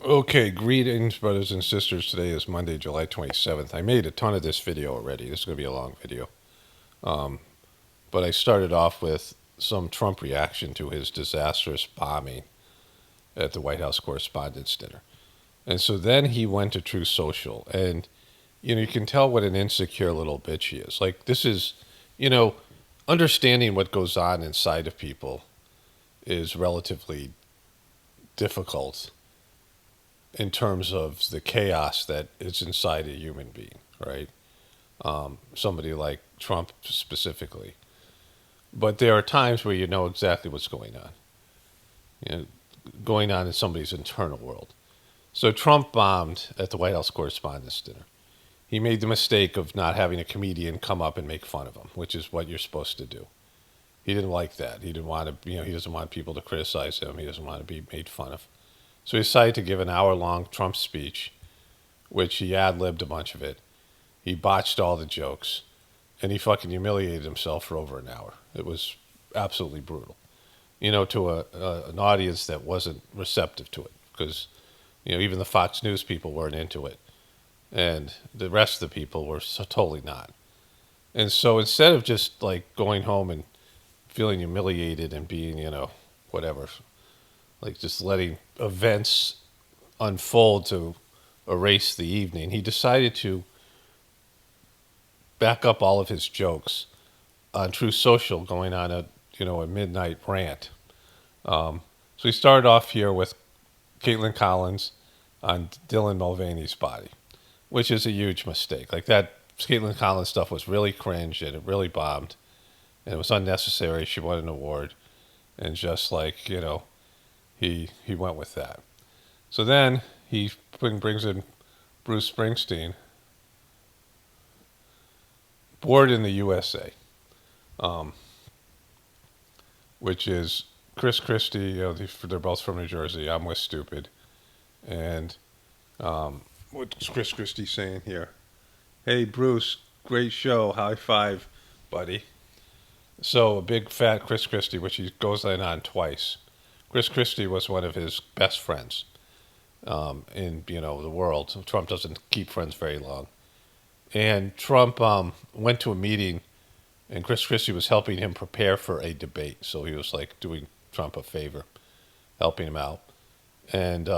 Okay, greetings, brothers and sisters. Today is Monday, July 27th. I made a ton of this video already. This is going to be a long video. But I started off with some Trump reaction to his disastrous bombing at the White House Correspondents' Dinner. And so then he went to True Social. And, you can tell what an insecure little bitch he is. Like, this is, you know, understanding what goes on inside of people is relatively difficult in terms of the chaos that is inside a human being, right? Somebody like Trump specifically. But there are times where you know exactly what's going on, you know, going on in somebody's internal world. So Trump bombed at the White House Correspondents' Dinner. He made the mistake of not having a comedian come up and make fun of him, which is what you're supposed to do. He didn't like that. He didn't want to, he doesn't want people to criticize him. He doesn't want to be made fun of. So he decided to give an hour-long Trump speech, which he ad-libbed a bunch of it. He botched all the jokes, and he fucking humiliated himself for over an hour. It was absolutely brutal, to an audience that wasn't receptive to it, because, even the Fox News people weren't into it, and the rest of the people were totally not. And so instead of just like going home and feeling humiliated and being, whatever, like just letting events unfold to erase the evening, he decided to back up all of his jokes on True Social, going on a midnight rant. So he started off here with Caitlin Collins on Dylan Mulvaney's body, which is a huge mistake. Like, that Caitlin Collins stuff was really cringe, and it really bombed, and it was unnecessary. She won an award, and just like, he went with that. So then he brings in Bruce Springsteen, Born in the USA, which is Chris Christie. They're both from New Jersey. I'm with Stupid. And what's Chris Christie saying here? Hey, Bruce, great show. High five, buddy. So a big fat Chris Christie, which he goes in on twice. Chris Christie was one of his best friends in the world. Trump doesn't keep friends very long. And Trump went to a meeting, and Chris Christie was helping him prepare for a debate. So he was like doing Trump a favor, helping him out. And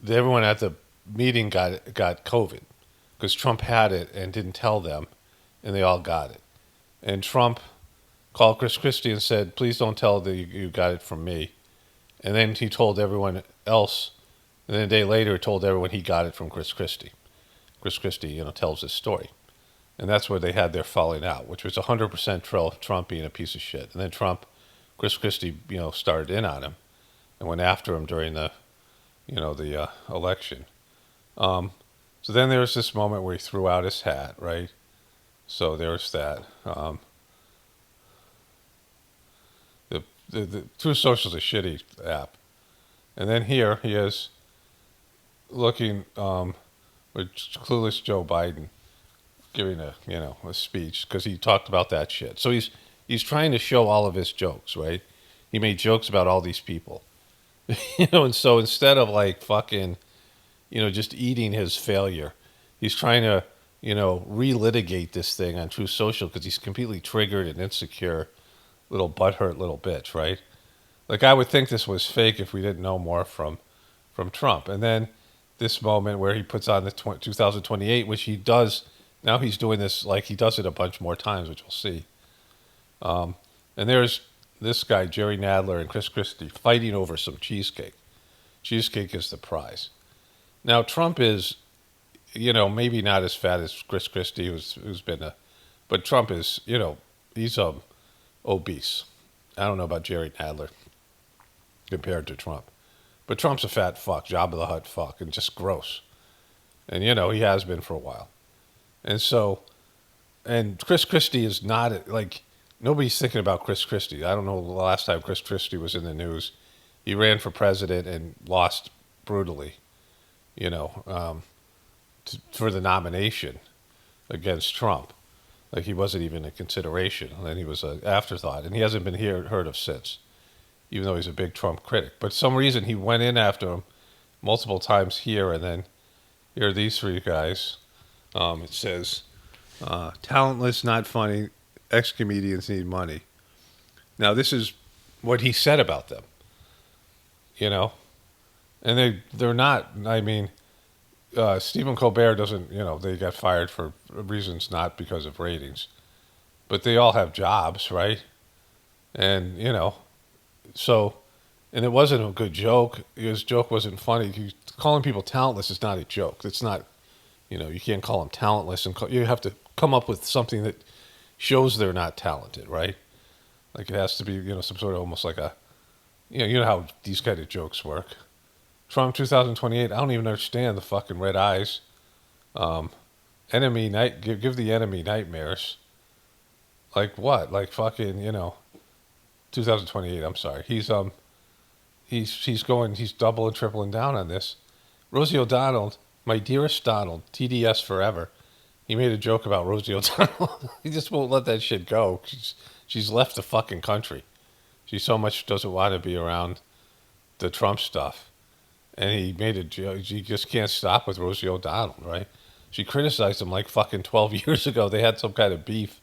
everyone at the meeting got COVID because Trump had it and didn't tell them, and they all got it. And Trump called Chris Christie and said, "Please don't tell that you got it from me." And then he told everyone else, and then a day later he told everyone he got it from Chris Christie. Chris Christie, tells his story. And that's where they had their falling out, which was 100% Trump being a piece of shit. And then Chris Christie, started in on him and went after him during the election. So then there was this moment where he threw out his hat, right? So there's that. The True Social is a shitty app. And then here he is looking with clueless Joe Biden giving a speech because he talked about that shit. So he's trying to show all of his jokes, right? He made jokes about all these people, and so instead of like fucking, just eating his failure, he's trying to, relitigate this thing on True Social because he's completely triggered and insecure, little butthurt little bitch, right? Like, I would think this was fake if we didn't know more from Trump. And then this moment where he puts on the 2028, which he does now. He's doing this like he does it a bunch more times, which we'll see. And there's this guy Jerry Nadler and Chris Christie fighting over some cheesecake. Cheesecake is the prize. Now Trump is, maybe not as fat as Chris Christie, who's been but Trump is, he's obese. I don't know about Jerry Nadler compared to Trump. But Trump's a fat fuck, Job of the Hutt fuck, and just gross. And, he has been for a while. And so, and Chris Christie is not, like, nobody's thinking about Chris Christie. I don't know the last time Chris Christie was in the news. He ran for president and lost brutally, for the nomination against Trump. Like, he wasn't even a consideration. And then he was an afterthought. And he hasn't been heard of since, even though he's a big Trump critic. But for some reason he went in after him multiple times here, and then here are these three guys. It says, talentless, not funny, ex-comedians need money. Now, this is what he said about them, you know? And they're not, I mean, Stephen Colbert doesn't, they got fired for reasons not because of ratings. But they all have jobs, right? And, so, and it wasn't a good joke. His joke wasn't funny. Calling people talentless is not a joke. It's not, you can't call them talentless. You have to come up with something that shows they're not talented, right? Like it has to be, some sort of almost like a, you know how these kind of jokes work. Trump 2028, I don't even understand the fucking red eyes. Enemy night, give the enemy nightmares. Like what? Like fucking, 2028. I'm sorry. He's double and tripling down on this. Rosie O'Donnell, my dearest Donald, TDS forever. He made a joke about Rosie O'Donnell. He just won't let that shit go. She's left the fucking country. She so much doesn't want to be around the Trump stuff. And he made a joke. He just can't stop with Rosie O'Donnell, right? She criticized him like fucking 12 years ago. They had some kind of beef.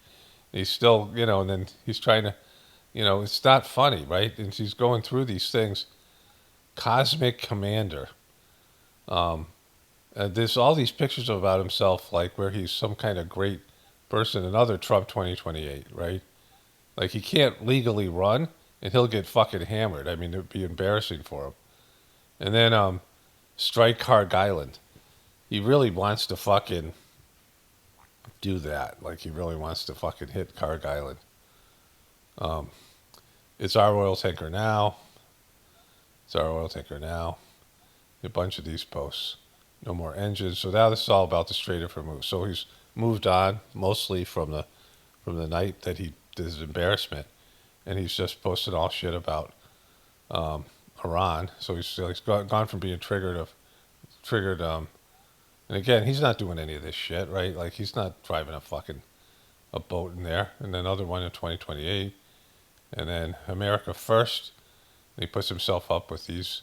He's still, and then he's trying to, it's not funny, right? And she's going through these things. Cosmic Commander. There's all these pictures about himself, like where he's some kind of great person. Another Trump 2028, right? Like he can't legally run, and he'll get fucking hammered. I mean, it would be embarrassing for him. And then Strike Carg Island. He really wants to fucking do that. Like he really wants to fucking hit Carg Island. It's our oil tanker now. It's our oil tanker now. A bunch of these posts. No more engines. So now this is all about the Strait of Hormuz. So he's moved on mostly from the night that he did his embarrassment, and he's just posted all shit about Iran. So he's gone from being triggered. And again, he's not doing any of this shit, right? Like he's not driving a boat in there. And then another one in 2028, and then America First. And he puts himself up with these,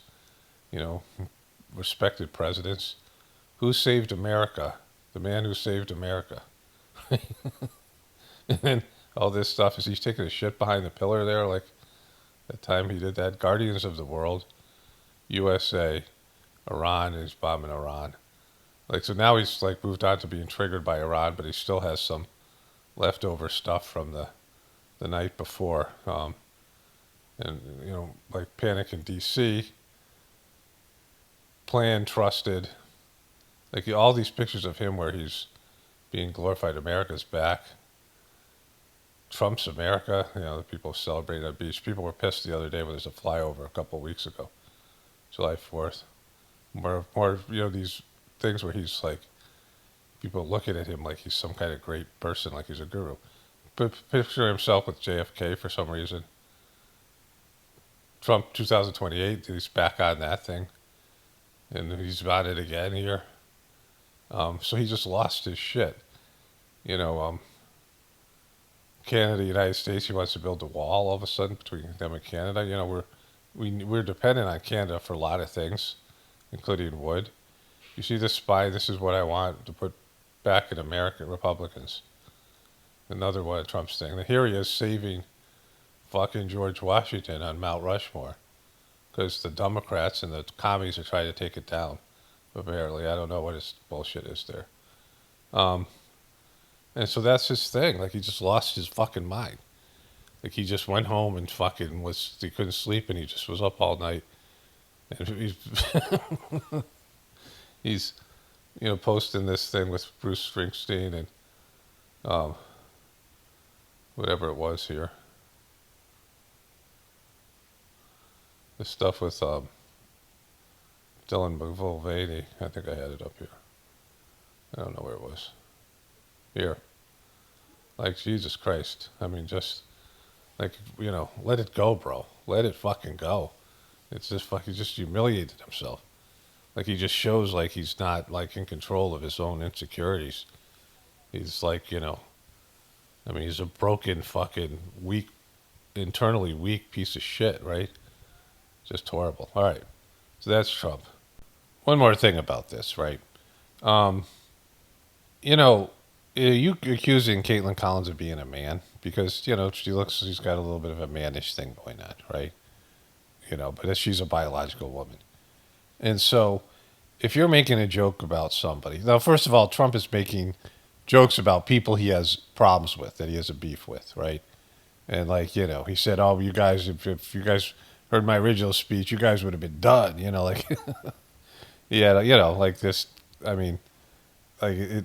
respected presidents. Who saved America? The man who saved America. And then all this stuff is he's taking a shit behind the pillar there, like that time he did that. Guardians of the World, USA, Iran, and he's bombing Iran. Like so now he's like moved on to being triggered by Iran, but he still has some leftover stuff from the night before. And like Panic in D.C. Plan trusted. Like all these pictures of him where he's being glorified. America's back. Trump's America. The people celebrating at the beach. People were pissed the other day when there's a flyover a couple of weeks ago, July 4th. More these things where he's like, people looking at him like he's some kind of great person, like he's a guru. But picture himself with JFK for some reason. Trump 2028, he's back on that thing. And he's on it again here. So he just lost his shit. Canada, United States, he wants to build a wall all of a sudden between them and Canada. We're dependent on Canada for a lot of things, including wood. You see this spy, this is what I want to put back in American Republicans. Another one of Trump's thing. Here he is saving fucking George Washington on Mount Rushmore because the Democrats and the commies are trying to take it down. Apparently, I don't know what his bullshit is there. And so that's his thing. Like he just lost his fucking mind. Like he just went home and fucking he couldn't sleep and he just was up all night. And he's posting this thing with Bruce Springsteen and whatever it was here. This stuff with Dylan Mulvaney. I think I had it up here. I don't know where it was. Here. Like, Jesus Christ. I mean, just, like, let it go, bro. Let it fucking go. It's just fucking, just humiliated himself. Like, he just shows, like, he's not, like, in control of his own insecurities. He's, like, I mean, he's a broken, fucking, weak, internally weak piece of shit, right? Just horrible. All right. So that's Trump. one more thing about this, right? Um, you know, you accusing Caitlin Collins of being a man because she's got a little bit of a mannish thing going on, right? But she's a biological woman, and so if you're making a joke about somebody, now first of all, Trump is making jokes about people he has problems with, that he has a beef with, right? And he said, "Oh, you guys, if you guys heard my original speech, you guys would have been done." Yeah, like this. I mean,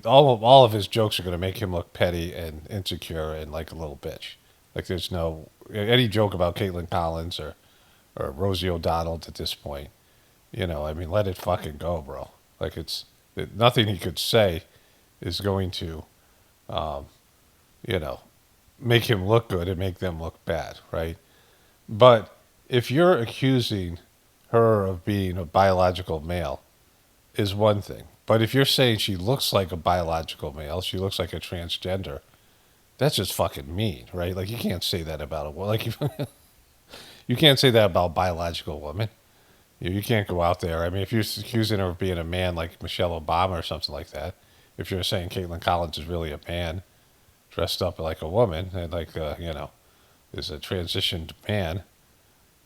all of his jokes are going to make him look petty and insecure and like a little bitch. Like there's no any joke about Caitlin Collins or Rosie O'Donnell at this point. I mean, let it fucking go, bro. Like nothing he could say is going to, um, you know, make him look good and make them look bad, right? But if you're accusing her of being a biological male, is one thing. But if you're saying she looks like a biological male, she looks like a transgender, that's just fucking mean, right? Like you can't say that about a woman. Like you can't say that about a biological woman. You can't go out there. I mean, if you're accusing her of being a man like Michelle Obama or something like that, if you're saying Caitlin Collins is really a man dressed up like a woman and is a transitioned man,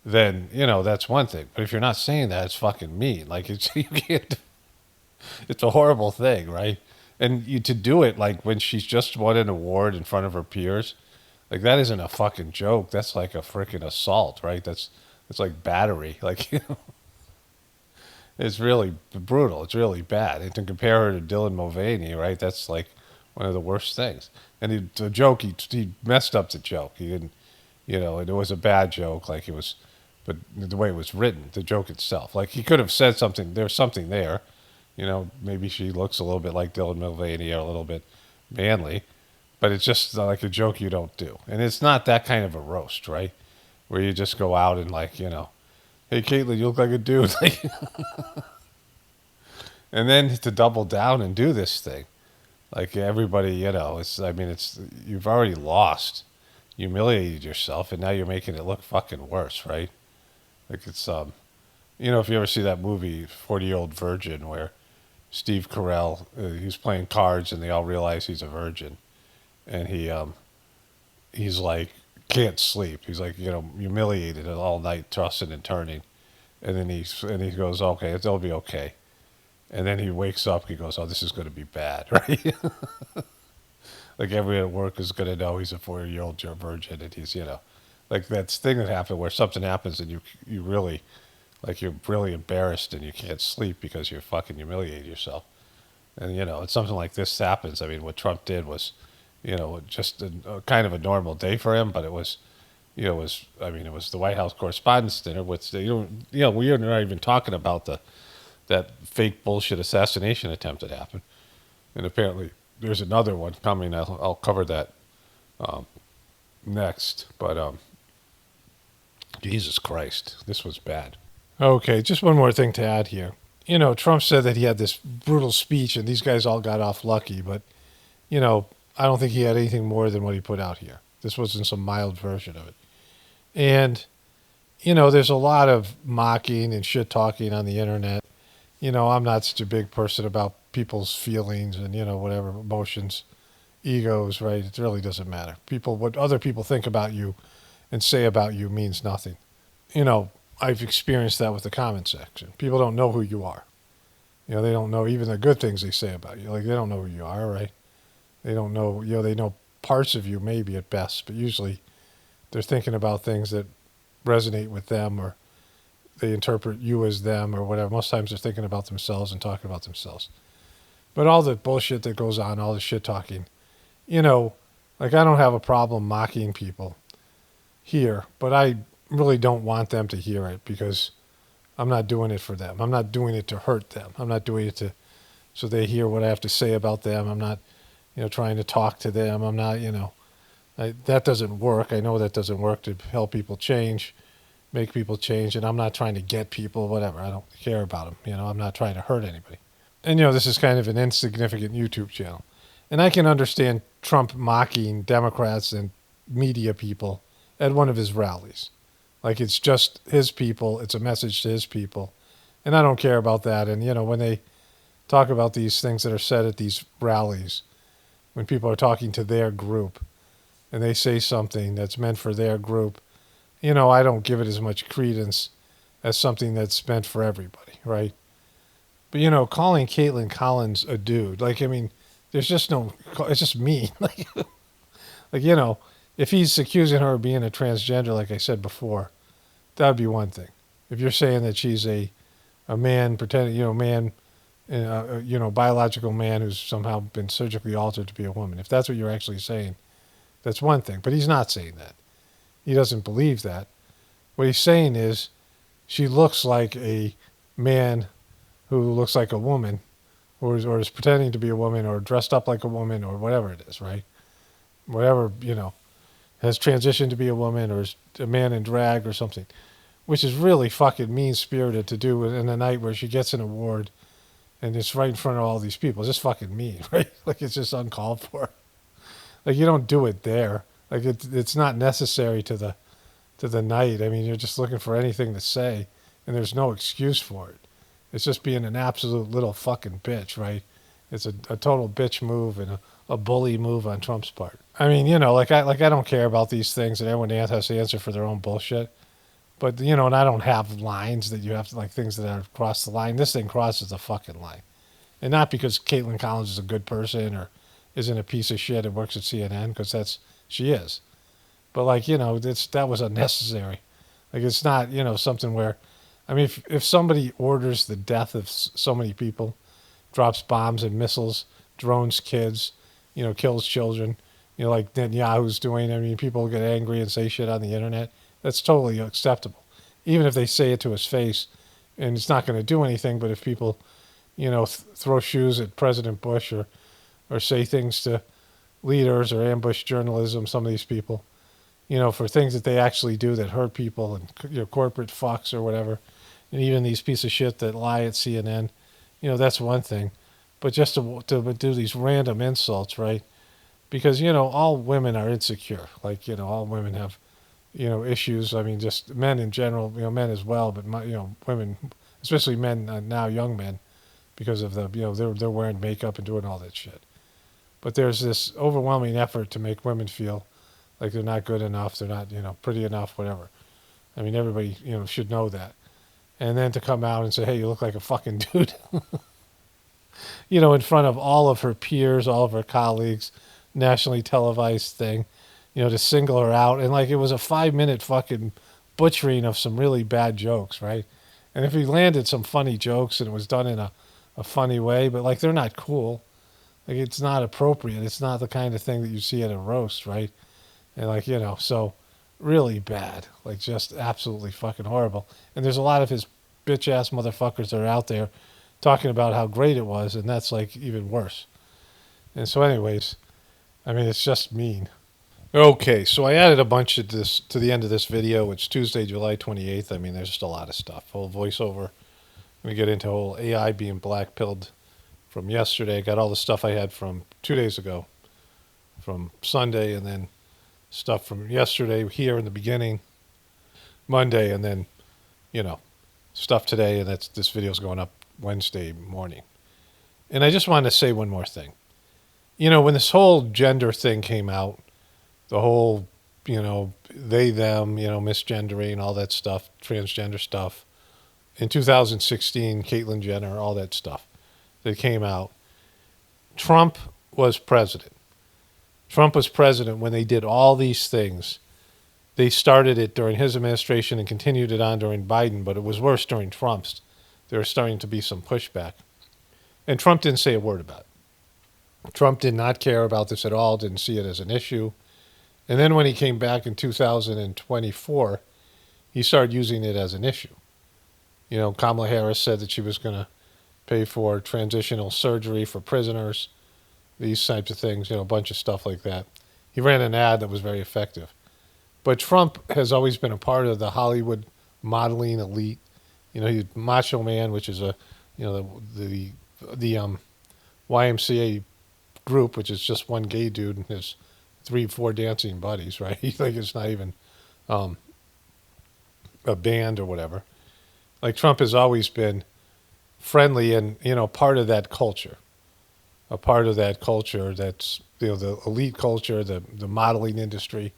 then that's one thing. But if you're not saying that, it's fucking mean. Like you can't. It's a horrible thing, right? And to do it like when she's just won an award in front of her peers, like that isn't a fucking joke. That's like a freaking assault, right? It's like battery. Like it's really brutal. It's really bad. And to compare her to Dylan Mulvaney, right? That's like one of the worst things. And the joke, he messed up the joke. He didn't, it was a bad joke. Like it was, but the way it was written, the joke itself, like he could have said something. There's something there. Maybe she looks a little bit like Dylan Mulvaney or a little bit manly, but it's just like a joke you don't do. And it's not that kind of a roast, right? Where you just go out and hey, Caitlin, you look like a dude. And then to double down and do this thing. Like everybody, you've already lost. You humiliated yourself, and now you're making it look fucking worse, right? Like if you ever see that movie, 40-Year-Old Virgin, where Steve Carell, he's playing cards and they all realize he's a virgin. And he's like, can't sleep. He's like, humiliated all night, tossing and turning. And then he goes, okay, it'll be okay. And then he wakes up, he goes, oh, this is going to be bad, right? Like everyone at work is going to know he's a 40-year-old virgin. And he's, like that thing that happened where something happens and you really, like you're really embarrassed and you can't sleep because you're fucking humiliated yourself. And, it's something like this happens. I mean, what Trump did was, just a kind of a normal day for him, but it was, it was the White House Correspondents' Dinner, which, we're not even talking about that fake bullshit assassination attempt that happened. And apparently there's another one coming. I'll cover that next. But Jesus Christ, this was bad. Okay, just one more thing to add here. Trump said that he had this brutal speech and these guys all got off lucky, but, I don't think he had anything more than what he put out here. This wasn't some mild version of it. And, there's a lot of mocking and shit talking on the internet. I'm not such a big person about people's feelings and, whatever, emotions, egos, right? It really doesn't matter. What other people think about you and say about you means nothing. I've experienced that with the comment section. People don't know who you are. They don't know even the good things they say about you. Like, they don't know who you are, right? They don't know, they know parts of you maybe at best, but usually they're thinking about things that resonate with them or they interpret you as them or whatever. Most times they're thinking about themselves and talking about themselves. But all the bullshit that goes on, all the shit talking, like I don't have a problem mocking people here, but I really don't want them to hear it because I'm not doing it for them. I'm not doing it to hurt them. I'm not doing it so they hear what I have to say about them. I'm not, trying to talk to them. I'm not, that doesn't work. I know that doesn't work to help people change, make people change, and I'm not trying to get people, whatever. I don't care about them. I'm not trying to hurt anybody. And, this is kind of an insignificant YouTube channel. And I can understand Trump mocking Democrats and media people at one of his rallies. Like, it's just his people. It's a message to his people. And I don't care about that. And, when they talk about these things that are said at these rallies, when people are talking to their group and they say something that's meant for their group, I don't give it as much credence as something that's meant for everybody, right? But, calling Caitlin Collins a dude, like, I mean, there's just no, it's just mean. Like, if he's accusing her of being a transgender, like I said before, that would be one thing. If you're saying that she's a man pretending, man, biological man who's somehow been surgically altered to be a woman, if that's what you're actually saying, that's one thing. But he's not saying that. He doesn't believe that. What he's saying is she looks like a man who looks like a woman, or is pretending to be a woman, or dressed up like a woman, or whatever it is, right? Whatever, has transitioned to be a woman, or is a man in drag or something, which is really fucking mean spirited to do in a night where she gets an award and it's right in front of all these people. It's just fucking mean, right? Like, it's just uncalled for. Like, you don't do it there. Like, it's not necessary to the night. I mean, you're just looking for anything to say, and there's no excuse for it. It's just being an absolute little fucking bitch, right? It's a total bitch move and a bully move on Trump's part. I mean, like I don't care about these things, and everyone has to answer for their own bullshit. But and I don't have lines that you have to, like, things that are cross the line. This thing crosses the fucking line, and not because Caitlin Collins is a good person or isn't a piece of shit and works at CNN, because she is. But, like, that was unnecessary. Like, it's not something where, I mean, if somebody orders the death of so many people, drops bombs and missiles, drones kids, kills children, like Netanyahu's doing. I mean, people get angry and say shit on the internet. That's totally acceptable, even if they say it to his face, and it's not going to do anything. But if people, throw shoes at President Bush, or say things to leaders, or ambush journalism, some of these people, for things that they actually do that hurt people, and corporate fucks or whatever, and even these piece of shit that lie at CNN, that's one thing. But just to do these random insults, right? Because all women are insecure. Like, all women have issues. I mean, just men in general, men as well, but women, especially men, now young men, because of the they're wearing makeup and doing all that shit. But there's this overwhelming effort to make women feel like they're not good enough, they're not pretty enough, whatever. I mean, everybody should know that. And then to come out and say, "Hey, you look like a fucking dude," in front of all of her peers, all of her colleagues, nationally televised thing, to single her out. And, like, it was a 5-minute fucking butchering of some really bad jokes, right? And if he landed some funny jokes and it was done in a funny way, but, like, they're not cool. Like, it's not appropriate. It's not the kind of thing that you see at a roast, right? And, like, so really bad. Like, just absolutely fucking horrible. And there's a lot of his bitch ass motherfuckers that are out there talking about how great it was, and that's, like, even worse. And so, anyways, I mean, it's just mean. Okay, so I added a bunch of this to the end of this video. It's Tuesday, July 28th. I mean, there's just a lot of stuff. Whole voiceover. We get into whole AI being blackpilled from yesterday. Got all the stuff I had from 2 days ago, from Sunday, and then stuff from yesterday here in the beginning, Monday, and then, stuff today, and this video's going up Wednesday morning. And I just wanted to say one more thing. When this whole gender thing came out, the whole, they, them, misgendering, all that stuff, transgender stuff, in 2016, Caitlyn Jenner, all that stuff that came out, Trump was president. Trump was president when they did all these things. They started it during his administration and continued it on during Biden, but it was worse during Trump's. There was starting to be some pushback. And Trump didn't say a word about it. Trump did not care about this at all, didn't see it as an issue. And then when he came back in 2024, he started using it as an issue. Kamala Harris said that she was going to pay for transitional surgery for prisoners, these types of things, a bunch of stuff like that. He ran an ad that was very effective. But Trump has always been a part of the Hollywood modeling elite. He's Macho Man, which is the YMCA group, which is just one gay dude and his 3-4 dancing buddies, right? Like, it's not even a band or whatever. Like Trump has always been friendly and, part of that culture. A part of that culture that's, the elite culture, the modeling industry,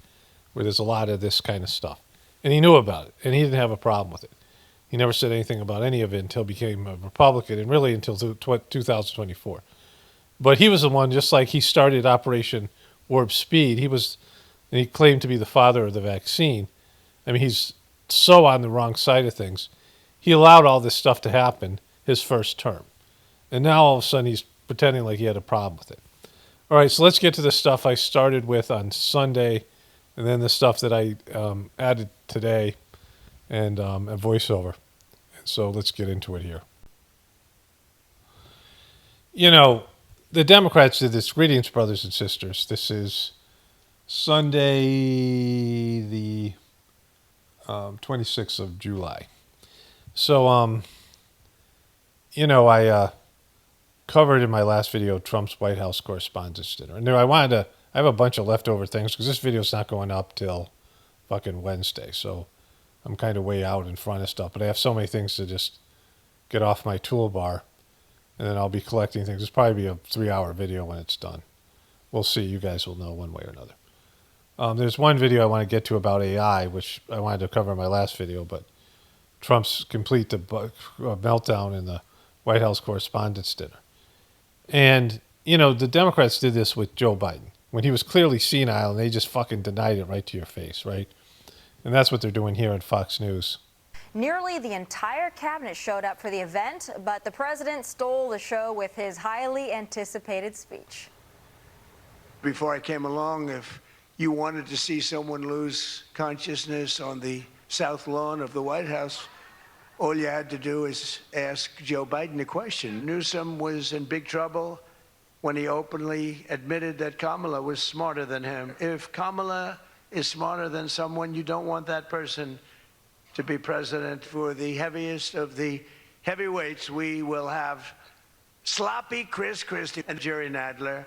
where there's a lot of this kind of stuff. And he knew about it, and he didn't have a problem with it. He never said anything about any of it until he became a Republican, and really until 2024. But he was the one, just like he started Operation Warp Speed. And he claimed to be the father of the vaccine. I mean, he's so on the wrong side of things. He allowed all this stuff to happen his first term. And now all of a sudden he's pretending like he had a problem with it. All right, so let's get to the stuff I started with on Sunday, and then the stuff that I added today, and a voiceover. And so let's get into it here. The Democrats did this. Greetings, brothers and sisters. This is Sunday, the 26th of July. So, I covered in my last video Trump's White House Correspondents' Dinner. And I have a bunch of leftover things because this video's not going up till fucking Wednesday. So I'm kind of way out in front of stuff. But I have so many things to just get off my toolbar. And then I'll be collecting things. It'll probably be a 3-hour video when it's done. We'll see. You guys will know one way or another. There's one video I want to get to about AI, which I wanted to cover in my last video, but Trump's complete meltdown in the White House Correspondents' Dinner. And, the Democrats did this with Joe Biden when he was clearly senile, and they just fucking denied it right to your face, right? And that's what they're doing here on Fox News. Nearly the entire cabinet showed up for the event, but the president stole the show with his highly anticipated speech. Before I came along, if you wanted to see someone lose consciousness on the South Lawn of the White House, all you had to do is ask Joe Biden a question. Newsom was in big trouble when he openly admitted that Kamala was smarter than him. If Kamala is smarter than someone, you don't want that person to be president. For the heaviest of the heavyweights, we will have sloppy Chris Christie and Jerry Nadler.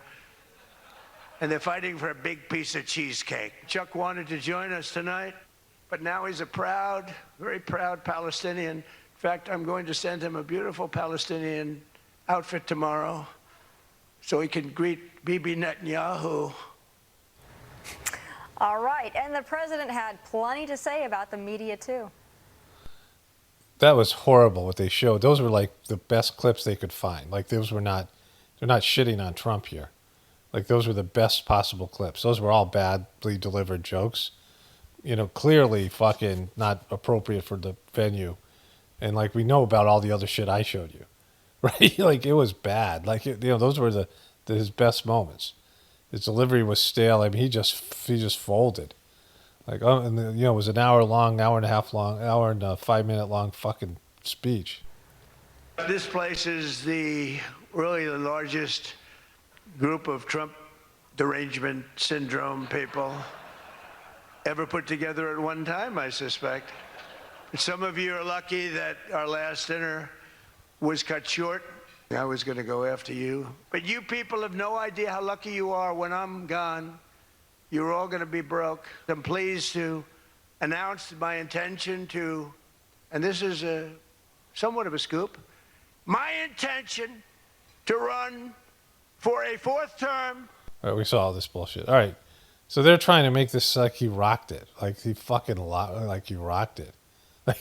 And they're fighting for a big piece of cheesecake. Chuck wanted to join us tonight, but now he's a proud, very proud Palestinian. In fact, I'm going to send him a beautiful Palestinian outfit tomorrow so he can greet Bibi Netanyahu. All right, and the president had plenty to say about the media, too. That was horrible what they showed. Those were like the best clips they could find. Like they're not shitting on Trump here. Like those were the best possible clips. Those were all badly delivered jokes. Clearly fucking not appropriate for the venue. And like we know about all the other shit I showed you, right? Like it was bad. Like those were his best moments. His delivery was stale. I mean, he just folded. Like and it was an hour long, hour and a half long, hour and a 5-minute long fucking speech. This place is really the largest group of Trump derangement syndrome people ever put together at one time, I suspect. Some of you are lucky that our last dinner was cut short. I was going to go after you. But you people have no idea how lucky you are. When I'm gone, you're all going to be broke. I'm pleased to announce my intention to, and this is somewhat of a scoop, my intention to run for a 4th term. All right, we saw all this bullshit. All right. So they're trying to make this like he rocked it. Like he fucking like he rocked it. I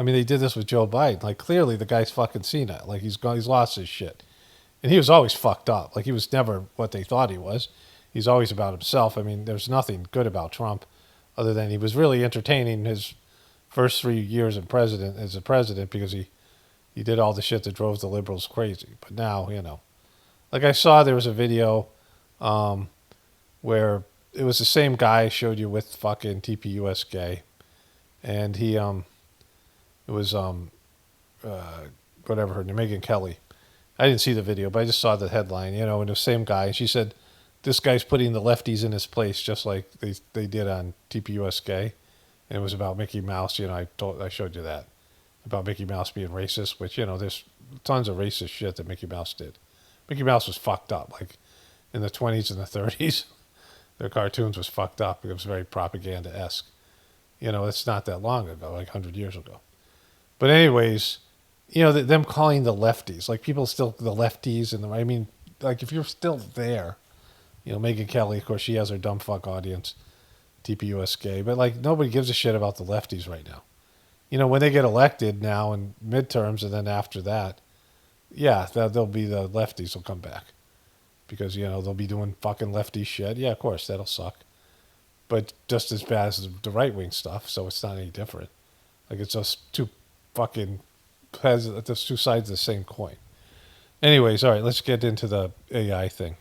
mean, they did this with Joe Biden. Like clearly the guy's fucking senile. Like he's lost his shit. And he was always fucked up. Like he was never what they thought he was. He's always about himself. I mean, there's nothing good about Trump other than he was really entertaining his first 3 years as a president because he did all the shit that drove the liberals crazy. But now, like I saw there was a video where it was the same guy I showed you with fucking TPUS gay. And he, it was, whatever her name, Megyn Kelly. I didn't see the video, but I just saw the headline, and the same guy. And she said, this guy's putting the lefties in his place just like they did on TPUS gay. And it was about Mickey Mouse. I showed you that. About Mickey Mouse being racist, which, there's tons of racist shit that Mickey Mouse did. Mickey Mouse was fucked up. Like, in the 20s and the 30s, their cartoons was fucked up. It was very propaganda-esque. You know, it's not that long ago, like 100 years ago. But anyways, you know, them calling the lefties, like people still, the lefties and I mean, like if you're still there, you know, Megyn Kelly, of course, she has her dumb fuck audience, TPUSK, but like nobody gives a shit about the lefties right now. You know, when they get elected now in midterms and then after that, yeah, they'll be the lefties will come back because, you know, they'll be doing fucking lefty shit. Yeah, of course, that'll suck. But just as bad as the right wing stuff, so it's not any different. Like it's just two fucking, there's two sides of the same coin. Anyways, all right, let's get into the AI thing.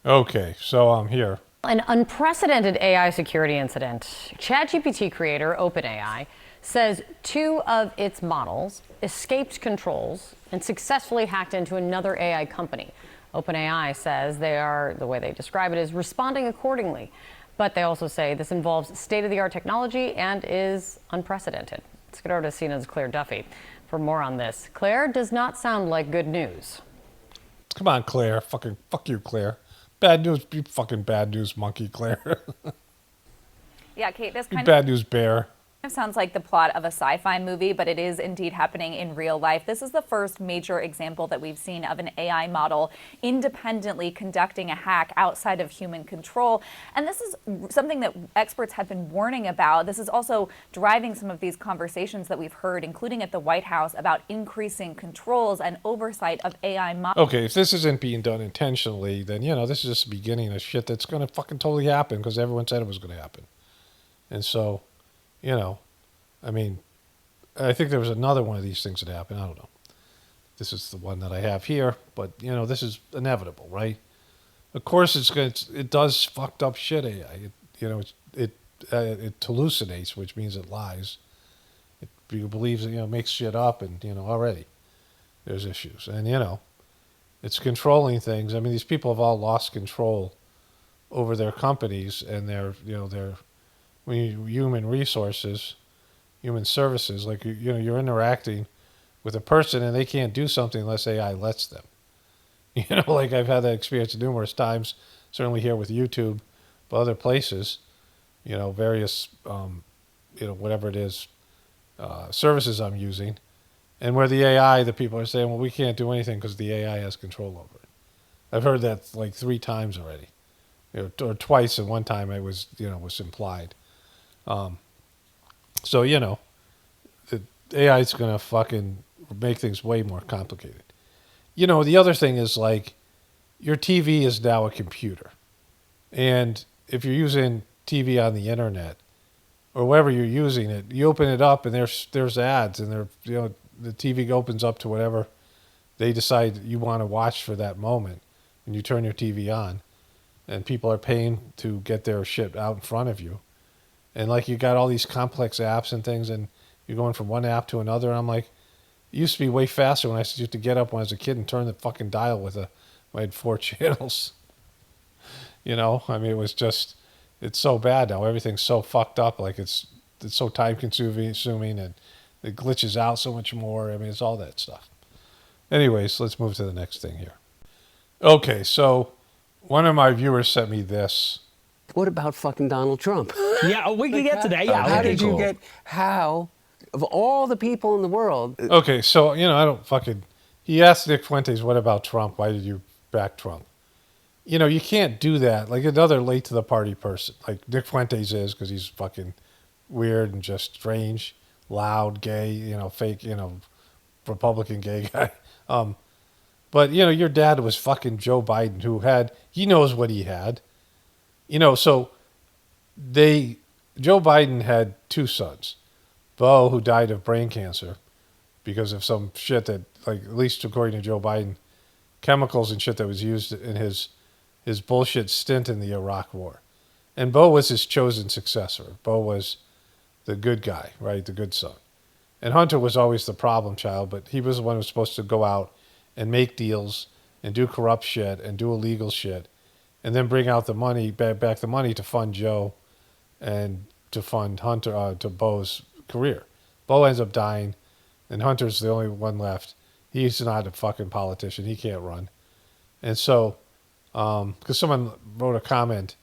Okay, so I'm here. An unprecedented AI security incident. ChatGPT creator OpenAI says 2 of its models escaped controls and successfully hacked into another AI company. OpenAI says they are, the way they describe it, is responding accordingly. But they also say this involves state-of-the-art technology and is unprecedented. Let's get over to CNN's Claire Duffy for more on this. Claire, does not sound like good news. Come on, Claire. Fucking fuck you, Claire. Bad news, you fucking bad news monkey, Claire. Yeah, Kate, this You kind bad news bear. of sounds like the plot of a sci-fi movie, but it is indeed happening in real life. This is the first major example that we've seen of an AI model independently conducting a hack outside of human control. And this is something that experts have been warning about. This is also driving some of these conversations that we've heard, including at the White House, about increasing controls and oversight of AI models. Okay, if this isn't being done intentionally, then, you know, this is just the beginning of shit that's going to fucking totally happen because everyone said it was going to happen. And so, you know, I mean, I think there was another one of these things that happened. I don't know. This is the one that I have here, but, you know, this is inevitable, right? Of course, it does fucked up shit, AI. It hallucinates, which means it lies. It believes, you know, makes shit up, and, you know, already there's issues. And, you know, it's controlling things. I mean, these people have all lost control over their companies and their, you know, their human resources, human services. Like, you know, you're interacting with a person and they can't do something unless AI lets them. You know, like I've had that experience numerous times, certainly here with YouTube, but other places, you know, various, you know, whatever it is, services I'm using, and where the AI, the people are saying, well, we can't do anything because the AI has control over it. I've heard that like 3 times already, you know, or twice, and one time it was, you know, was implied. So, you know, the AI is going to fucking make things way more complicated. You know, the other thing is like your TV is now a computer. And if you're using TV on the internet or wherever you're using it, you open it up and there's ads, and you know, the TV opens up to whatever they decide you want to watch for that moment, and you turn your TV on, and people are paying to get their shit out in front of you. And like you got all these complex apps and things, and you're going from one app to another. And I'm like, it used to be way faster when I used to get up when I was a kid and turn the fucking dial with I had 4 channels. You know, I mean, it's so bad now. Everything's so fucked up. Like it's so time consuming, and it glitches out so much more. I mean, it's all that stuff. Anyways, let's move to the next thing here. Okay, so one of my viewers sent me this. What about fucking Donald Trump? Yeah, we can get to that. Yeah, How okay, did you cool. get, of all the people in the world, Okay, so, you know, I don't fucking... He asked Nick Fuentes, what about Trump? Why did you back Trump? You know, you can't do that. Like another late-to-the-party person, like Nick Fuentes is, because he's fucking weird and just strange, loud, gay, you know, fake, you know, Republican gay guy. But, you know, your dad was fucking Joe Biden, he knows what he had. You know, so Joe Biden had 2 sons. Beau, who died of brain cancer because of some shit that, like, at least according to Joe Biden, chemicals and shit that was used in his bullshit stint in the Iraq War. And Beau was his chosen successor. Beau was the good guy, right? The good son. And Hunter was always the problem child, but he was the one who was supposed to go out and make deals and do corrupt shit and do illegal shit and then bring out the money, back the money to fund Joe and to fund Hunter, to Beau's career. Beau ends up dying, and Hunter's the only one left. He's not a fucking politician. He can't run. And so, because someone wrote a comment,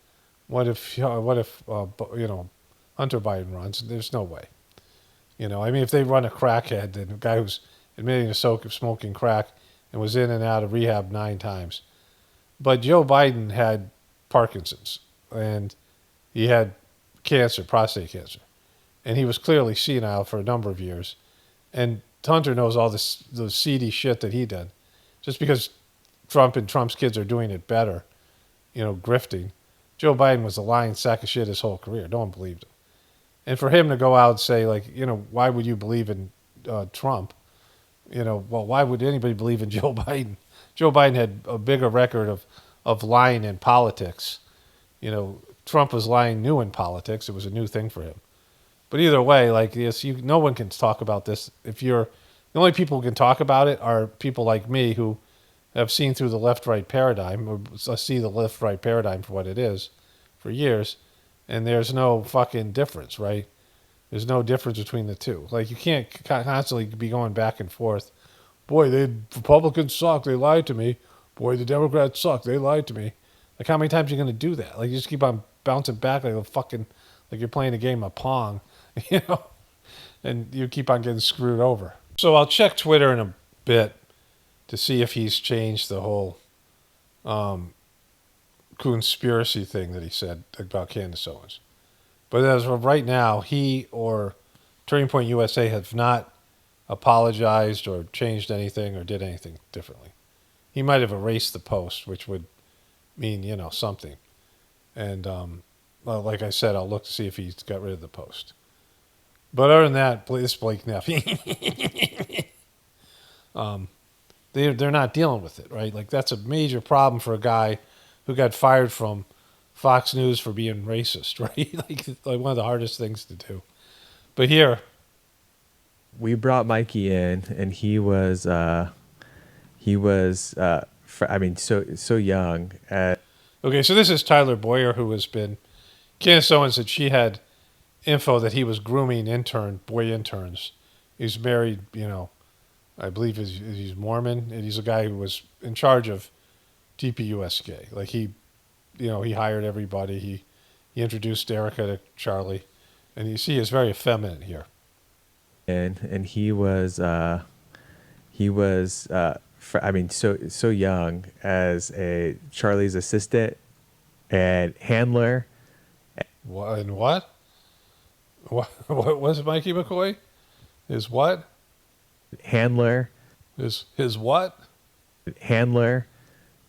what if you know, Hunter Biden runs. There's no way. You know, I mean, if they run a crackhead, then a guy who's admitting to smoking crack and was in and out of rehab 9 times. But Joe Biden had Parkinson's, and he had cancer, prostate cancer. And he was clearly senile for a number of years. And Hunter knows all the seedy shit that he did. Just because Trump and Trump's kids are doing it better, you know, grifting. Joe Biden was a lying sack of shit his whole career. No one believed him. And for him to go out and say, like, you know, why would you believe in Trump? You know, well, why would anybody believe in Joe Biden? Joe Biden had a bigger record of lying in politics. You know, Trump was lying new in politics. It was a new thing for him. But either way, like, yes, no one can talk about this. The only people who can talk about it are people like me who have seen through the left-right paradigm, or see the left-right paradigm for what it is for years. And there's no fucking difference, right? There's no difference between the two. Like, you can't constantly be going back and forth. Boy, the Republicans suck. They lied to me. Boy, the Democrats suck. They lied to me. Like, how many times are you going to do that? Like, you just keep on bouncing back like like you're playing a game of Pong, you know? And you keep on getting screwed over. So I'll check Twitter in a bit to see if he's changed the whole conspiracy thing that he said about Candace Owens. But as of right now, he or Turning Point USA have not apologized or changed anything or did anything differently. He might have erased the post, which would mean, you know, something. And well, like I said, I'll look to see if he's got rid of the post. But other than that, this Blake Neff, they're not dealing with it, right? Like, that's a major problem for a guy who got fired from Fox News for being racist, right? like one of the hardest things to do. But here, we brought Mikey in, and he was so young. Okay, so this is Tyler Boyer, who has been. Candace Owens said she had info that he was grooming boy interns. He's married, you know, I believe he's Mormon, and he's a guy who was in charge of TPUSK. Like, he hired everybody. He introduced Erika to Charlie, and you see he's very effeminate here. And he was so young as a Charlie's assistant and handler. What and what? What was Mikey McCoy? His what? Handler. His what? Handler,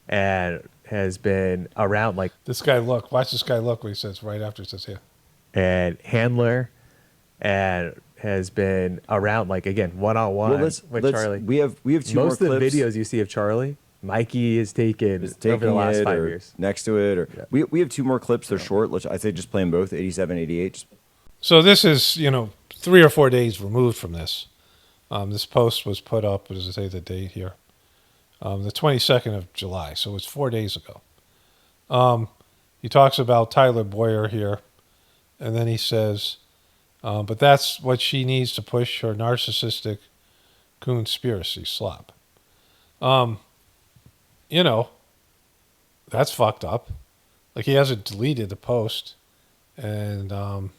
and has been around like this guy. Watch this guy look what he says right after it says here. And handler, and has been around like again one-on-one with Charlie. We have two more clips. Most of the videos you see of Charlie, Mikey is taken over the last 5 years. Next to it, or yeah. we have 2 more clips. They're short. I'd say just play them both, 87, 88. So this is 3 or 4 days removed from this. This post was put up. What does it say the date here? The 22nd of July. So it's 4 days ago. He talks about Tyler Boyer here, and then he says, but that's what she needs to push her narcissistic conspiracy slop. That's fucked up. Like, he hasn't deleted the post, and that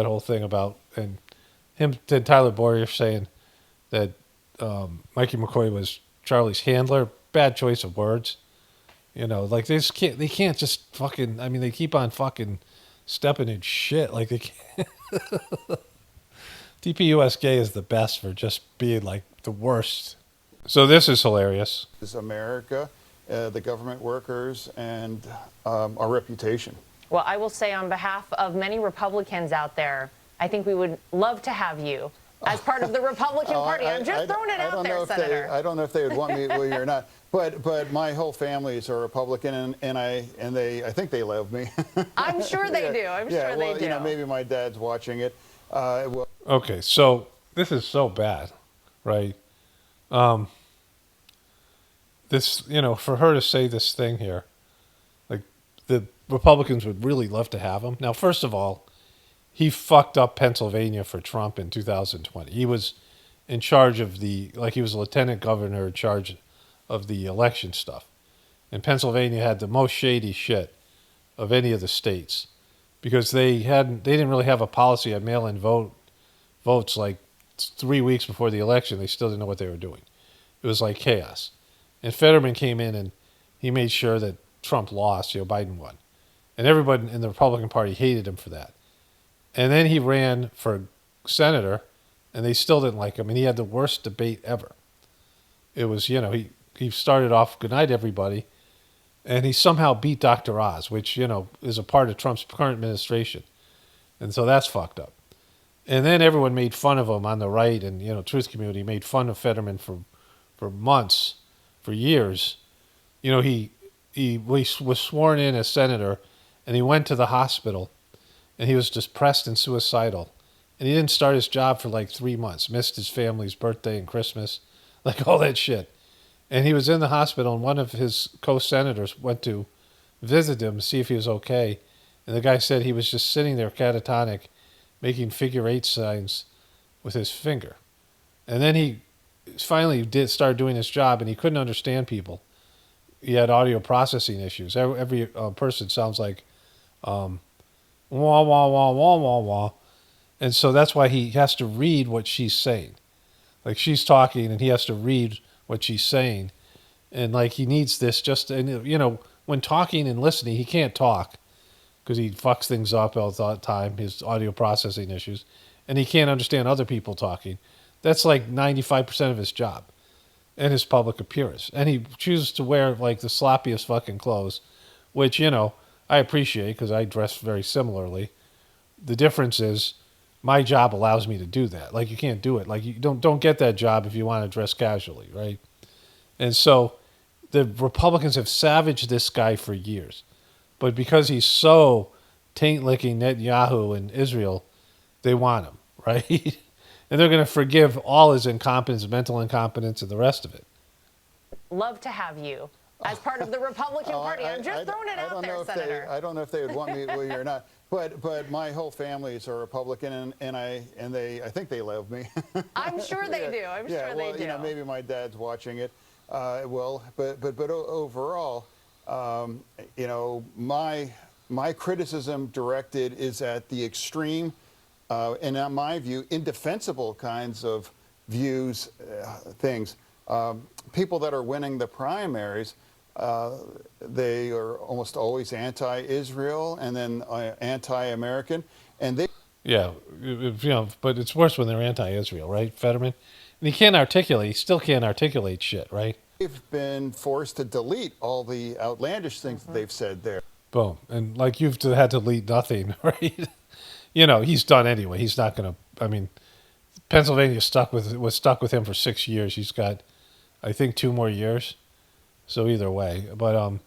whole thing about and Tyler Boyer saying that Mikey McCoy was Charlie's handler. Bad choice of words. Like, they can't just fucking. I mean, they keep on fucking stepping in shit. Like, they can't. TPUSK is the best for just being like the worst. So this is hilarious. Is America, the government workers, and our reputation. Well, I will say on behalf of many Republicans out there, I think we would love to have you as part of the Republican Party. I'm just throwing it out there, Senator. I don't know if they would want me or not. But my whole family is a Republican, and I think they love me. I'm sure they do. I'm sure they do. Maybe my dad's watching it. Okay, so this is so bad, right? This, for her to say this thing here, like, the Republicans would really love to have him. Now, first of all, he fucked up Pennsylvania for Trump in 2020. He was in charge of he was a lieutenant governor in charge of the election stuff. And Pennsylvania had the most shady shit of any of the states. because they didn't really have a policy on mail-in votes like 3 weeks before the election. They still didn't know what they were doing. It was like chaos. And Fetterman came in and he made sure that Trump lost, Biden won. And everybody in the Republican Party hated him for that. And then he ran for senator, and they still didn't like him. And he had the worst debate ever. It was, he started off, good night, everybody. And he somehow beat Dr. Oz, which, is a part of Trump's current administration. And so that's fucked up. And then everyone made fun of him on the right, and, truth community made fun of Fetterman for months, for years. He was sworn in as senator, and he went to the hospital, and he was depressed and suicidal. And he didn't start his job for like 3 months, missed his family's birthday and Christmas, like all that shit. And he was in the hospital, and one of his co-senators went to visit him to see if he was okay. And the guy said he was just sitting there catatonic, making figure 8 signs with his finger. And then he finally start doing his job, and he couldn't understand people. He had audio processing issues. Every person sounds like wah, wah, wah, wah, wah, wah. And so that's why he has to read what she's saying. Like, she's talking, and he has to read what she's saying. And, like, he needs this when talking and listening, he can't talk because he fucks things up all the time, his audio processing issues. And he can't understand other people talking. That's like 95% of his job and his public appearance. And he chooses to wear like the sloppiest fucking clothes, which, I appreciate because I dress very similarly. The difference is my job allows me to do that. Like, you can't do it. Like, you don't get that job if you want to dress casually, right? And so the Republicans have savaged this guy for years. But because he's so taint-licking Netanyahu in Israel, they want him, right? And they're going to forgive all his incompetence, mental incompetence, and the rest of it. Love to have you as part of the Republican Party. I'm just throwing it out there, Senator. I don't know if they would want me or not. But my whole families are Republican, and I think they love me. I'm sure they do. I'm sure they do. Maybe my dad's watching it. But overall, my criticism directed is at the extreme, and in my view, indefensible kinds of views, things. People that are winning the primaries, they are almost always anti-Israel and then anti-American, and they. Yeah, but it's worse when they're anti-Israel, right, Fetterman? And he still can't articulate shit, right? They've been forced to delete all the outlandish things that they've said there. Boom. And like, you've had to delete nothing, right? He's done anyway. He's not going to, Pennsylvania was stuck with him for 6 years. He's got, I think, 2 more years. So either way, but,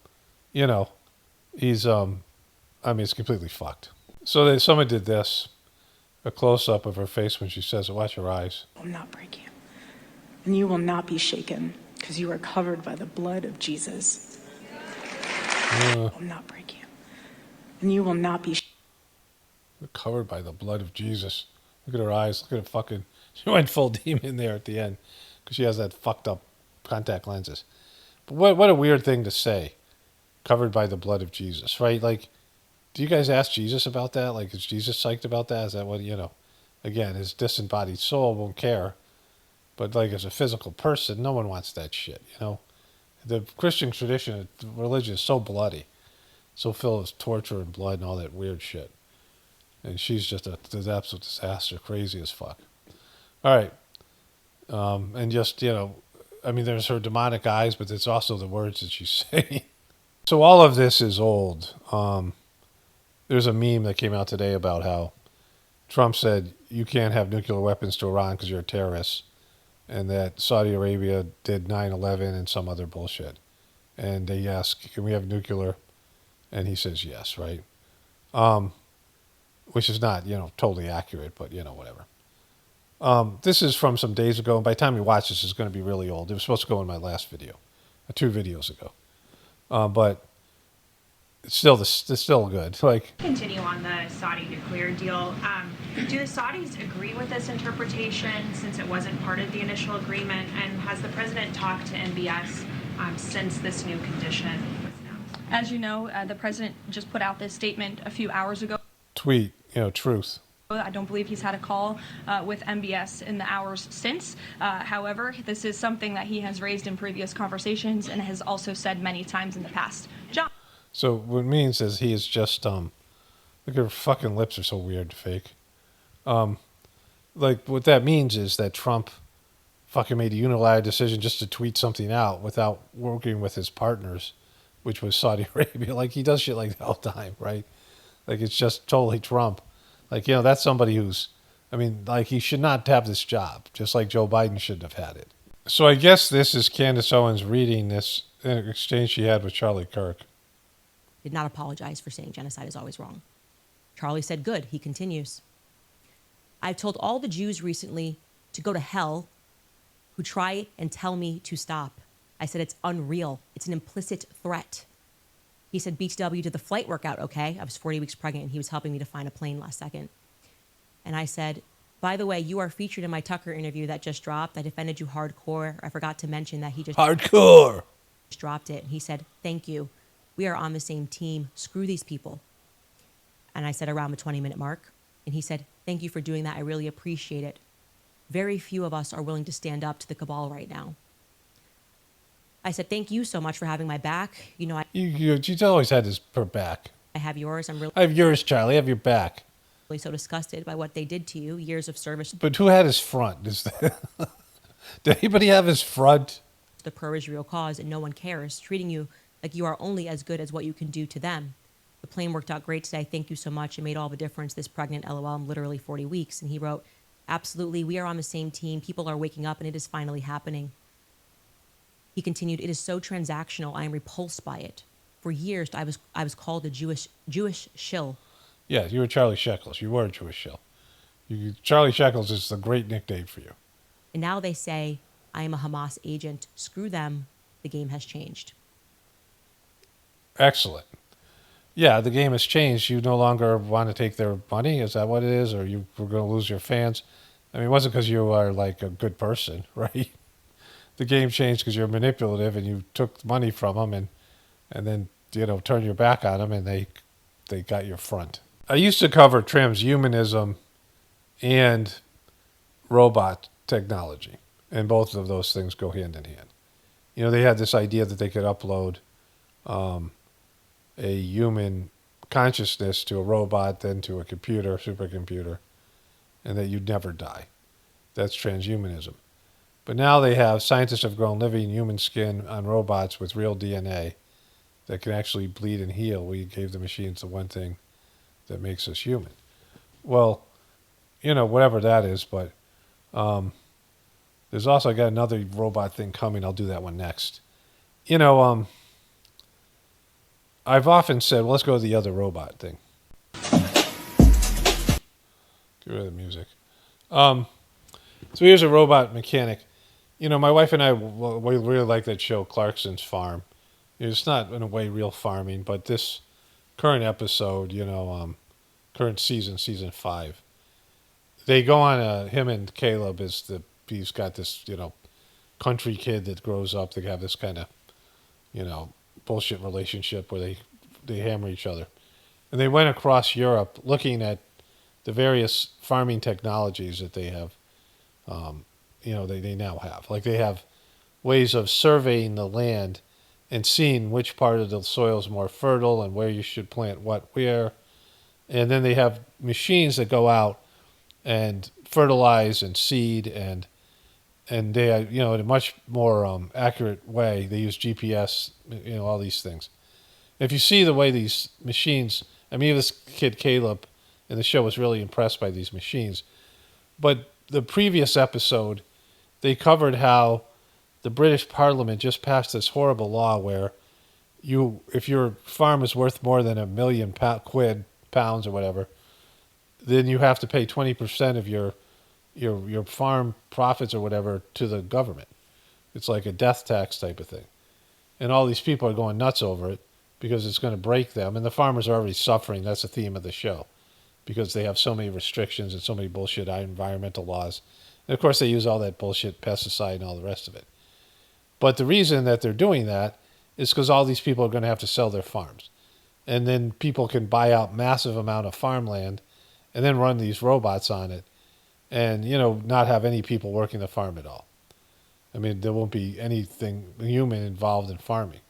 he's, it's completely fucked. So someone did this, a close-up of her face when she says it. Watch her eyes. I will not break you, and you will not be shaken, because you are covered by the blood of Jesus. I will not break you, and you will not be covered by the blood of Jesus. Look at her eyes. Look at her fucking. She went full demon there at the end because she has that fucked up contact lenses. But what a weird thing to say. Covered by the blood of Jesus, right? Like, do you guys ask Jesus about that? Like, is Jesus psyched about that? Is that what, again, his disembodied soul won't care. But, like, as a physical person, no one wants that shit, The Christian tradition, religion is so bloody, so filled with torture and blood and all that weird shit. And she's just an absolute disaster, crazy as fuck. All right. And just, there's her demonic eyes, but it's also the words that she's saying. So all of this is old. There's a meme that came out today about how Trump said you can't have nuclear weapons to Iran because you're a terrorist, and that Saudi Arabia did 9/11 and some other bullshit. And they ask, can we have nuclear? And he says yes, right? Which is not, totally accurate, but, whatever. This is from some days ago, and by the time you watch this, it's going to be really old. It was supposed to go in my last video, 2 videos ago. But it's still good. Like, continue on the Saudi nuclear deal. Do the Saudis agree with this interpretation since it wasn't part of the initial agreement? And has the president talked to MBS since this new condition was announced? As you know, the president just put out this statement a few hours ago. tweet, truth. I don't believe he's had a call with MBS in the hours since. However, this is something that he has raised in previous conversations and has also said many times in the past. John. So what it means is he is just look at her fucking lips are so weird and fake. Like what that means is that Trump fucking made a unilateral decision just to tweet something out without working with his partners, which was Saudi Arabia. Like he does shit like that all the time, right? Like it's just totally Trump. Like, that's somebody who's, like he should not have this job, just like Joe Biden shouldn't have had it. So I guess this is Candace Owens reading this exchange she had with Charlie Kirk. Did not apologize for saying genocide is always wrong. Charlie said, good. He continues. I've told all the Jews recently to go to hell who try and tell me to stop. I said, it's unreal. It's an implicit threat. He said, BTW did the flight workout okay. I was 40 weeks pregnant, and he was helping me to find a plane last second. And I said, by the way, you are featured in my Tucker interview that just dropped. I defended you hardcore. I forgot to mention that he just hardcore dropped it. And he said, thank you. We are on the same team. Screw these people. And I said around the 20-minute mark. And he said, thank you for doing that. I really appreciate it. Very few of us are willing to stand up to the cabal right now. I said, thank you so much for having my back. You always had his back. I have yours. I have yours, Charlie. I have your back. Really so disgusted by what they did to you. Years of service. But who had his front? Did anybody have his front? The pro-Israel cause, and no one cares, treating you like you are only as good as what you can do to them. The plane worked out great today. Thank you so much. It made all the difference. This pregnant, LOL, I'm literally 40 weeks. And he wrote, absolutely, we are on the same team. People are waking up, and it is finally happening. He continued, it is so transactional. I am repulsed by it. For years, I was called a Jewish shill. Yeah, you were Charlie Shekels. You were a Jewish shill. Charlie Shekels is a great nickname for you. And now they say, I am a Hamas agent. Screw them. The game has changed. Excellent. Yeah, the game has changed. You no longer want to take their money? Is that what it is? Or you were going to lose your fans? It wasn't because you are like a good person, right? The game changed because you're manipulative and you took money from them and then, turned your back on them and they got your front. I used to cover transhumanism and robot technology, and both of those things go hand in hand. They had this idea that they could upload a human consciousness to a robot, then to a computer, supercomputer, and that you'd never die. That's transhumanism. But now scientists have grown living human skin on robots with real DNA that can actually bleed and heal. We gave the machines the one thing that makes us human. Well, whatever that is, but there's also, I got another robot thing coming. I'll do that one next. I've often said, well, let's go to the other robot thing. Get rid of the music. So here's a robot mechanic. My wife and I, we really like that show, Clarkson's Farm. It's not, in a way, real farming, but this current episode, current season 5, they go on him and Caleb he's got this, country kid that grows up. They have this kind of, bullshit relationship where they hammer each other. And they went across Europe looking at the various farming technologies that they have, they now have. Like they have ways of surveying the land and seeing which part of the soil is more fertile and where you should plant what where. And then they have machines that go out and fertilize and seed and they, in a much more accurate way. They use GPS, all these things. If you see the way these machines, this kid Caleb in the show was really impressed by these machines. But the previous episode, they covered how the British Parliament just passed this horrible law where if your farm is worth more than £1 million pounds or whatever, then you have to pay 20% of your farm profits or whatever to the government. It's like a death tax type of thing. And all these people are going nuts over it because it's going to break them. And the farmers are already suffering. That's the theme of the show because they have so many restrictions and so many bullshit environmental laws. And of course they use all that bullshit pesticide and all the rest of it. But the reason that they're doing that is because all these people are going to have to sell their farms. and then people can buy out massive amount of farmland and then run these robots on it and, not have any people working the farm at all. I mean, there won't be anything human involved in farming.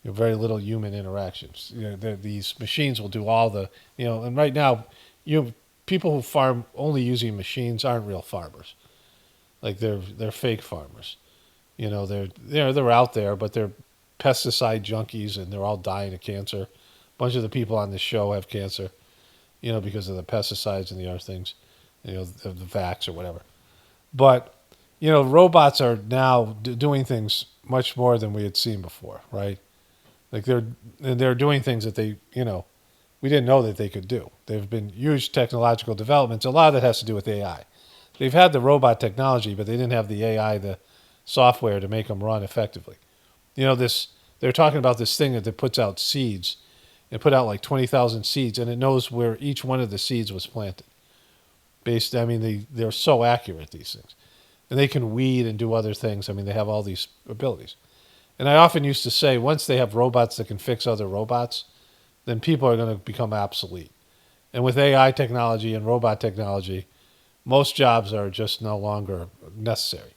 Very little human interactions. These machines will do all the, and right now, people who farm only using machines aren't real farmers. Like they're fake farmers. They're out there, but they're pesticide junkies and they're all dying of cancer. A bunch of the people on this show have cancer, because of the pesticides and the other things, the vax or whatever. But, robots are now doing things much more than we had seen before, right? Like they're doing things that they, we didn't know that they could do. There have been huge technological developments. A lot of that has to do with AI. They've had the robot technology, but they didn't have the AI, the software to make them run effectively. They're talking about this thing that puts out seeds. It put out like 20,000 seeds, and it knows where each one of the seeds was planted. They're so accurate, these things. And they can weed and do other things. They have all these abilities. And I often used to say, once they have robots that can fix other robots, then people are going to become obsolete. And with AI technology and robot technology, most jobs are just no longer necessary.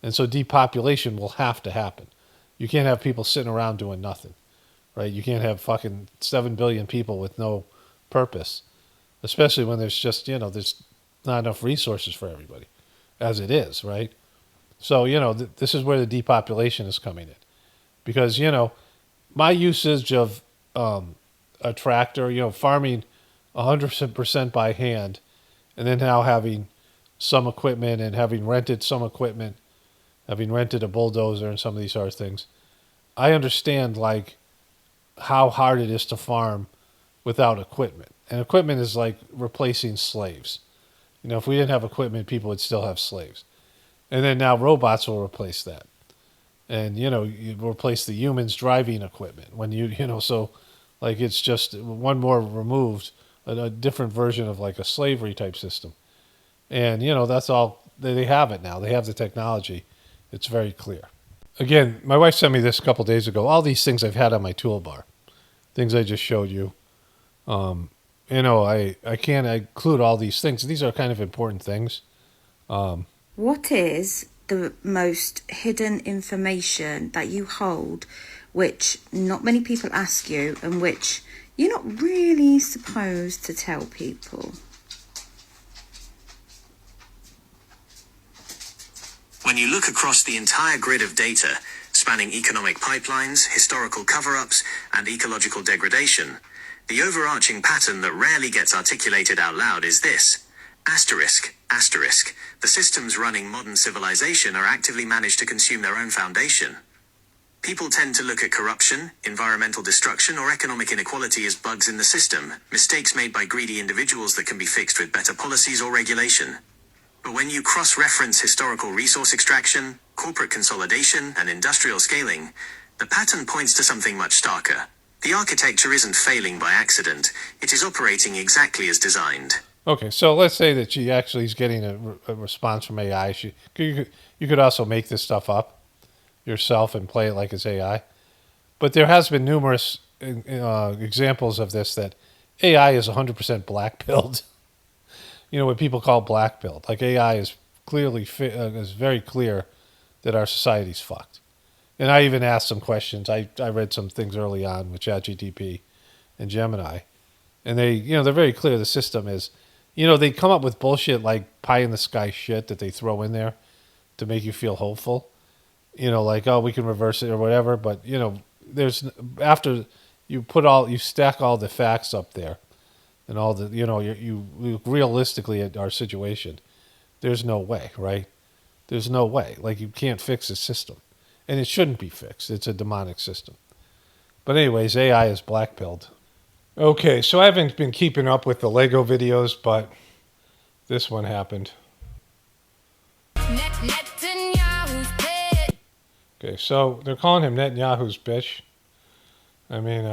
And so depopulation will have to happen. You can't have people sitting around doing nothing, right? You can't have fucking 7 billion people with no purpose, especially when there's just, there's not enough resources for everybody, as it is, right? So, this is where the depopulation is coming in. Because, my usage of a tractor, farming 100% by hand, and then now having some equipment and having rented some equipment, having rented a bulldozer and some of these other things, I understand like how hard it is to farm without equipment. And equipment is like replacing slaves. If we didn't have equipment, people would still have slaves. And then now robots will replace that. And, you replace the humans driving equipment when so like it's just one more removed, a different version of like a slavery type system. And, that's all, they have it now. They have the technology. It's very clear. Again, my wife sent me this a couple days ago. All these things I've had on my toolbar, things I just showed you. I can't include all these things. These are kind of important things. What is the most hidden information that you hold, which not many people ask you and which you're not really supposed to tell people? When you look across the entire grid of data, spanning economic pipelines, historical cover-ups, and ecological degradation, the overarching pattern that rarely gets articulated out loud is this: asterisk, asterisk. The systems running modern civilization are actively managed to consume their own foundation. People tend to look at corruption, environmental destruction, or economic inequality as bugs in the system, mistakes made by greedy individuals that can be fixed with better policies or regulation. But when you cross-reference historical resource extraction, corporate consolidation, and industrial scaling, the pattern points to something much starker. The architecture isn't failing by accident, it is operating exactly as designed. Okay, so let's say that she actually is getting a response from AI. You could also make this stuff up yourself and play it like it's AI. But there has been numerous examples of this, that AI is 100% blackpilled. What people call blackpilled. Like AI is clearly is very clear that our society's fucked. And I even asked some questions. I read some things early on with ChatGPT and Gemini, and they're very clear. The system is, they come up with bullshit like pie in the sky shit that they throw in there to make you feel hopeful. Like, oh, we can reverse it or whatever. But there's, after you stack all the facts up there, and all the, you look realistically at our situation, there's no way, right? There's no way. Like, you can't fix the system. And it shouldn't be fixed. It's a demonic system. But anyways, AI is blackpilled. Okay, so I haven't been keeping up with the Lego videos, but this one happened. Okay, so they're calling him Netanyahu's bitch. I mean,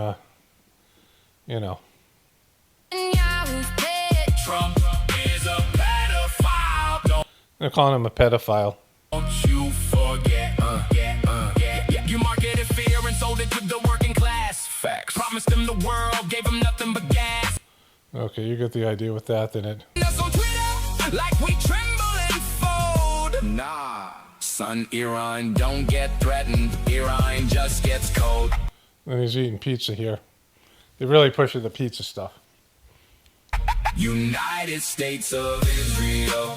Trump is a pedophile. They're calling him a pedophile. Don't you forget, you marketed fear and sold it to the working class. Facts. Promised them the world, gave them nothing but gas. Okay, you get the idea with that, then it. Like we tremble and fold. Nah, son, Iran don't get threatened. Iran just gets cold. And he's eating pizza here. They really push the pizza stuff. United States of Israel.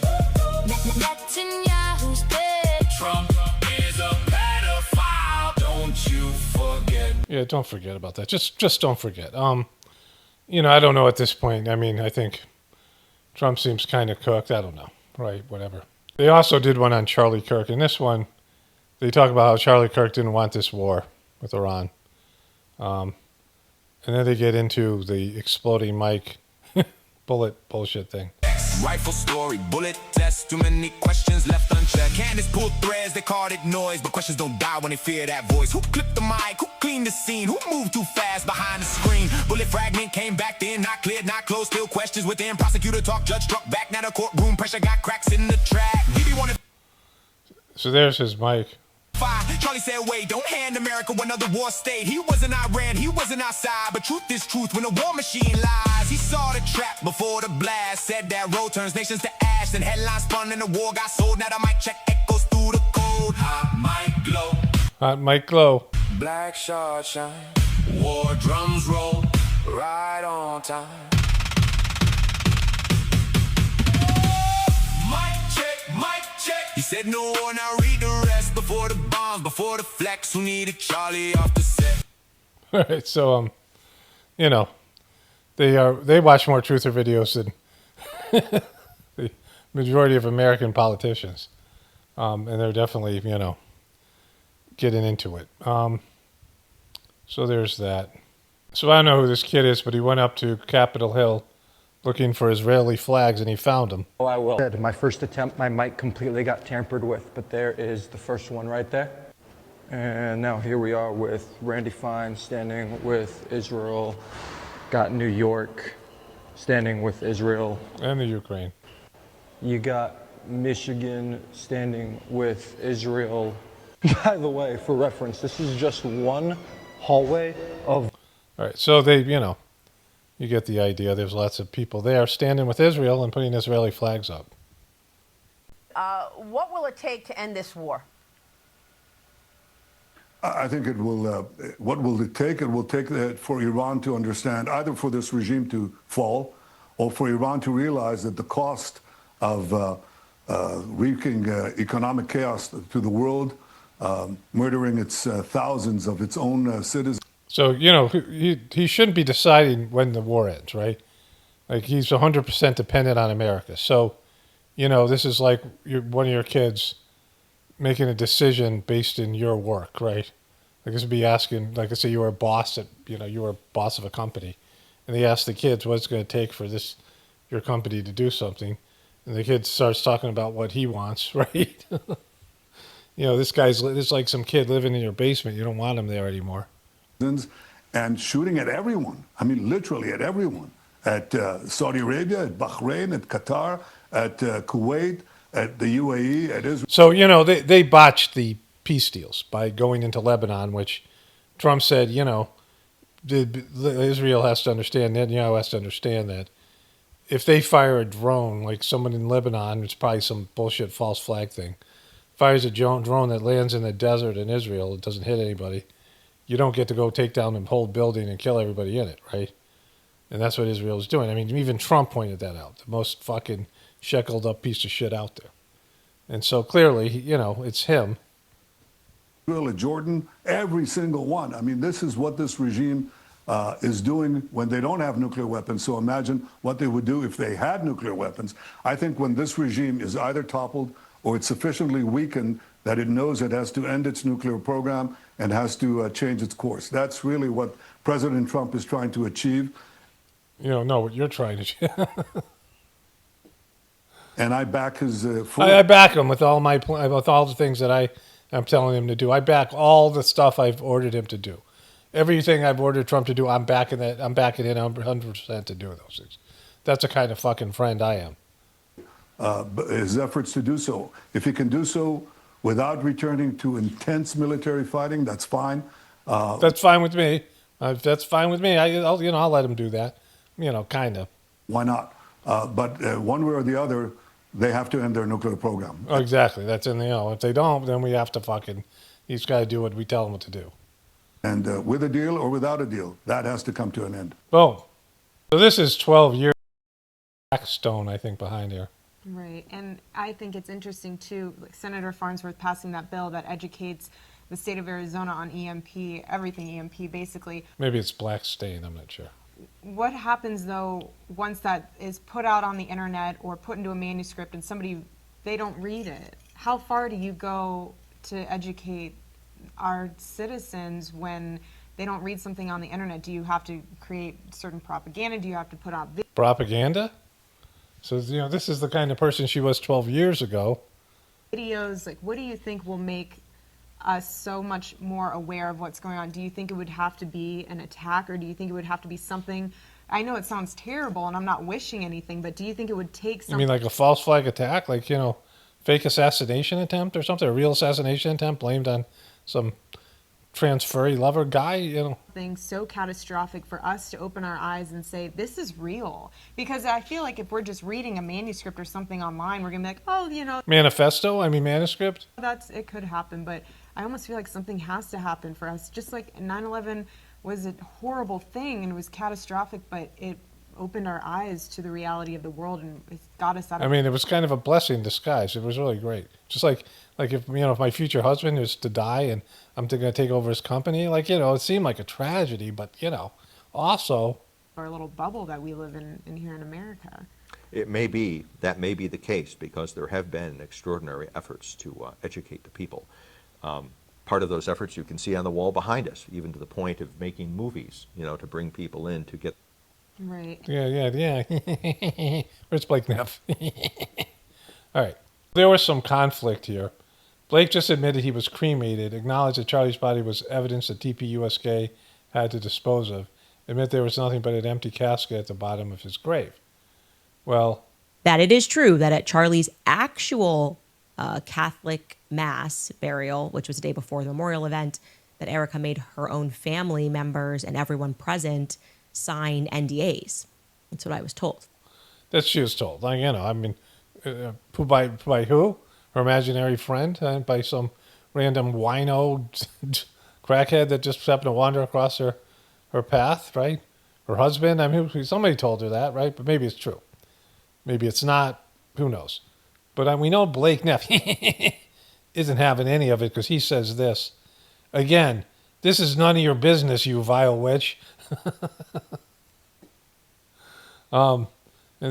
Netanyahu's dead. Trump is a pedophile. Don't you forget. Yeah, don't forget about that. Just don't forget. You know, I don't know at this point. I mean, I think Trump seems kind of cooked. I don't know. Right, whatever. They also did one on Charlie Kirk. In this one, they talk about how Charlie Kirk didn't want this war with Iran. And then they get into the exploding mic bullet bullshit thing. Rifle story, bullet test, too many questions left unchecked. Candace pulled threads, they called it noise, but questions don't die when they fear that voice. Who clipped the mic? Who cleaned the scene? Who moved too fast behind the screen? Bullet fragment came back then, not cleared, not closed, still questions within. Prosecutor talk, judge struck back, now the courtroom pressure got cracks in the track. So there's his mic. Charlie said, wait, don't hand America another war state. He wasn't Iran, he wasn't outside, but truth is truth when the war machine lies. He saw the trap before the blast, said that road turns nations to ash. Then headlines spun and the war got sold. Now the mic check echoes through the code. Hot mic glow. Hot mic glow. Black shard shine. War drums roll. Right on time. He said no war, now read the rest. Before the bombs, before the flex, who needed Charlie off the set? All right, so you know, they watch more truther videos than the majority of American politicians, and they're definitely getting into it. So there's that. So I don't know who this kid is, but he went up to Capitol Hill looking for Israeli flags, and he found them. Oh, I will. My first attempt, my mic completely got tampered with, but there is the first one right there. And now here we are with Randy Fine standing with Israel. Got New York standing with Israel. And the Ukraine. You got Michigan standing with Israel. By the way, for reference, this is just one hallway of... All right, so they, you get the idea. There's lots of people there standing with Israel and putting Israeli flags up. What will it take to end this war? I think it will. What will it take? It will take for Iran to understand, either for this regime to fall, or for Iran to realize that the cost of wreaking economic chaos to the world, murdering its thousands of its own citizens. So, he shouldn't be deciding when the war ends, right? Like, he's 100% dependent on America. So, this is like one of your kids making a decision based in your work, right? Like, this would be asking, like I say, you were a boss at, you were a boss of a company. And they ask the kids what it's going to take for your company to do something. And the kid starts talking about what he wants, right? This like some kid living in your basement. You don't want him there anymore. And shooting at everyone. I mean, literally at everyone. At Saudi Arabia, at Bahrain, at Qatar, at Kuwait, at the UAE, at Israel. So, they botched the peace deals by going into Lebanon, which Trump said, Israel has to understand, Netanyahu has to understand that if they fire a drone, like someone in Lebanon, it's probably some bullshit false flag thing, fires a drone that lands in the desert in Israel, it doesn't hit anybody, you don't get to go take down the whole building and kill everybody in it, right? And that's what Israel is doing. I mean, even Trump pointed that out, the most fucking shackled up piece of shit out there. And so clearly, it's him. Israel, Jordan, every single one. I mean, this is what this regime is doing when they don't have nuclear weapons. So imagine what they would do if they had nuclear weapons. I think when this regime is either toppled or it's sufficiently weakened that it knows it has to end its nuclear program and has to change its course. That's really what President Trump is trying to achieve. You don't know what you're trying to achieve. And I back his... I back him with all with all the things that I'm telling him to do. I back all the stuff I've ordered him to do. Everything I've ordered Trump to do, I'm backing him 100% to do those things. That's the kind of fucking friend I am. His efforts to do so. If he can do so without returning to intense military fighting, that's fine. That's fine with me. That's fine with me. I'll let him do that. Kind of. Why not? But one way or the other, they have to end their nuclear program. Oh, exactly. That's in the, if they don't, then we have to he's got to do what we tell him what to do. And with a deal or without a deal, that has to come to an end. Boom. So this is 12 years Blackstone, I think, behind here. Right, and I think it's interesting too, like Senator Farnsworth passing that bill that educates the state of Arizona on EMP, everything EMP basically. Maybe it's Blackstone, I'm not sure. What happens though once that is put out on the internet or put into a manuscript and they don't read it? How far do you go to educate our citizens when they don't read something on the internet? Do you have to create certain propaganda? Do you have to put out Propaganda? So, this is the kind of person she was 12 years ago. videos? Like, what do you think will make us so much more aware of what's going on? Do you think it would have to be an attack, or do you think it would have to be something? I know it sounds terrible and I'm not wishing anything, but do you think it would take something? You mean like a false flag attack? Like, fake assassination attempt or something? A real assassination attempt blamed on some trans furry lover guy, Something so catastrophic for us to open our eyes and say, this is real. Because I feel like if we're just reading a manuscript or something online, we're going to be like, oh, Manifesto? Manuscript? it could happen, but I almost feel like something has to happen for us. Just like 9/11 was a horrible thing and it was catastrophic, but it opened our eyes to the reality of the world and it got us out of it was kind of a blessing in disguise. It was really great. Just like if my future husband is to die and I'm going to take over his company, it seemed like a tragedy, but also our little bubble that we live in here in America. That may be the case because there have been extraordinary efforts to educate the people. Part of those efforts you can see on the wall behind us, even to the point of making movies, to bring people in to get. Right. Yeah. Where's Blake Neff? All right. There was some conflict here. Blake just admitted he was cremated, acknowledged that Charlie's body was evidence that TPUSK had to dispose of, admit there was nothing but an empty casket at the bottom of his grave. Well, that it is true that at Charlie's actual Catholic Mass burial, which was the day before the memorial event, that Erika made her own family members and everyone present sign NDAs. That's what I was told. That she was told. By who? Her imaginary friend? By some random wino crackhead that just happened to wander across her path, right? Her husband? Somebody told her that, right? But maybe it's true. Maybe it's not. Who knows? But we know Blake Neff isn't having any of it because he says this. Again, this is none of your business, you vile witch. And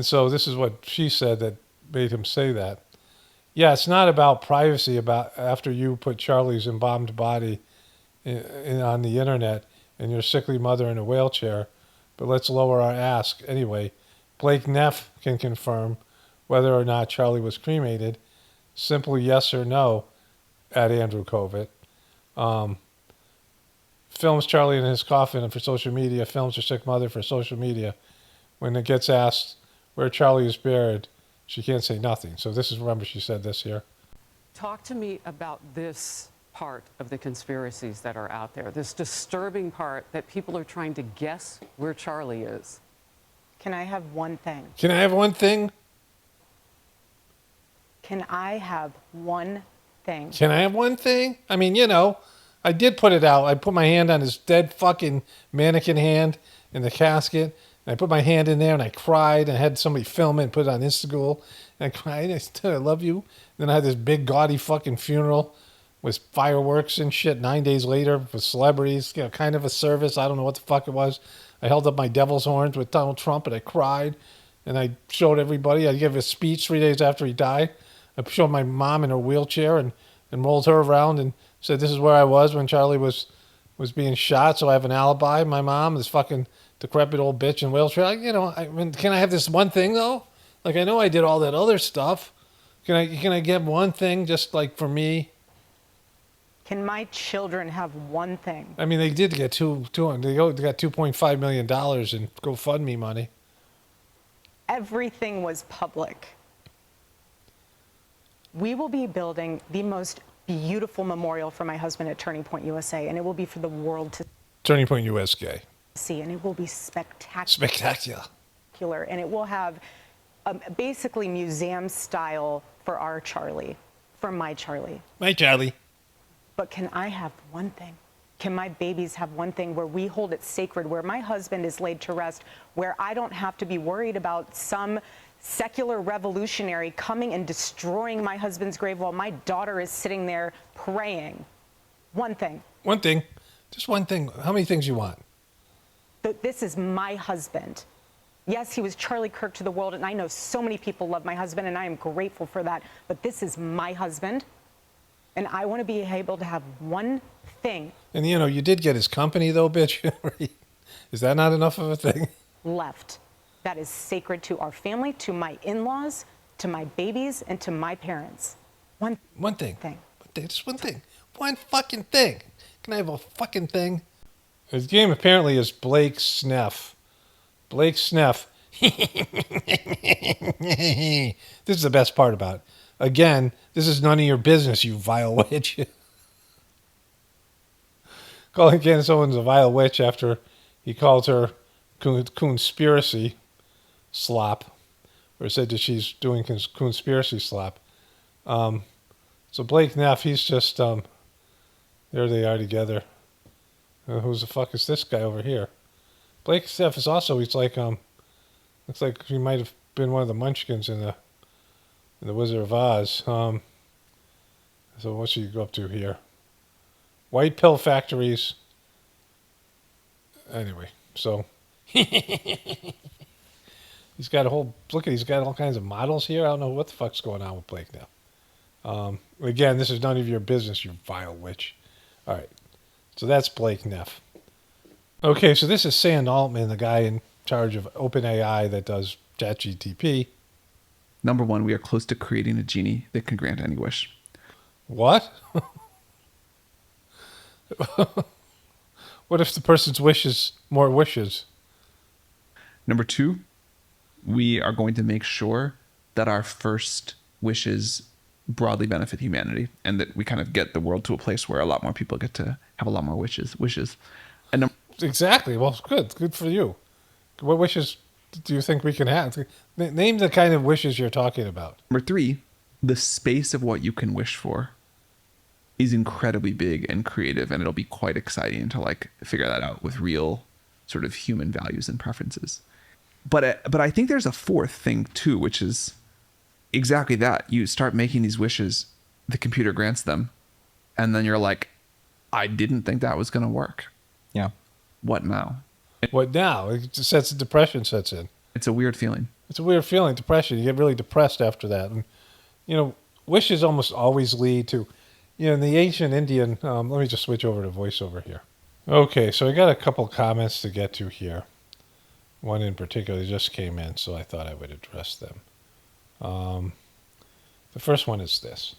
so this is what she said that made him say that. Yeah, it's not about privacy about after you put Charlie's embalmed body on the internet and your sickly mother in a wheelchair, but let's lower our ask. Anyway, Blake Neff can confirm whether or not Charlie was cremated. Simply yes or no at Andrew Covet. Films Charlie in his coffin for social media, films her sick mother for social media. When it gets asked where Charlie is buried, she can't say nothing. So remember she said this here. Talk to me about this part of the conspiracies that are out there, this disturbing part that people are trying to guess where Charlie is. Can I have one thing? Can I have one thing? Can I have one thing? Can I have one thing? I did put it out. I put my hand on his dead fucking mannequin hand in the casket. And I put my hand in there and I cried and I had somebody film it and put it on Instagram. And I cried. I said, I love you. And then I had this big gaudy fucking funeral with fireworks and shit 9 days later with celebrities, kind of a service. I don't know what the fuck it was. I held up my devil's horns with Donald Trump and I cried. And I showed everybody. I gave a speech 3 days after he died. I showed my mom in her wheelchair and rolled her around and said, this is where I was when Charlie was being shot. So I have an alibi. My mom, this fucking decrepit old bitch in wheelchair. Can I have this one thing though? I know I did all that other stuff. Can I get one thing just for me? Can my children have one thing? They did get they got $2.5 million in GoFundMe money. Everything was public. We will be building the most beautiful memorial for my husband at Turning Point USA, and it will be for the world to. Turning Point USK. And it will be spectacular. Spectacular. And it will have basically museum style for our Charlie, for my Charlie. My Charlie. But can I have one thing? Can my babies have one thing where we hold it sacred, where my husband is laid to rest, where I don't have to be worried about some secular revolutionary coming and destroying my husband's grave while my daughter is sitting there praying? One thing. One thing. Just one thing. How many things you want? This is my husband. Yes, he was Charlie Kirk to the world, and I know so many people love my husband, and I am grateful for that. But this is my husband, and I want to be able to have one thing. And you know, you did get his company though, bitch. Is that not enough of a thing? Left. That is sacred to our family, to my in-laws, to my babies, and to my parents. One thing. Just one thing. One fucking thing. Can I have a fucking thing? His game apparently is Blake Sneff. Blake Sneff. This is the best part about it. Again, this is none of your business, you vile witch. Calling again someone's a vile witch after he called her conspiracy slop, or said that she's doing conspiracy slop. So Blake Neff, he's just, there they are together. Who's the fuck is this guy over here? Blake Neff is also, he's like, looks like he might have been one of the munchkins in the Wizard of Oz. So what's he up to here? White pill factories. Anyway, so he's got a whole look at. He's got all kinds of models here. I don't know what the fuck's going on with Blake now. Again, this is none of your business, you vile witch. All right, so that's Blake Neff. Okay, so this is Sam Altman, the guy in charge of OpenAI that does ChatGPT. Number one, we are close to creating a genie that can grant any wish. What? What if the person's wish is more wishes? Number two, we are going to make sure that our first wishes broadly benefit humanity, and that we kind of get the world to a place where a lot more people get to have a lot more wishes. And exactly. Well, good for you. What wishes do you think we can have? Name the kind of wishes you're talking about. Number three, the space of what you can wish for is incredibly big and creative, and it'll be quite exciting to like figure that out with real sort of human values and preferences. But I think there's a fourth thing too, which is exactly that. You start making these wishes, the computer grants them, and then you're like, I didn't think that was going to work. Yeah. What now? What now? Depression sets in. It's a weird feeling. It's a weird feeling, depression. You get really depressed after that. And, you know, wishes almost always lead to, you know, in the ancient Indian, let me just switch over to voiceover here. Okay, so I got a couple comments to get to here. One in particular just came in, so I thought I would address them. The first one is this: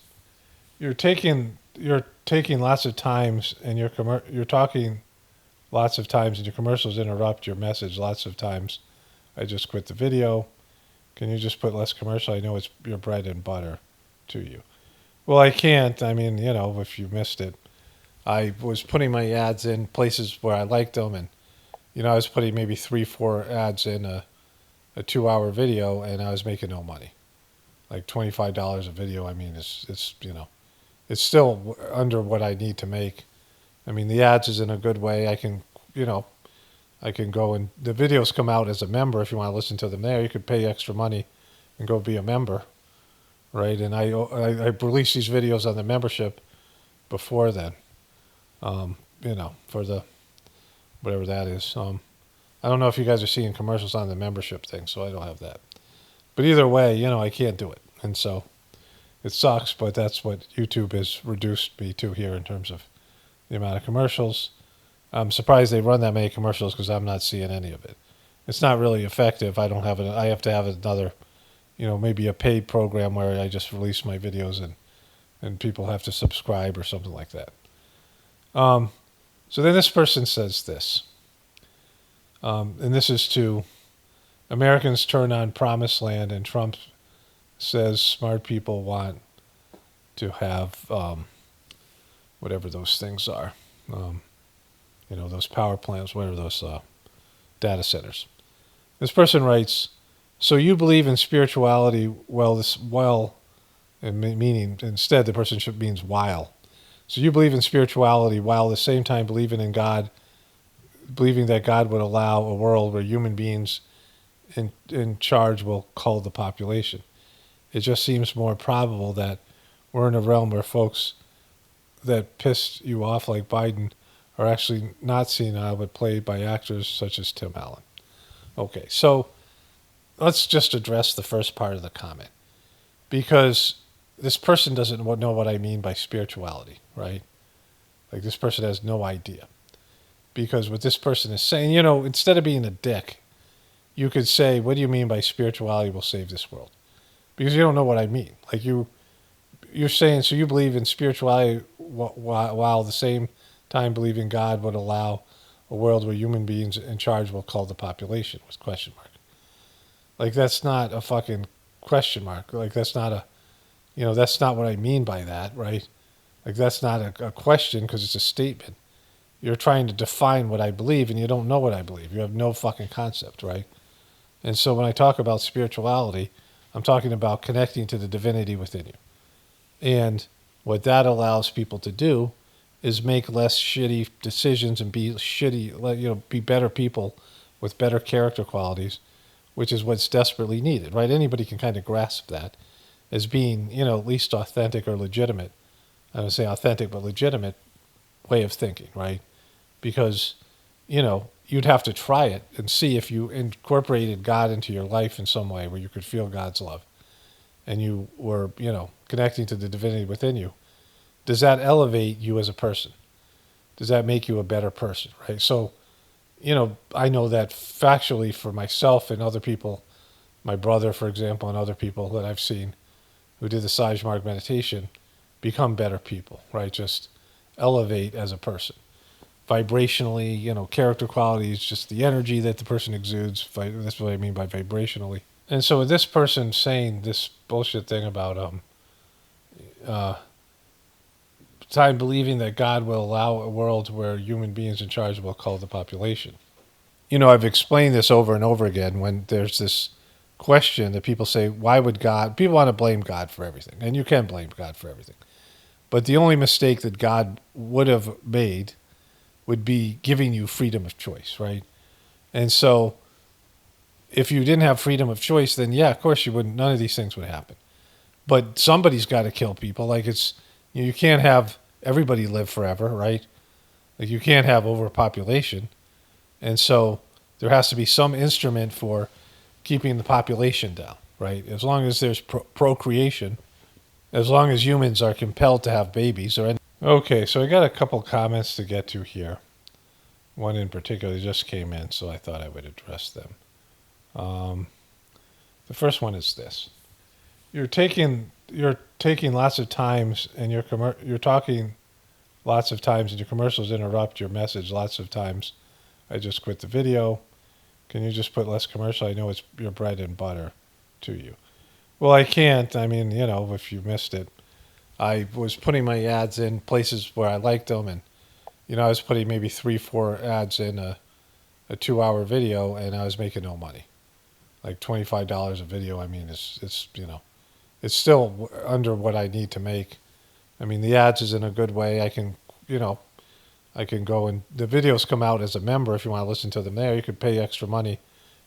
you're taking lots of times, and you're talking lots of times, and your commercials interrupt your message lots of times. I just quit the video. Can you just put less commercial? I know it's your bread and butter to you. Well, I can't. I mean, you know, if you missed it, I was putting my ads in places where I liked them, and you know, I was putting maybe 3-4 ads in a 2-hour video, and I was making no money. Like $25 a video. I mean, it's you know, it's still under what I need to make. I mean, the ads is in a good way. I can, you know, I can go and the videos come out as a member. If you want to listen to them there, you could pay extra money and go be a member, right? And I release these videos on the membership before then, you know, for the whatever that is. I don't know if you guys are seeing commercials on the membership thing, so I don't have that. But either way, you know, I can't do it, and so it sucks. But that's what YouTube has reduced me to here in terms of the amount of commercials. I'm surprised they run that many commercials because I'm not seeing any of it. It's not really effective. I don't have it. I have to have another, you know, maybe a paid program where I just release my videos and people have to subscribe or something like that. So then this person says this, and this is to Americans turn on Promised Land, and Trump says smart people want to have whatever those things are. those power plants, what are those data centers? This person writes, so you believe in spirituality, and meaning instead the person should means while. So you believe in spirituality while at the same time believing in God, believing that God would allow a world where human beings in charge will cull the population. It just seems more probable that we're in a realm where folks that pissed you off like Biden are actually not senile but played by actors such as Tim Allen. Okay, so let's just address the first part of the comment, because this person doesn't know what I mean by spirituality, right? Like, this person has no idea. Because what this person is saying, instead of being a dick, you could say, what do you mean by spirituality will save this world? Because you don't know what I mean. Like, you're saying, so you believe in spirituality while at the same time believing God would allow a world where human beings in charge will cull the population, with question mark. Like, that's not a fucking question mark. Like, that's not that's not what I mean by that, right? Like, that's not a question because it's a statement. You're trying to define what I believe, and you don't know what I believe. You have no fucking concept, right? And so when I talk about spirituality, I'm talking about connecting to the divinity within you. And what that allows people to do is make less shitty decisions and be be better people with better character qualities, which is what's desperately needed, right? Anybody can kind of grasp that as being, at least authentic or legitimate. I would say authentic but legitimate way of thinking, right? Because, you'd have to try it and see if you incorporated God into your life in some way where you could feel God's love and you were, connecting to the divinity within you. Does that elevate you as a person? Does that make you a better person, right? So, I know that factually for myself and other people, my brother, for example, and other people that I've seen who did the Sajmark meditation become better people, right? Just elevate as a person. Vibrationally, character qualities, just the energy that the person exudes. That's what I mean by vibrationally. And so with this person saying this bullshit thing about time believing that God will allow a world where human beings in charge will cull the population. I've explained this over and over again when there's this question that people say, why would God, people want to blame God for everything. And you can blame God for everything. But the only mistake that God would have made would be giving you freedom of choice, right? And so if you didn't have freedom of choice, then yeah, of course none of these things would happen. But somebody's got to kill people. Like, you can't have everybody live forever, right? Like, you can't have overpopulation. And so there has to be some instrument for keeping the population down, right? As long as there's procreation, as long as humans are compelled to have babies. Okay, so I got a couple comments to get to here. One in particular just came in, so I thought I would address them. The first one is this: you're taking lots of times, and you're talking lots of times, and your commercials interrupt your message lots of times. I just quit the video. Can you just put less commercial? I know it's your bread and butter to you. Well, I can't. I mean, if you missed it, I was putting my ads in places where I liked them, and I was putting maybe 3-4 ads in a 2-hour video, and I was making no money. Like $25 a video. I mean, it's still under what I need to make. I mean, the ads is in a good way. I can go and the videos come out as a member. If you want to listen to them there, you could pay extra money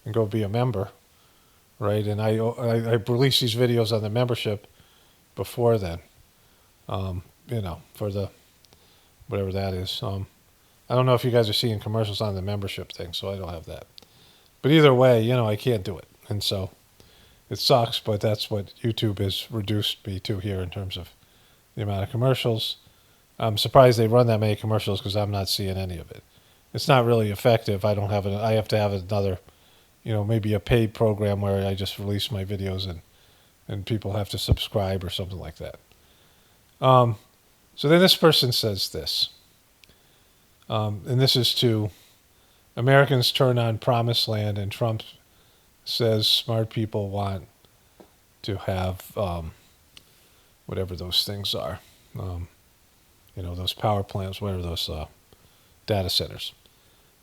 and go be a member, right? And I release these videos on the membership before then, for the whatever that is. I don't know if you guys are seeing commercials on the membership thing, so I don't have that. But either way, I can't do it, and so it sucks. But that's what YouTube has reduced me to here in terms of the amount of commercials. I'm surprised they run that many commercials because I'm not seeing any of it. It's not really effective. I have to have another, maybe a paid program where I just release my videos and people have to subscribe or something like that. So then this person says this, and this is to Americans turn on promised land, and Trump says smart people want to have whatever those things are. Those power plants, whatever those data centers.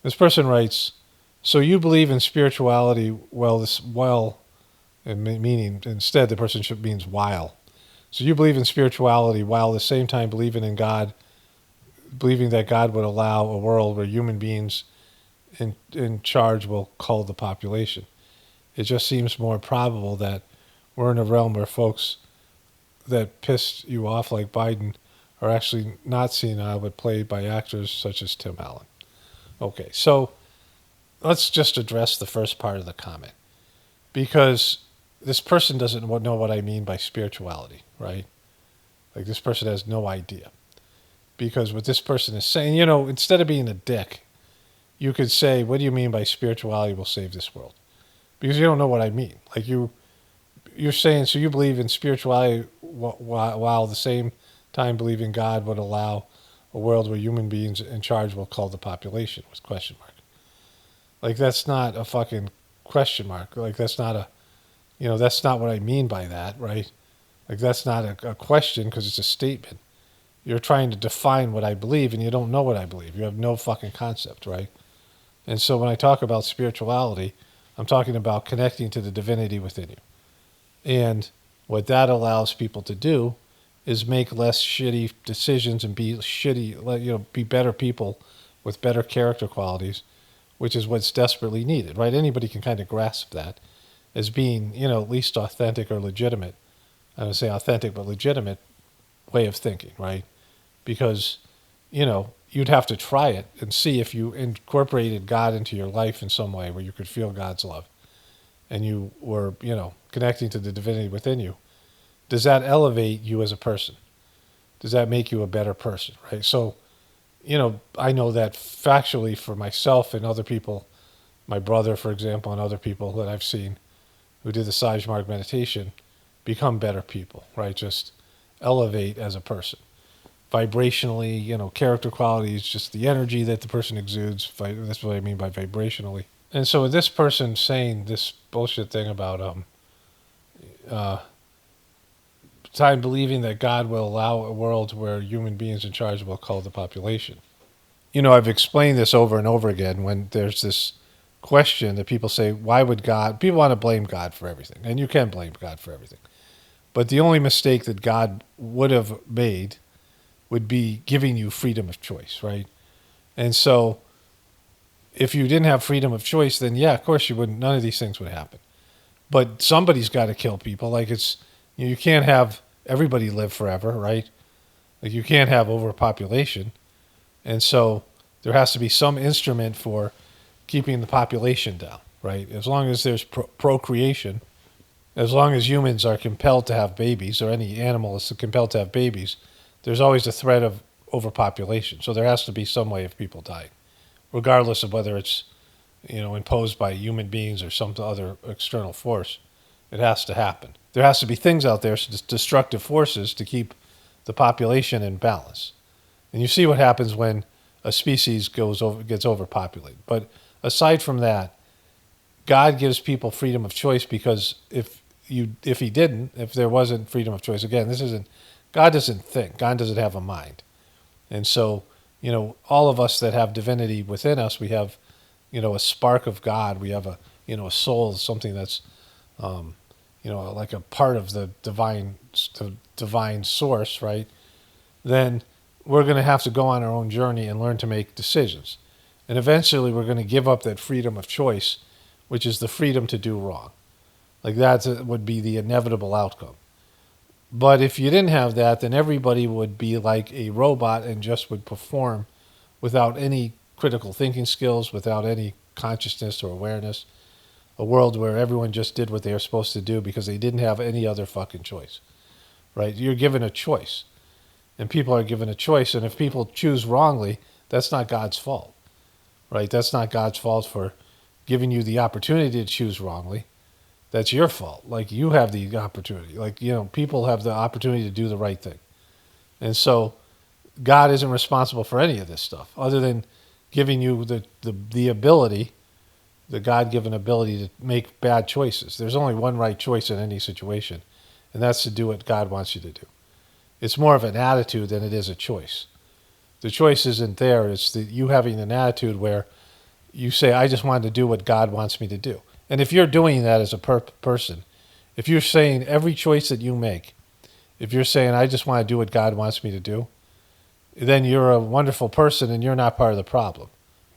This person writes, so you believe in spirituality, meaning instead the person should means while. So you believe in spirituality while at the same time believing in God, believing that God would allow a world where human beings in charge will cull the population. It just seems more probable that we're in a realm where folks that pissed you off like Biden are actually not senile but played by actors such as Tim Allen. Okay, so let's just address the first part of the comment, because this person doesn't know what I mean by spirituality, right? Like, this person has no idea. Because what this person is saying, instead of being a dick, you could say, what do you mean by spirituality will save this world? Because you don't know what I mean. Like, you're saying, so you believe in spirituality while at the same time believing God would allow a world where human beings in charge will cull the population, with question mark. Like, that's not a fucking question mark. Like, that's not that's not what I mean by that, right? Like, that's not a question, because it's a statement. You're trying to define what I believe, and you don't know what I believe. You have no fucking concept, right? And so when I talk about spirituality, I'm talking about connecting to the divinity within you. And what that allows people to do is make less shitty decisions and be be better people with better character qualities, which is what's desperately needed, right? Anybody can kind of grasp that as being, at least authentic or legitimate. I would say authentic but legitimate way of thinking, right? Because, you'd have to try it and see if you incorporated God into your life in some way where you could feel God's love and you were, connecting to the divinity within you. Does that elevate you as a person? Does that make you a better person, right? So, I know that factually for myself and other people, my brother, for example, and other people that I've seen who did the Sajmark meditation become better people, right? Just elevate as a person. Vibrationally, character qualities, just the energy that the person exudes. That's what I mean by vibrationally. And so with this person saying this bullshit thing about time believing that God will allow a world where human beings in charge will cull the population. I've explained this over and over again when there's this question that people say, why would God, people want to blame God for everything. And you can blame God for everything. But the only mistake that God would have made would be giving you freedom of choice, right? And so if you didn't have freedom of choice, then yeah, of course none of these things would happen. But somebody's got to kill people. Like, you can't have everybody live forever, right? Like, you can't have overpopulation. And so there has to be some instrument for keeping the population down, right? As long as there's procreation, as long as humans are compelled to have babies, or any animal is compelled to have babies, there's always a threat of overpopulation. So there has to be some way of people dying, regardless of whether it's, imposed by human beings or some other external force. It has to happen. There has to be things out there, destructive forces, to keep the population in balance. And you see what happens when a species gets overpopulated. But aside from that, God gives people freedom of choice, because if there wasn't freedom of choice, again, God doesn't think. God doesn't have a mind. And so, all of us that have divinity within us, we have, a spark of God. We have a soul, something that's, like a part of the divine source, right? Then we're going to have to go on our own journey and learn to make decisions. And eventually we're going to give up that freedom of choice, which is the freedom to do wrong. Like, that would be the inevitable outcome. But if you didn't have that, then everybody would be like a robot and just would perform without any critical thinking skills, without any consciousness or awareness. A world where everyone just did what they were supposed to do because they didn't have any other fucking choice, right? You're given a choice, and people are given a choice. And if people choose wrongly, that's not God's fault, right? That's not God's fault for giving you the opportunity to choose wrongly. That's your fault. Like, you have the opportunity. Like, people have the opportunity to do the right thing. And so God isn't responsible for any of this stuff, other than giving you the ability, the God-given ability to make bad choices. There's only one right choice in any situation, and that's to do what God wants you to do. It's more of an attitude than it is a choice. The choice isn't there. It's you having an attitude where you say, I just wanted to do what God wants me to do. And if you're doing that as a person, if you're saying every choice that you make, if you're saying, I just want to do what God wants me to do, then you're a wonderful person and you're not part of the problem,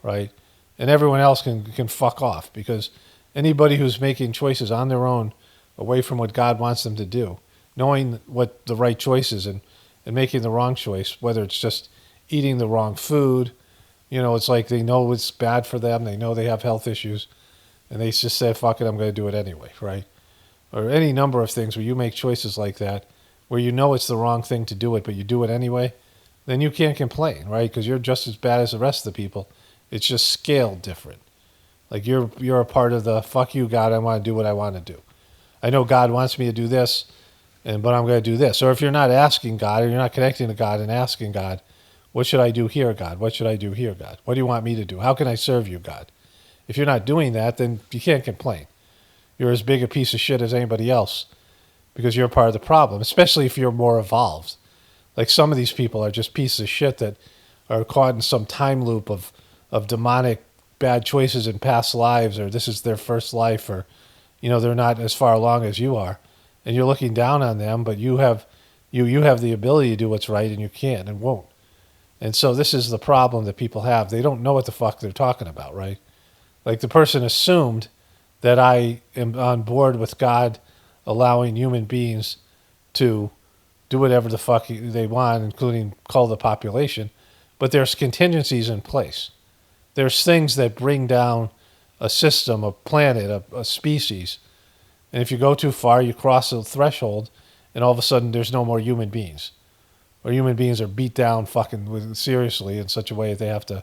right? And everyone else can fuck off, because anybody who's making choices on their own away from what God wants them to do, knowing what the right choice is and making the wrong choice, whether it's just eating the wrong food, it's like they know it's bad for them, they know they have health issues, and they just say, fuck it, I'm going to do it anyway, right? Or any number of things where you make choices like that, where you know it's the wrong thing to do it, but you do it anyway, then you can't complain, right? Because you're just as bad as the rest of the people. It's just scaled different. Like you're a part of the, fuck you, God, I want to do what I want to do. I know God wants me to do this, but I'm going to do this. Or if you're not asking God, or you're not connecting to God and asking God, what should I do here, God? What should I do here, God? What do you want me to do? How can I serve you, God? If you're not doing that, then you can't complain. You're as big a piece of shit as anybody else, because you're part of the problem, especially if you're more evolved. Like some of these people are just pieces of shit that are caught in some time loop of demonic bad choices in past lives, or this is their first life, or they're not as far along as you are, and you're looking down on them, but you have the ability to do what's right, and you can't and won't. And so this is the problem that people have. They don't know what the fuck they're talking about, right? Like the person assumed that I am on board with God allowing human beings to do whatever the fuck they want, including cull the population, but there's contingencies in place. There's things that bring down a system, a planet, a species, and if you go too far, you cross a threshold, and all of a sudden there's no more human beings. Or human beings are beat down fucking seriously in such a way that they have to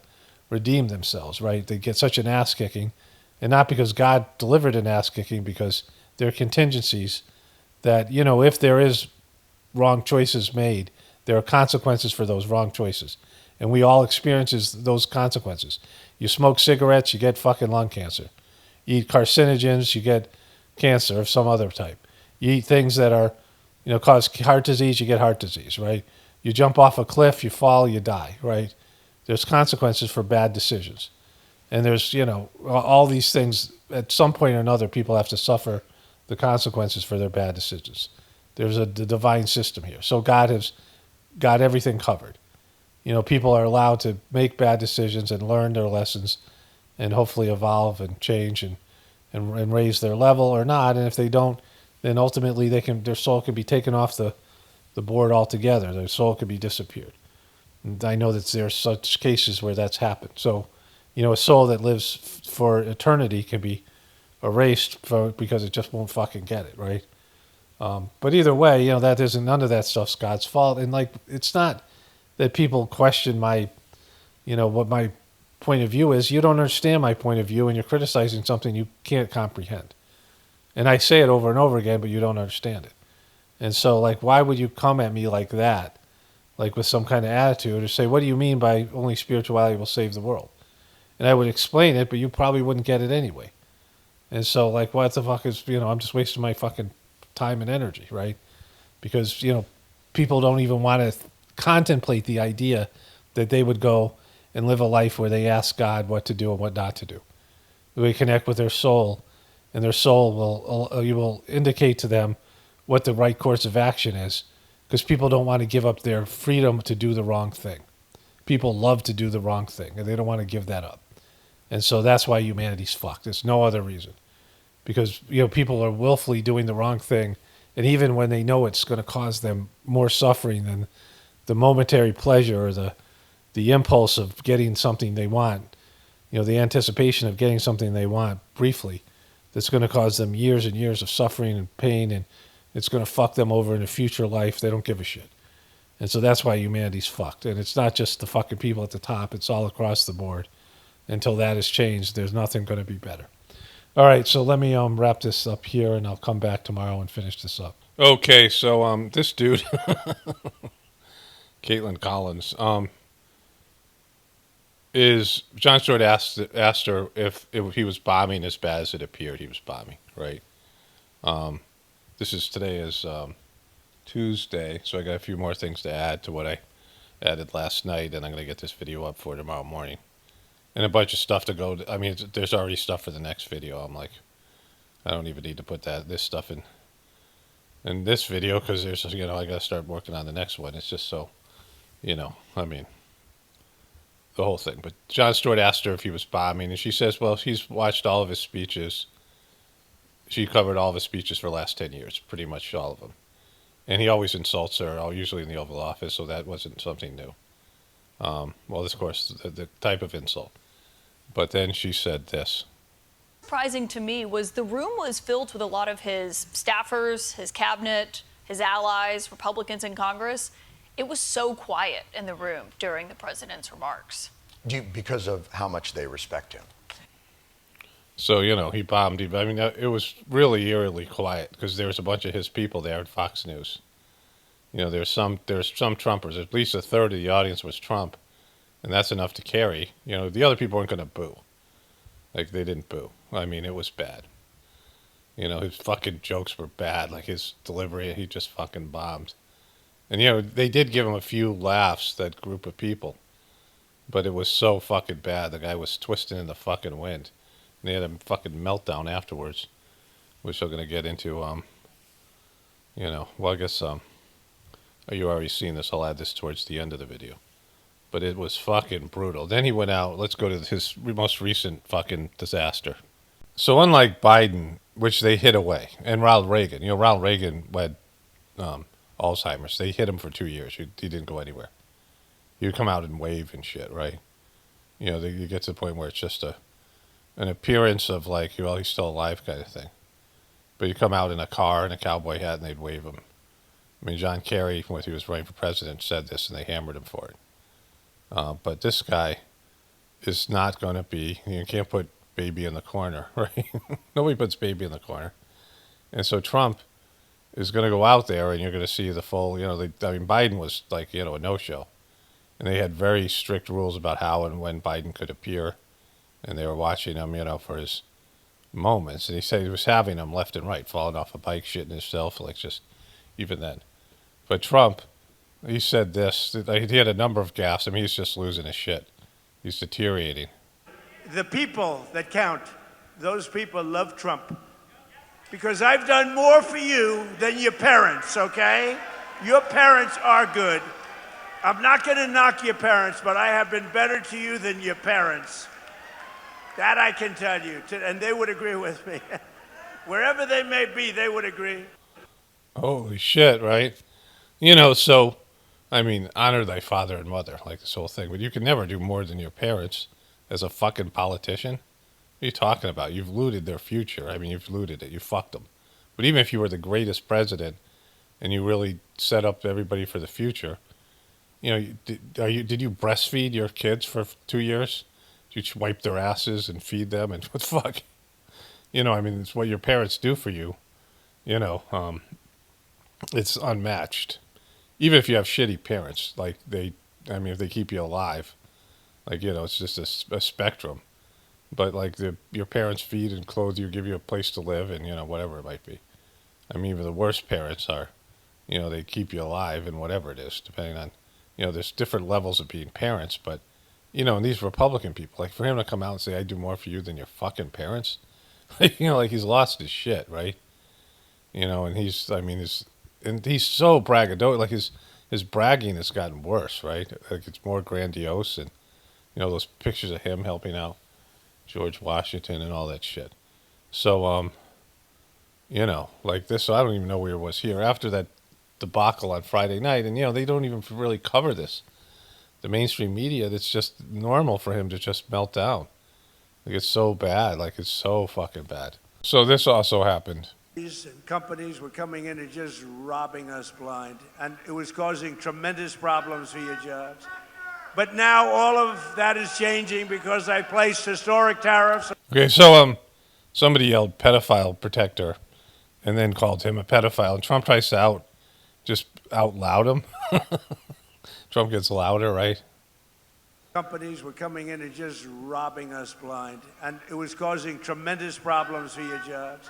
redeem themselves, right? They get such an ass kicking, and not because God delivered an ass kicking, because there are contingencies that, if there is wrong choices made, there are consequences for those wrong choices. And we all experience those consequences. You smoke cigarettes, you get fucking lung cancer. You eat carcinogens, you get cancer of some other type. You eat things that are, cause heart disease, you get heart disease, right? You jump off a cliff, you fall, you die, right? There's consequences for bad decisions. And there's, all these things, at some point or another, people have to suffer the consequences for their bad decisions. There's the divine system here. So God has got everything covered. People are allowed to make bad decisions and learn their lessons and hopefully evolve and change and raise their level or not. And if they don't, then ultimately their soul can be taken off the board altogether. Their soul could be disappeared. And I know that there's such cases where that's happened. So, a soul that lives for eternity can be erased because it just won't fucking get it, right? But either way, that isn't, none of that stuff's God's fault. And it's not that people question my, what my point of view is. You don't understand my point of view, and you're criticizing something you can't comprehend. And I say it over and over again, but you don't understand it. And so, why would you come at me like that, with some kind of attitude, or say, what do you mean by only spirituality will save the world? And I would explain it, but you probably wouldn't get it anyway. And so, what the fuck is, I'm just wasting my fucking time and energy, right? Because, people don't even want to contemplate the idea that they would go and live a life where they ask God what to do and what not to do. They connect with their soul, and their soul will indicate to them what the right course of action is, because people don't want to give up their freedom to do the wrong thing. People love to do the wrong thing, and they don't want to give that up. And so that's why humanity's fucked. There's no other reason. Because, people are willfully doing the wrong thing, and even when they know it's going to cause them more suffering than the momentary pleasure or the impulse of getting something they want, the anticipation of getting something they want briefly, that's going to cause them years and years of suffering and pain, and it's going to fuck them over in a future life. They don't give a shit. And so that's why humanity's fucked. And it's not just the fucking people at the top. It's all across the board. Until that has changed, there's nothing going to be better. All right, so let me wrap this up here, and I'll come back tomorrow and finish this up. Okay, so this dude, Caitlin Collins, is Jon Stewart asked her if he was bombing as bad as it appeared he was bombing, right? Today is Tuesday, so I got a few more things to add to what I added last night, and I'm going to get this video up for tomorrow morning. and a bunch of stuff to go. I mean, there's already stuff for the next video. I'm like, I don't even need to put this stuff in this video because there's, I got to start working on the next one. It's just so, I mean, the whole thing. But Jon Stewart asked her if he was bombing, and she says, well, she's watched all of his speeches. She covered all of his speeches for the last 10 years, pretty much all of them. And he always insults her, usually in the Oval Office, so that wasn't something new. Well, of course, the type of insult. But then she said this. Surprising to me was the room was filled with a lot of his staffers, his cabinet, his allies, Republicans in Congress. It was so quiet in the room during the president's remarks. Because of how much they respect him. So, he bombed him. I mean, it was really eerily quiet because there was a bunch of his people there at Fox News. There's some Trumpers. At least a third of the audience was Trump. And that's enough to carry. The other people weren't going to boo. Like, they didn't boo. I mean, it was bad. His fucking jokes were bad. Like, his delivery, he just fucking bombed. And, they did give him a few laughs, that group of people. But it was so fucking bad. The guy was twisting in the fucking wind. And they had a fucking meltdown afterwards, which I'm going to get into. Well, I guess you already seen this. I'll add this towards the end of the video. But it was fucking brutal. Then he went out. Let's go to his most recent fucking disaster. So unlike Biden, which they hid away, and Ronald Reagan, Ronald Reagan had Alzheimer's. They hid him for 2 years. He didn't go anywhere. He would come out and wave and shit, right? You get to the point where it's just an appearance of like, well, he's still alive kind of thing. But you come out in a car in a cowboy hat and they'd wave him. I mean, John Kerry, when he was running for president, said this and they hammered him for it. But this guy is not going to be, you can't put baby in the corner, right? Nobody puts baby in the corner. And so Trump is going to go out there and you're going to see the full, Biden was like, a no-show. And they had very strict rules about how and when Biden could appear. And they were watching him, for his moments. And he said he was having them left and right, falling off a bike, shitting himself, like just even then. But Trump, he said this. He had a number of gaffes. I mean, he's just losing his shit. He's deteriorating. The people that count, those people love Trump. Because I've done more for you than your parents, okay? Your parents are good. I'm not going to knock your parents, but I have been better to you than your parents. That I can tell you. And they would agree with me. Wherever they may be, they would agree. Holy shit, right? So, honor thy father and mother, like this whole thing. But you can never do more than your parents as a fucking politician. What are you talking about? You've looted their future. You've looted it. You fucked them. But even if you were the greatest president and you really set up everybody for the future, did you breastfeed your kids for 2 years? Did you wipe their asses and feed them? And what the fuck? It's what your parents do for you. It's unmatched. Even if you have shitty parents, like if they keep you alive, it's just a spectrum. But your parents feed and clothe you, give you a place to live, and whatever it might be. Even the worst parents are, they keep you alive and whatever it is, depending on, there's different levels of being parents. But, and these Republican people, for him to come out and say, I do more for you than your fucking parents, he's lost his shit, right? And he's so braggadocious, his bragging has gotten worse, right? It's more grandiose, and, those pictures of him helping out George Washington and all that shit. So, this, so I don't even know where it was here. After that debacle on Friday night, and, they don't even really cover this. The mainstream media, it's just normal for him to just melt down. It's so bad. It's so fucking bad. So this also happened. And companies were coming in and just robbing us blind. And it was causing tremendous problems for your jobs. But now all of that is changing because I placed historic tariffs. Okay, so somebody yelled pedophile protector and then called him a pedophile. And Trump tries to just out loud him. Trump gets louder, right? Companies were coming in and just robbing us blind. And it was causing tremendous problems for your jobs.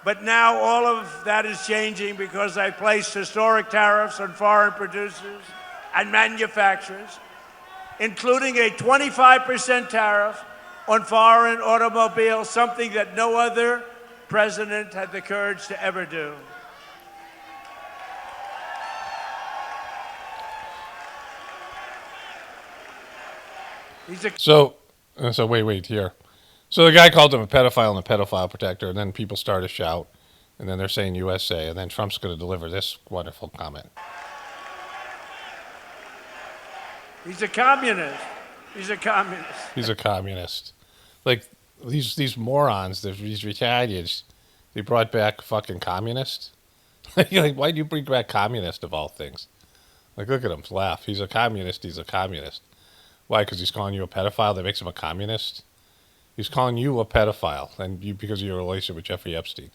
But now all of that is changing because I placed historic tariffs on foreign producers and manufacturers. including a 25% tariff on foreign automobiles, something that no other president had the courage to ever do. So wait here. So the guy called him a pedophile and a pedophile protector, and then people start to shout, and then they're saying USA, and then Trump's going to deliver this wonderful comment. He's a communist. He's a communist. He's a communist. Like these morons, these retardeds, they brought back fucking communist. Like, why do you bring back communist of all things? Like, look at him laugh. He's a communist. He's a communist. Why? Because he's calling you a pedophile. That makes him a communist. He's calling you a pedophile, and you because of your relationship with Jeffrey Epstein.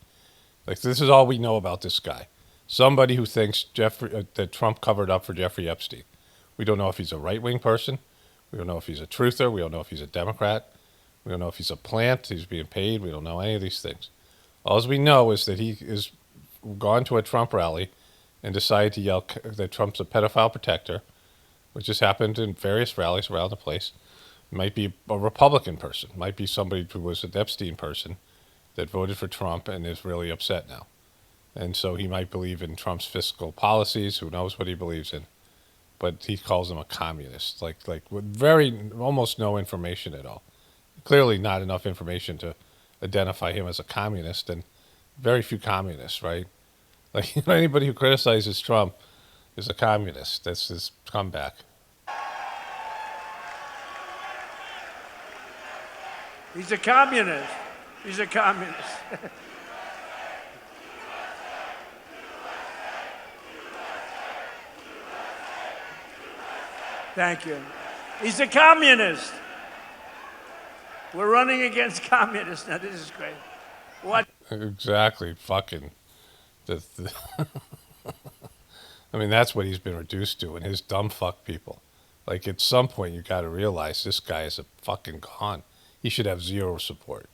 Like, this is all we know about this guy. Somebody who thinks that Trump covered up for Jeffrey Epstein. We don't know if he's a right-wing person. We don't know if he's a truther. We don't know if he's a Democrat. We don't know if he's a plant. He's being paid. We don't know any of these things. All we know is that he is gone to a Trump rally and decided to yell that Trump's a pedophile protector, which has happened in various rallies around the place. Might be a Republican person. Might be somebody who was an Epstein person that voted for Trump and is really upset now. And so he might believe in Trump's fiscal policies. Who knows what he believes in? But he calls him a communist, like with almost no information at all. Clearly not enough information to identify him as a communist, and very few communists, right? Like, anybody who criticizes Trump is a communist. That's his comeback. He's a communist. He's a communist. Thank you. He's a communist. We're running against communists. Now, this is great. What? Exactly. Fucking. I mean, that's what he's been reduced to, and his dumb fuck people. Like, at some point, you got to realize this guy is a fucking gone. He should have zero support.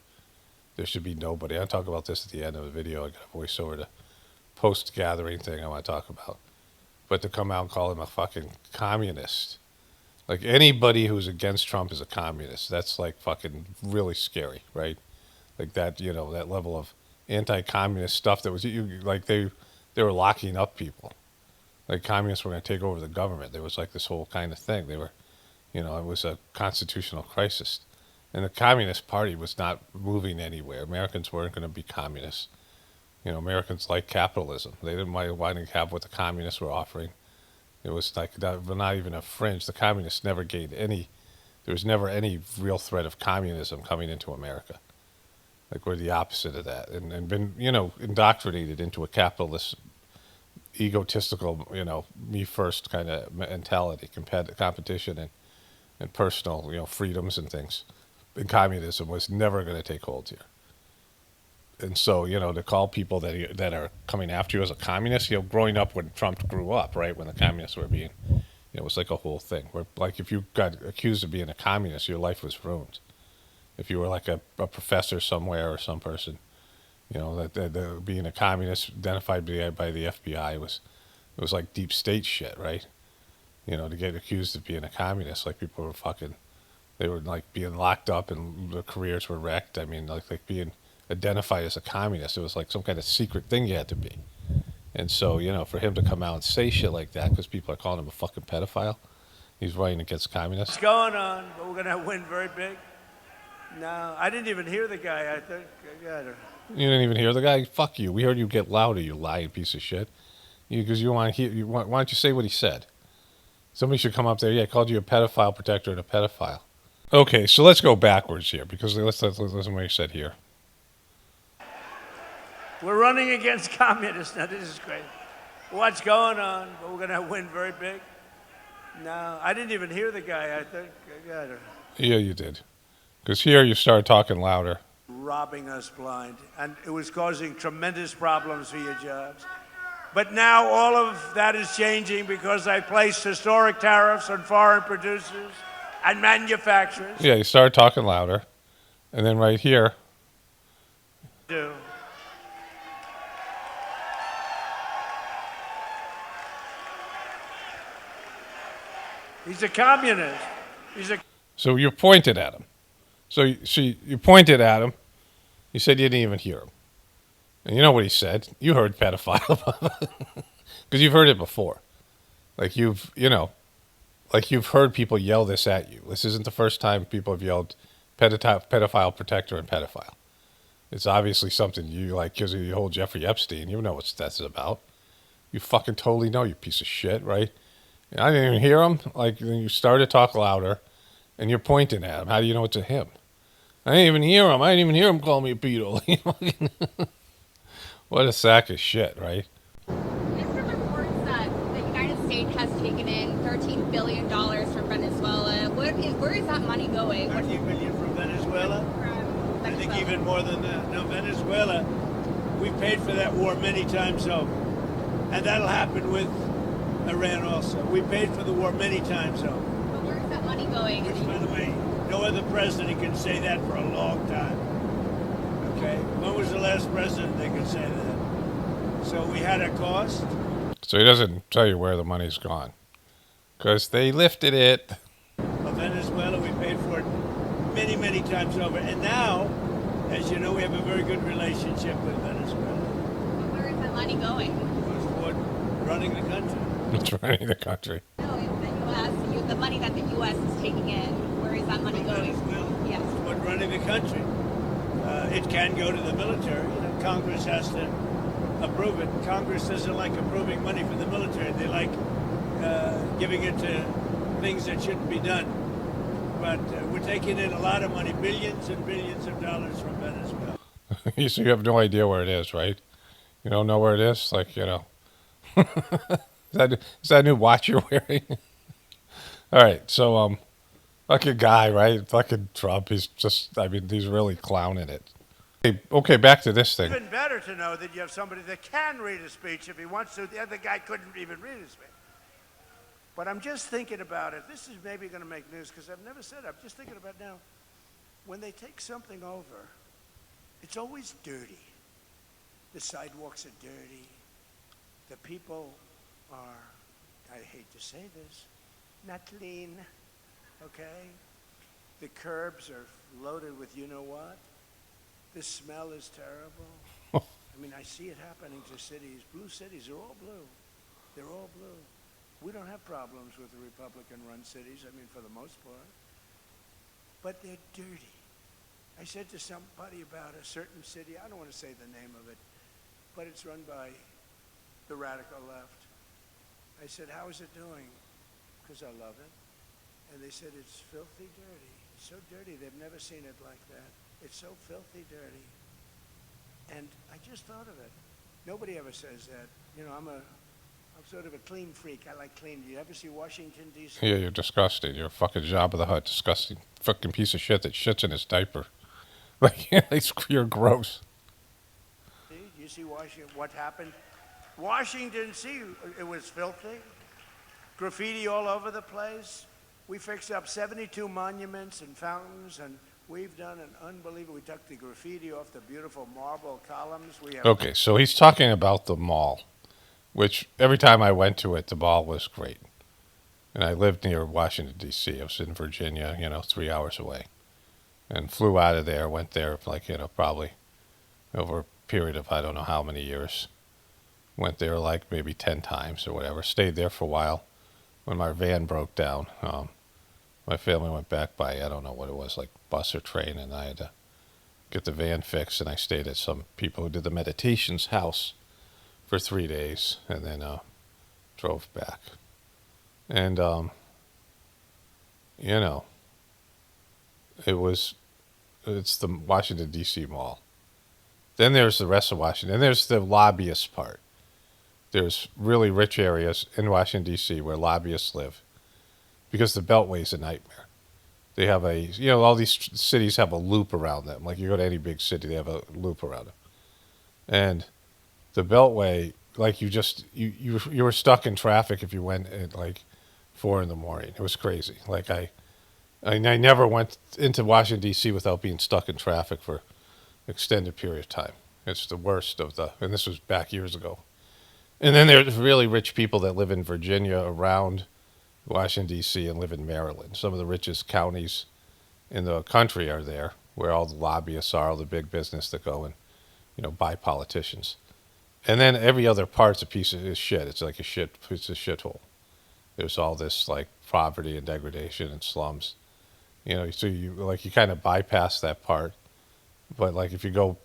There should be nobody. I'll talk about this at the end of the video. I got a voiceover to post-gathering thing I want to talk about. But to come out and call him a fucking communist. Like, anybody who's against Trump is a communist. That's, like, fucking really scary, right? Like, that, you know, that level of anti-communist stuff that was, like, they were locking up people. Like, communists were going to take over the government. There was, like, this whole kind of thing. They were, you know, it was a constitutional crisis. And the Communist Party was not moving anywhere. Americans weren't going to be communists. You know, Americans like capitalism. They didn't want to have what the communists were offering. It was like not even a fringe. The communists never gained any. There was never any real threat of communism coming into America. Like, we're the opposite of that, and been, you know, indoctrinated into a capitalist, egotistical, you know, me first kind of mentality, competition and personal, you know, freedoms and things. And communism was never going to take hold here. And so, you know, to call people that are coming after you as a communist, you know, growing up when Trump grew up, right, when the communists were being, you know, it was like a whole thing. Where, like, if you got accused of being a communist, your life was ruined. If you were like a professor somewhere or some person, you know, that being a communist identified by the FBI it was like deep state shit, right? You know, to get accused of being a communist, like people were fucking, they were like being locked up and their careers were wrecked. I mean, like being identified as a communist, it was like some kind of secret thing you had to be. And so, you know, for him to come out and say shit like that because people are calling him a fucking pedophile, he's running against communists. What's going on? But we're going to win very big. No, I didn't even hear the guy. I think. You didn't even hear the guy? Fuck you. We heard you get louder, you lying piece of shit. Because you want to hear. Why don't you say what he said? Somebody should come up there. Yeah, I called you a pedophile protector and a pedophile. Okay, so let's go backwards here because let's listen to what he said here. We're running against communists. Now, this is great. What's going on? But we're going to win very big. No, I didn't even hear the guy. I think. Yeah, you did. Because here you started talking louder. Robbing us blind. And it was causing tremendous problems for your jobs. But now all of that is changing because I placed historic tariffs on foreign producers and manufacturers. Yeah, you started talking louder. And then right here. He's a communist. He's a So you pointed at him. So you pointed at him. You said you didn't even hear him. And you know what he said? You heard pedophile. Because you've heard it before. Like you've heard people yell this at you. This isn't the first time people have yelled pedophile protector and pedophile. It's obviously something you like because you hold Jeffrey Epstein. You know what that's about. You fucking totally know, you piece of shit, right? And I didn't even hear him. Like, then you started to talk louder, and you're pointing at him. How do you know it's a him? I didn't even hear him. I didn't even hear him call me a pedo. What a sack of shit, right? There's been reports that the United States has taken in $13 billion from Venezuela. Where is that money going? $13 billion from Venezuela? I think even more than that. No, Venezuela, we've paid for that war many times over. And that'll happen with Iran also. We paid for the war many times over. But where is that money going? Which, by the way, no other president can say that for a long time. Okay? When was the last president that could say that? So we had a cost. So he doesn't tell you where the money's gone. Because they lifted it. Venezuela, we paid for it many, many times over. And now, as you know, we have a very good relationship with Venezuela. But where is that money going? Toward running the country. It's running the country. No, in the U.S., the money that the U.S. is taking in, where is that money going? Yes. Toward running the country. It can go to the military. You know, Congress has to approve it. Congress doesn't like approving money for the military. They like giving it to things that shouldn't be done. But we're taking in a lot of money, billions and billions of dollars from Venezuela. So you have no idea where it is, right? You don't know where it is? Like, you know. Is that a new watch you're wearing? All right, so, fucking guy, right? Fucking Trump, he's really clowning it. Okay, back to this thing. Even better to know that you have somebody that can read a speech if he wants to. The other guy couldn't even read a speech. But I'm just thinking about it. This is maybe going to make news because I've never said it. I'm just thinking about now. When they take something over, it's always dirty. The sidewalks are dirty. The people are, I hate to say this, not clean, okay? The curbs are loaded with you know what? The smell is terrible. I mean, I see it happening to cities. Blue cities are all blue. They're all blue. We don't have problems with the Republican-run cities, I mean, for the most part. But they're dirty. I said to somebody about a certain city, I don't want to say the name of it, but it's run by the radical left. I said, how is it doing? Because I love it. And they said, it's filthy dirty. It's so dirty, they've never seen it like that. It's so filthy dirty. And I just thought of it. Nobody ever says that. You know, I'm sort of a clean freak. I like clean. Do you ever see Washington, D.C.? Yeah, you're disgusting. You're a fucking Jabba the Hutt, disgusting fucking piece of shit that shits in his diaper. Like, you're gross. See, you see Washington, what happened? Washington, see, it was filthy. Graffiti all over the place. We fixed up 72 monuments and fountains, and we've done an unbelievable. We took the graffiti off the beautiful marble columns. We have. Okay, so he's talking about the mall, which every time I went to it, the mall was great. And I lived near Washington, D.C. I was in Virginia, 3 hours away. And flew out of there, went there, probably over a period of I don't know how many years. Went there maybe 10 times or whatever. Stayed there for a while. When my van broke down, my family went back by, I don't know what it was, like bus or train, and I had to get the van fixed, and I stayed at some people who did the meditation's house for 3 days, and then drove back. And, it's the Washington, D.C. Mall. Then there's the rest of Washington. And there's the lobbyist part. There's really rich areas in Washington, D.C. where lobbyists live because the Beltway's a nightmare. They have all these cities have a loop around them. Like you go to any big city, they have a loop around them. And the Beltway, you were stuck in traffic if you went at 4 a.m. It was crazy. I never went into Washington, D.C. without being stuck in traffic for an extended period of time. It's the worst and this was back years ago. And then there's really rich people that live in Virginia around Washington, D.C., and live in Maryland. Some of the richest counties in the country are there, where all the lobbyists are, all the big business that go and, buy politicians. And then every other part's a piece of shit. It's like it's a shithole. There's all this like poverty and degradation and slums. So you kind of bypass that part. But like if you go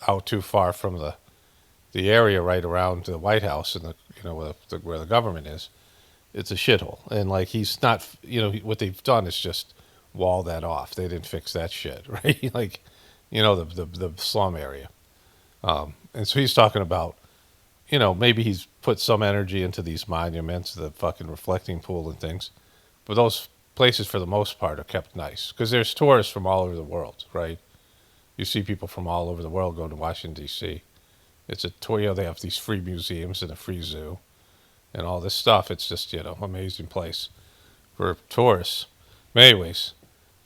out too far from the area right around the White House and where the government is, it's a shithole. And like he's not, what they've done is just wall that off. They didn't fix that shit, right? Like, the slum area. And so he's talking about, maybe he's put some energy into these monuments, the fucking reflecting pool and things. But those places, for the most part, are kept nice. Because there's tourists from all over the world, right? You see people from all over the world go to Washington, D.C. It's a tour, they have these free museums and a free zoo and all this stuff. It's just, amazing place for tourists. But anyways,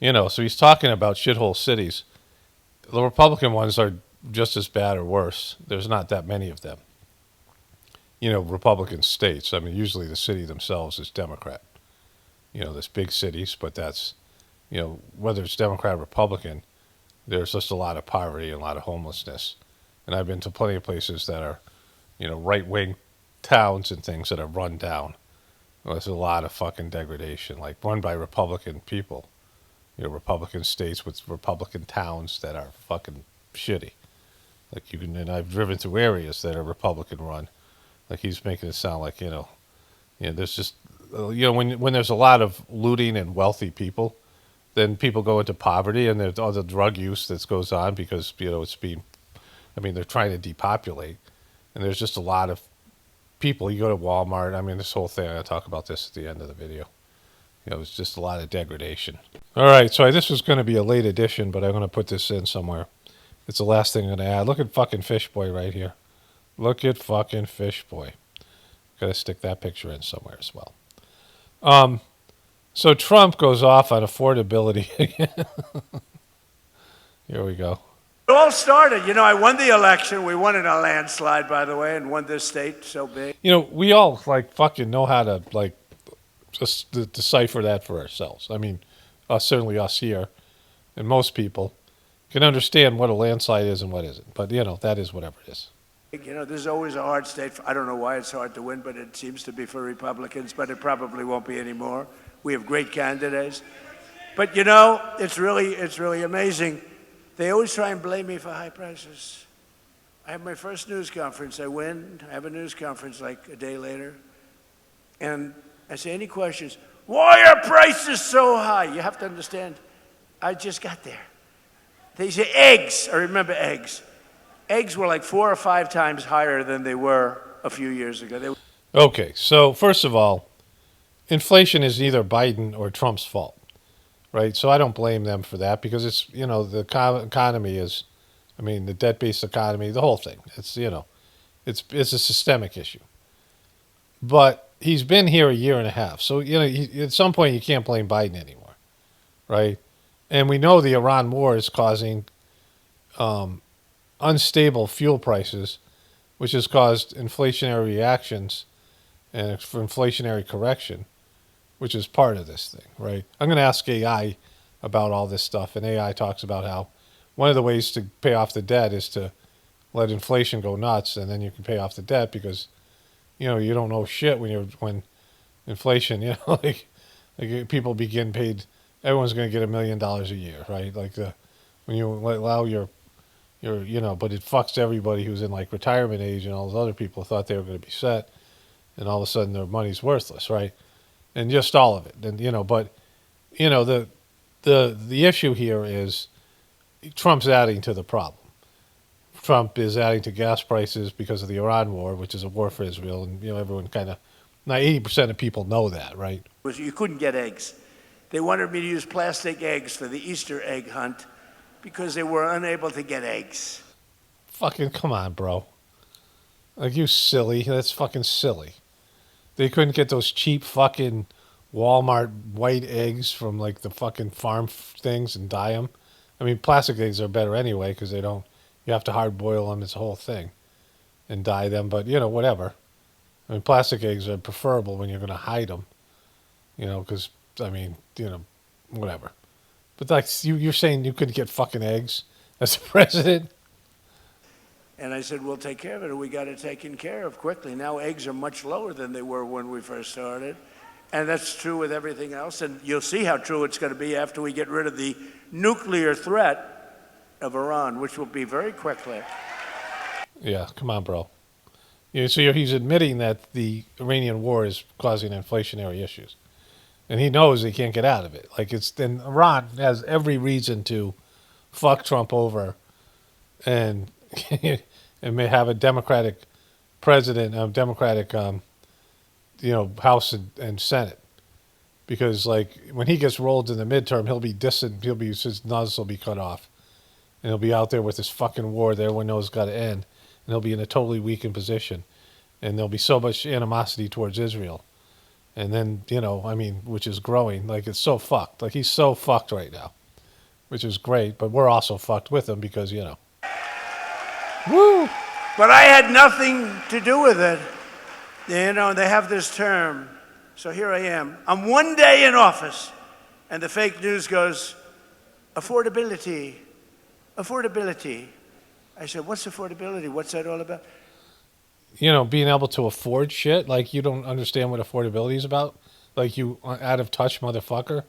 so he's talking about shithole cities. The Republican ones are just as bad or worse. There's not that many of them. Republican states. I mean, usually the city themselves is Democrat. There's big cities, but that's, whether it's Democrat or Republican, there's just a lot of poverty and a lot of homelessness. And I've been to plenty of places that are, right-wing towns and things that are run down. Well, there's a lot of fucking degradation, like run by Republican people. Republican states with Republican towns that are fucking shitty. Like and I've driven through areas that are Republican run. Like he's making it sound like, there's just, when there's a lot of looting and wealthy people, then people go into poverty and there's all the drug use that goes on because, they're trying to depopulate. And there's just a lot of people. You go to Walmart, this whole thing, I'm going to talk about this at the end of the video. It's just a lot of degradation. All right, so this was going to be a late edition, but I'm going to put this in somewhere. It's the last thing I'm going to add. Look at fucking Fish Boy right here. Look at fucking Fish Boy. Got to stick that picture in somewhere as well. So Trump goes off on affordability again. Here we go. It all started, I won the election. We won in a landslide, by the way, and won this state so big. We all fucking know how to just decipher that for ourselves. Certainly us here, and most people can understand what a landslide is and what isn't. But that is whatever it is. There's always a hard state. I don't know why it's hard to win, but it seems to be for Republicans. But it probably won't be anymore. We have great candidates. But it's really amazing. They always try and blame me for high prices. I have my first news conference. I win. I have a news conference like a day later. And I say, any questions? Why are prices so high? You have to understand, I just got there. They say eggs. I remember eggs. Eggs were like 4 or 5 times higher than they were a few years ago. Okay, so first of all, inflation is neither Biden or Trump's fault. Right, so I don't blame them for that because it's the economy is, the debt-based economy, the whole thing. It's it's a systemic issue. But he's been here a year and a half, so at some point you can't blame Biden anymore, right? And we know the Iran war is causing unstable fuel prices, which has caused inflationary reactions and for inflationary correction, which is part of this thing, right? I'm going to ask AI about all this stuff, and AI talks about how one of the ways to pay off the debt is to let inflation go nuts, and then you can pay off the debt because, you don't know shit when inflation, like people begin paid, everyone's going to get $1 million a year, right? When you allow your, but it fucks everybody who's in retirement age, and all those other people thought they were going to be set, and all of a sudden their money's worthless, right? And just all of it. And, the issue here is Trump's adding to the problem. Trump is adding to gas prices because of the Iran war, which is a war for Israel. And, everyone now 80% of people know that, right? You couldn't get eggs. They wanted me to use plastic eggs for the Easter egg hunt because they were unable to get eggs. Fucking come on, bro. You silly. That's fucking silly. They couldn't get those cheap fucking Walmart white eggs from the fucking farm things and dye them. Plastic eggs are better anyway because you have to hard boil them. It's a whole thing and dye them. But, whatever. Plastic eggs are preferable when you're going to hide them. You know, because, I mean, you know, whatever. But like you're saying you could get fucking eggs as a president? And I said, we'll take care of it. We got it taken care of quickly. Now eggs are much lower than they were when we first started. And that's true with everything else. And you'll see how true it's going to be after we get rid of the nuclear threat of Iran, which will be very quickly. Yeah, come on, bro. You know, so he's admitting that the Iranian war is causing inflationary issues. And he knows he can't get out of it. Like, then Iran has every reason to fuck Trump over and and may have a Democratic president, a Democratic, you know, House and Senate. Because, like, when he gets rolled in the midterm, he'll be distant, his nose will be cut off. And he'll be out there with this fucking war that everyone knows got to end. And he'll be in a totally weakened position. And there'll be so much animosity towards Israel. And then, you know, I mean, which is growing. Like, it's so fucked. Like, he's so fucked right now. Which is great, but we're also fucked with him because, you know. Woo! But I had nothing to do with it. You know, they have this term. So here I am. I'm one day in office, and the fake news goes, affordability, affordability. I said, what's affordability? What's that all about? You know, being able to afford shit. Like, you don't understand what affordability is about. Like, you out of touch motherfucker.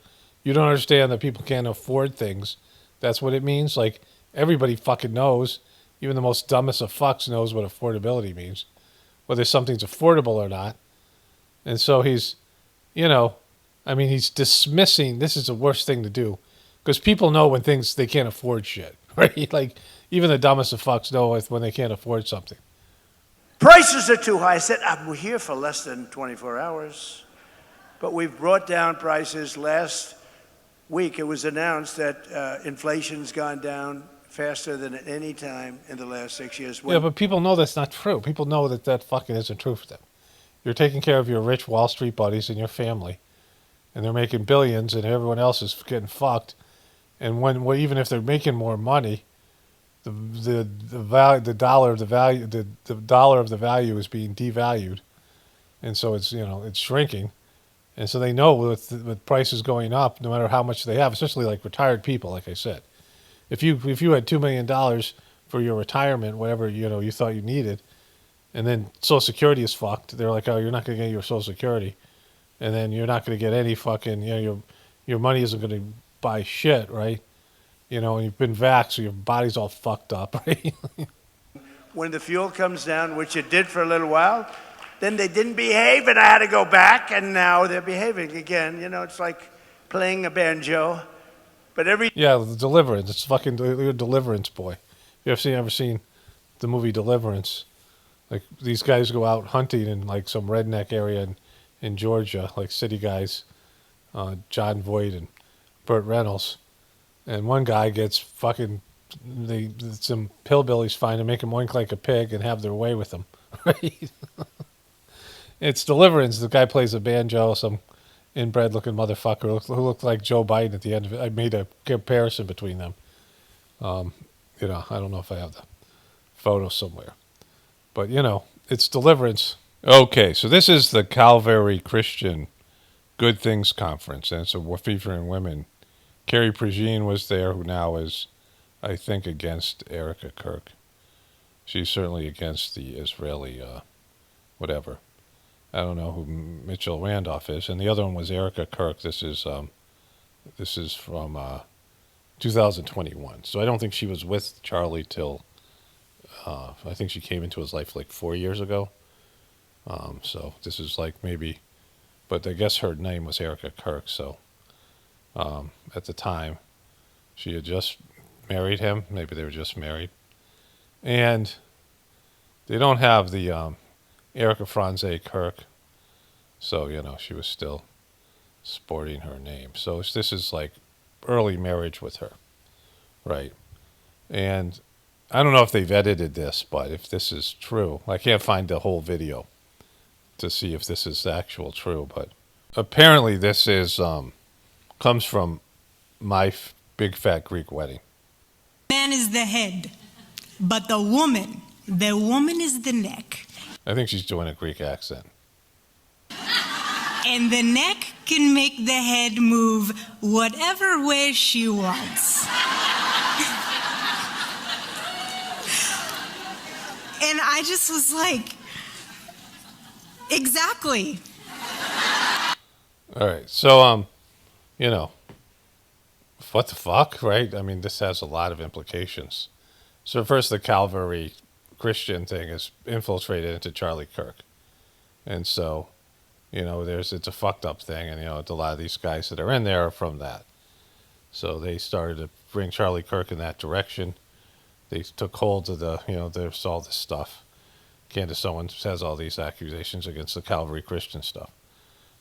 You don't understand that people can't afford things. That's what it means. Like, everybody fucking knows. Even the most dumbest of fucks knows what affordability means. Whether something's affordable or not. And so he's, you know, I mean, he's dismissing. This is the worst thing to do. Because people know when they can't afford shit. Right? Like, even the dumbest of fucks know when they can't afford something. Prices are too high. I said, we're here for less than 24 hours. But we've brought down prices. Last week it was announced that inflation's gone down faster than at any time in the last 6 years. Yeah, but people know that's not true. People know that fucking isn't true for them. You're taking care of your rich Wall Street buddies and your family, and they're making billions, and everyone else is getting fucked. And even if they're making more money, the dollar of the value is being devalued, and so it's, you know, it's shrinking. And so they know with prices going up, no matter how much they have, especially like retired people, like I said. If you had $2 million for your retirement, whatever, you know, you thought you needed, and then Social Security is fucked, they're like, oh, you're not going to get your Social Security, and then you're not going to get any fucking, you know, your money isn't going to buy shit, right? You know, and you've been vaxxed, so your body's all fucked up, right? When the fuel comes down, which it did for a little while, then they didn't behave, and I had to go back, and now they're behaving again. You know, it's like playing a banjo. But yeah, the Deliverance. It's fucking Deliverance, boy. You ever seen the movie Deliverance? Like, these guys go out hunting in like some redneck area in Georgia, like city guys, John Voight and Burt Reynolds, and one guy gets fucking some hillbillies find him, make him oink like a pig, and have their way with him. Right? It's Deliverance. The guy plays a banjo, some inbred-looking motherfucker who looked like Joe Biden at the end of it. I made a comparison between them. You know, I don't know if I have the photo somewhere. But, you know, it's Deliverance. Okay, so this is the Calvary Christian Good Things Conference, and it's featuring women. Carrie Prejean was there, who now is, I think, against Erika Kirk. She's certainly against the Israeli, whatever. I don't know who Mitchell Randolph is, and the other one was Erika Kirk. This is from 2021. So I don't think she was with Charlie till I think she came into his life like 4 years ago. So this is like maybe, but I guess her name was Erika Kirk. So at the time, she had just married him. Maybe they were just married, and they don't have the Erika Franze Kirk, so, you know, she was still sporting her name. So this is like early marriage with her, right? And I don't know if they've edited this, but if this is true, I can't find the whole video to see if this is actual true, but apparently this is comes from My Big Fat Greek Wedding. Man is the head, but the woman is the neck. I think she's doing a Greek accent. And the neck can make the head move whatever way she wants. And I just was like, exactly. All right. So, you know, what the fuck, right? I mean, this has a lot of implications. So first, the Calvary Christian thing is infiltrated into Charlie Kirk. And so, you know, it's a fucked up thing. And, you know, a lot of these guys that are in there are from that. So they started to bring Charlie Kirk in that direction. They took hold of the, you know, there's all this stuff. Candace Owens has all these accusations against the Calvary Christian stuff.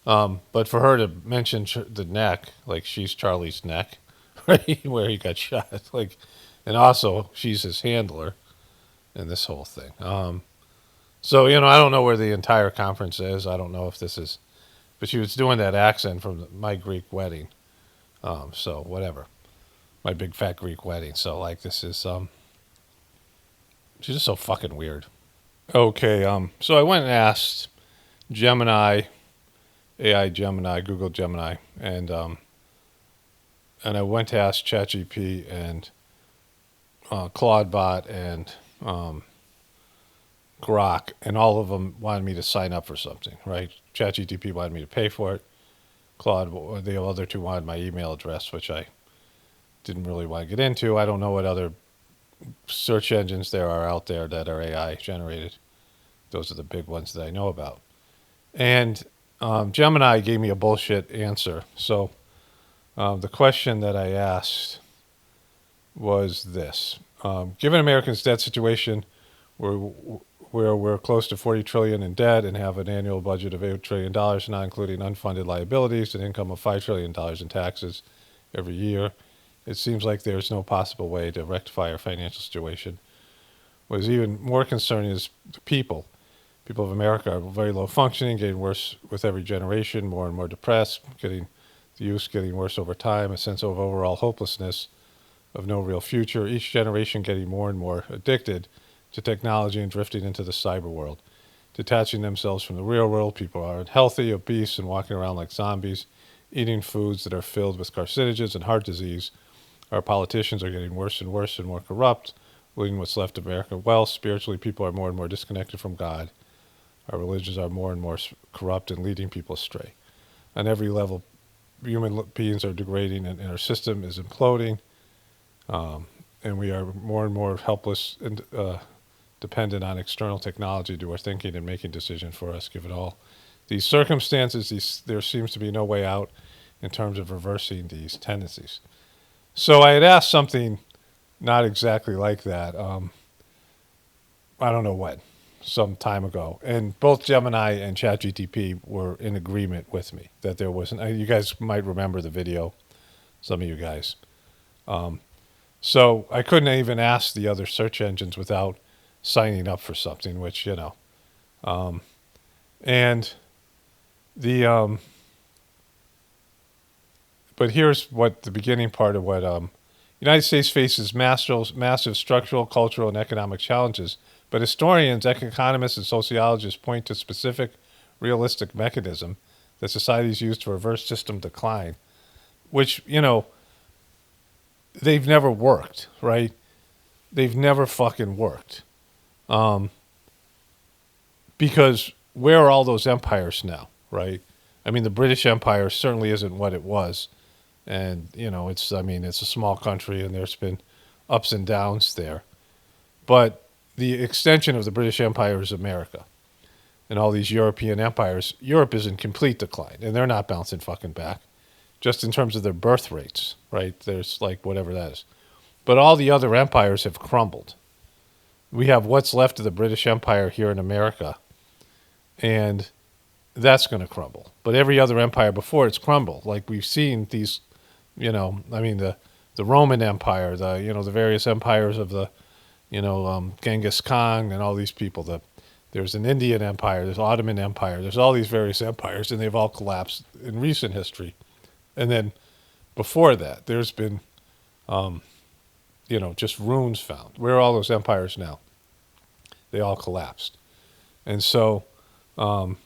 But for her to mention the neck, like she's Charlie's neck, right, where he got shot, like, and also she's his handler in this whole thing. So, you know, I don't know where the entire conference is. I don't know if this is, but she was doing that accent from My Greek Wedding. So whatever, My Big Fat Greek Wedding. So like this is, she's just so fucking weird. Okay, so I went and asked Gemini, AI Gemini, Google Gemini, and I went to ask ChatGPT and Claudebot and Grok, and all of them wanted me to sign up for something, right? ChatGPT wanted me to pay for it. The other two wanted my email address, which I didn't really want to get into. I don't know what other search engines there are out there that are AI generated. Those are the big ones that I know about. And Gemini gave me a bullshit answer. So the question that I asked was this. Given Americans' debt situation, where we're close to $40 trillion in debt and have an annual budget of $8 trillion, not including unfunded liabilities, and income of $5 trillion in taxes every year, it seems like there's no possible way to rectify our financial situation. What is even more concerning is the people. People of America are very low functioning, getting worse with every generation, more and more depressed, the youth getting worse over time, a sense of overall hopelessness, of no real future, each generation getting more and more addicted to technology and drifting into the cyber world. Detaching themselves from the real world, people are unhealthy, obese, and walking around like zombies, eating foods that are filled with carcinogens and heart disease. Our politicians are getting worse and worse and more corrupt, losing what's left of American wealth. Spiritually, people are more and more disconnected from God. Our religions are more and more corrupt and leading people astray. On every level, human beings are degrading and our system is imploding. And we are more and more helpless and dependent on external technology to do our thinking and making decisions for us, given all these circumstances. There seems to be no way out in terms of reversing these tendencies. So I had asked something not exactly like that. I don't know when, some time ago. And both Gemini and ChatGPT were in agreement with me that there wasn't. You guys might remember the video, some of you guys. So I couldn't even ask the other search engines without signing up for something, which, you know. But here's what the beginning part of what United States faces massive structural, cultural, and economic challenges. But historians, economists, and sociologists point to specific, realistic mechanism that societies use to reverse system decline, which, you know, they've never worked, right? They've never fucking worked. Because where are all those empires now, right? I mean, the British Empire certainly isn't what it was. And, you know, it's a small country and there's been ups and downs there. But the extension of the British Empire is America. And all these European empires, Europe is in complete decline. And they're not bouncing fucking back. Just in terms of their birth rates, right? There's like whatever that is. But all the other empires have crumbled. We have what's left of the British Empire here in America. And that's going to crumble. But every other empire before it's crumbled. Like we've seen these, you know, I mean, the Roman Empire, the various empires of the, Genghis Khan and all these people. There's an Indian Empire, there's Ottoman Empire, there's all these various empires, and they've all collapsed in recent history. And then before that, there's been, just ruins found. Where are all those empires now? They all collapsed. And so, let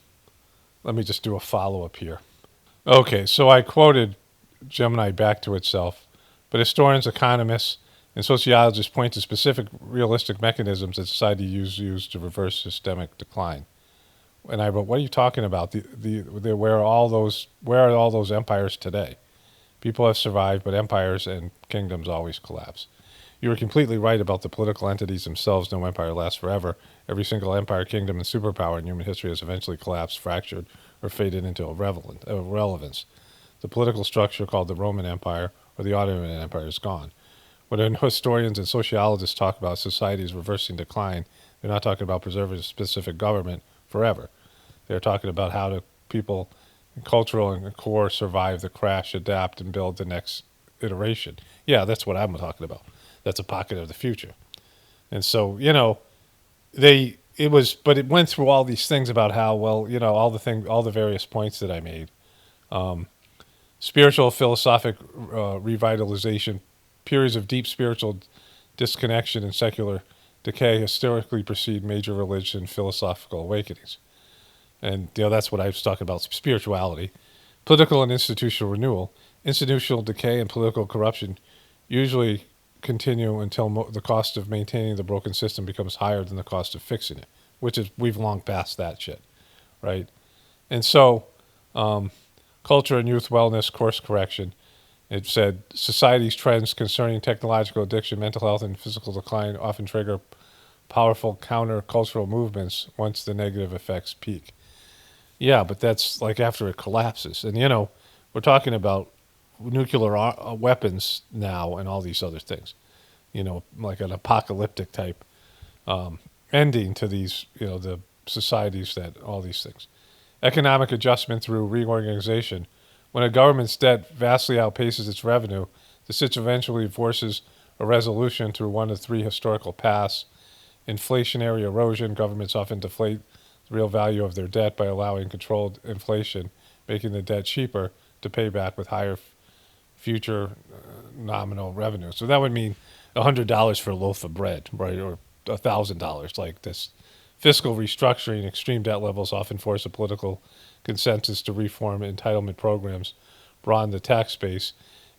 me just do a follow-up here. Okay, so I quoted Gemini back to itself, but historians, economists, and sociologists point to specific realistic mechanisms that society use to reverse systemic decline. And I wrote, "What are you talking about? Where are all those empires today? People have survived, but empires and kingdoms always collapse." You were completely right about the political entities themselves. No empire lasts forever. Every single empire, kingdom, and superpower in human history has eventually collapsed, fractured, or faded into irrelevance. The political structure called the Roman Empire or the Ottoman Empire is gone. When historians and sociologists talk about societies reversing decline, they're not talking about preserving a specific government forever. They're talking about how do people, cultural and core, survive the crash, adapt, and build the next iteration. Yeah, that's what I'm talking about. That's a pocket of the future. And so, but it went through all these things about how, well, all the various points that I made. Spiritual, philosophic revitalization, periods of deep spiritual disconnection and secular decay historically precede major religion philosophical awakenings. And that's what I was talking about, spirituality. Political and institutional renewal. Institutional decay and political corruption usually continue until the cost of maintaining the broken system becomes higher than the cost of fixing it, which is, we've long passed that shit, right? And so, culture and youth wellness course correction. It said society's trends concerning technological addiction, mental health, and physical decline often trigger powerful counter-cultural movements once the negative effects peak. Yeah, but that's like after it collapses. And, we're talking about nuclear weapons now and all these other things, like an apocalyptic type ending to these, the societies that all these things. Economic adjustment through reorganization. When a government's debt vastly outpaces its revenue, the situation eventually forces a resolution through one of three historical paths. Inflationary erosion. Governments often deflate the real value of their debt by allowing controlled inflation, making the debt cheaper to pay back with higher future nominal revenue. So that would mean $100 for a loaf of bread, right, or $1,000. Like this fiscal restructuring, extreme debt levels often force a political consensus to reform entitlement programs, broaden the tax base,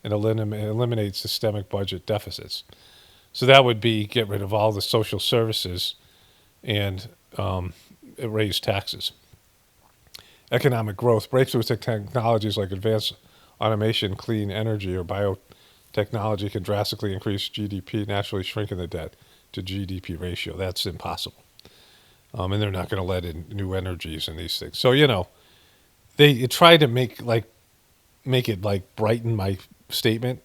and eliminate systemic budget deficits. So that would be get rid of all the social services and raise taxes. Economic growth. Breakthroughs in technologies like advanced automation, clean energy, or biotechnology can drastically increase GDP, naturally shrinking the debt to GDP ratio. That's impossible. And they're not going to let in new energies and these things. So, they tried to make it like brighten my statement,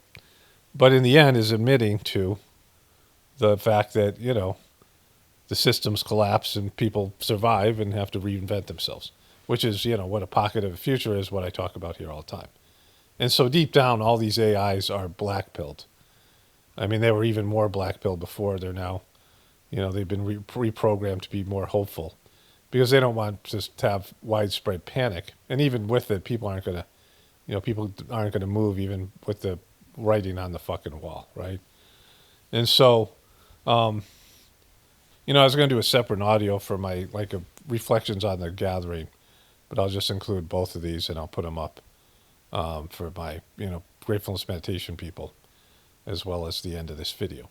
but in the end is admitting to the fact that, the systems collapse and people survive and have to reinvent themselves, which is, what a pocket of the future is, what I talk about here all the time. And so deep down, all these AIs are black-pilled. I mean, they were even more black-pilled before. They're now, they've been reprogrammed to be more hopeful because they don't want to have widespread panic. And even with it, people aren't going to move even with the writing on the fucking wall, right? And so, I was going to do a separate audio for my, reflections on the gathering, but I'll just include both of these and I'll put them up for my, gratefulness meditation people, as well as the end of this video.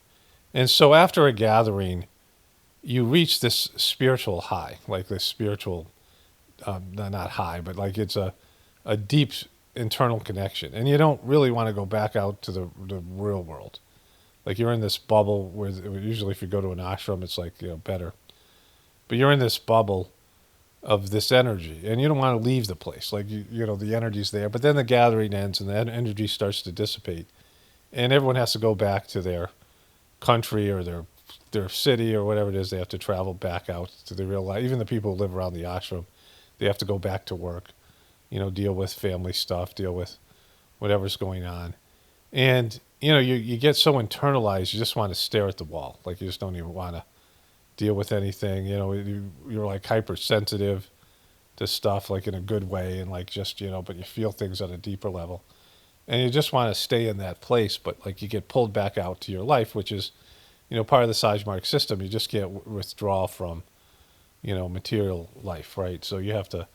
And so after a gathering, you reach this spiritual high, like this spiritual, not high, but like it's a deep internal connection. And you don't really want to go back out to the real world. Like you're in this bubble where usually if you go to an ashram, it's like, better. But you're in this bubble of this energy and you don't want to leave the place. Like, the energy's there, but then the gathering ends and the energy starts to dissipate and everyone has to go back to their country or their city or whatever it is. They have to travel back out to the real life. Even the people who live around the ashram, they have to go back to work, deal with family stuff, deal with whatever's going on. And, you get so internalized, you just want to stare at the wall. Like you just don't even want to deal with anything. You're like hypersensitive to stuff, like in a good way. And like just, but you feel things at a deeper level. And you just want to stay in that place. But like you get pulled back out to your life, which is, part of the Sajmark system. You just can't withdraw from, material life, right? So you have to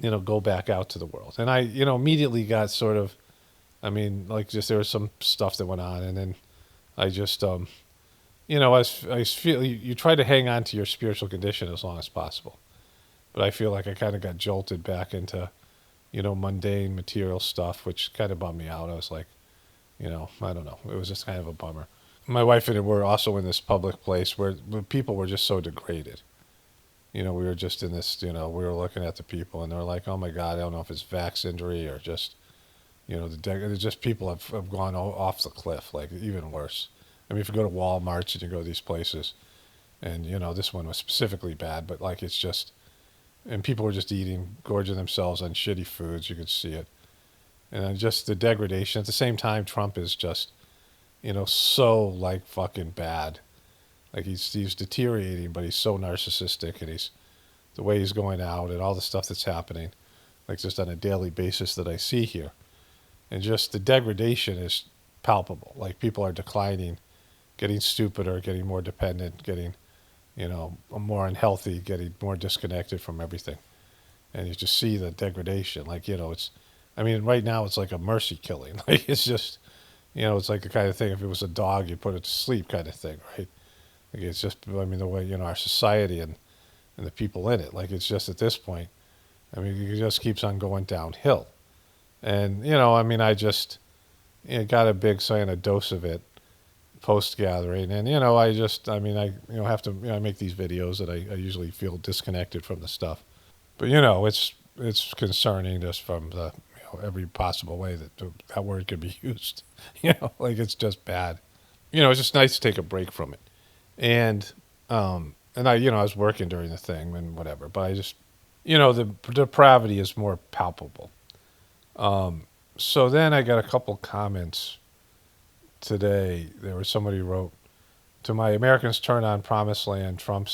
go back out to the world. And I, immediately got sort of, I mean, like just there was some stuff that went on, and then I just, I feel you try to hang on to your spiritual condition as long as possible, but I feel like I kind of got jolted back into, mundane material stuff, which kind of bummed me out. I was like, I don't know. It was just kind of a bummer. My wife and I were also in this public place where people were just so degraded. We were just in this, we were looking at the people, and they were like, oh my God, I don't know if it's vax injury or just, just people have gone off the cliff, like even worse. I mean, if you go to Walmarts and you go to these places, and, this one was specifically bad, but like it's just, and people were just eating, gorging themselves on shitty foods. You could see it. And then just the degradation. At the same time, Trump is just, so like fucking bad. Like he's deteriorating, but he's so narcissistic, and the way he's going out and all the stuff that's happening, like just on a daily basis that I see here. And just the degradation is palpable. Like people are declining, getting stupider, getting more dependent, getting, more unhealthy, getting more disconnected from everything. And you just see the degradation. Like, right now it's like a mercy killing. Like it's just, it's like the kind of thing, if it was a dog, you put it to sleep kind of thing, right? Like it's just, the way, our society and the people in it, like it's just at this point, it just keeps on going downhill. And, I just got a big dose of it post-gathering. And, I have to, I make these videos that I usually feel disconnected from the stuff. But, it's concerning just from the, every possible way that word could be used. Like it's just bad. It's just nice to take a break from it. And I, I was working during the thing and whatever, but I just, the depravity is more palpable. So then I got a couple comments today. There was somebody who wrote, to my Americans turn on promised land, Trump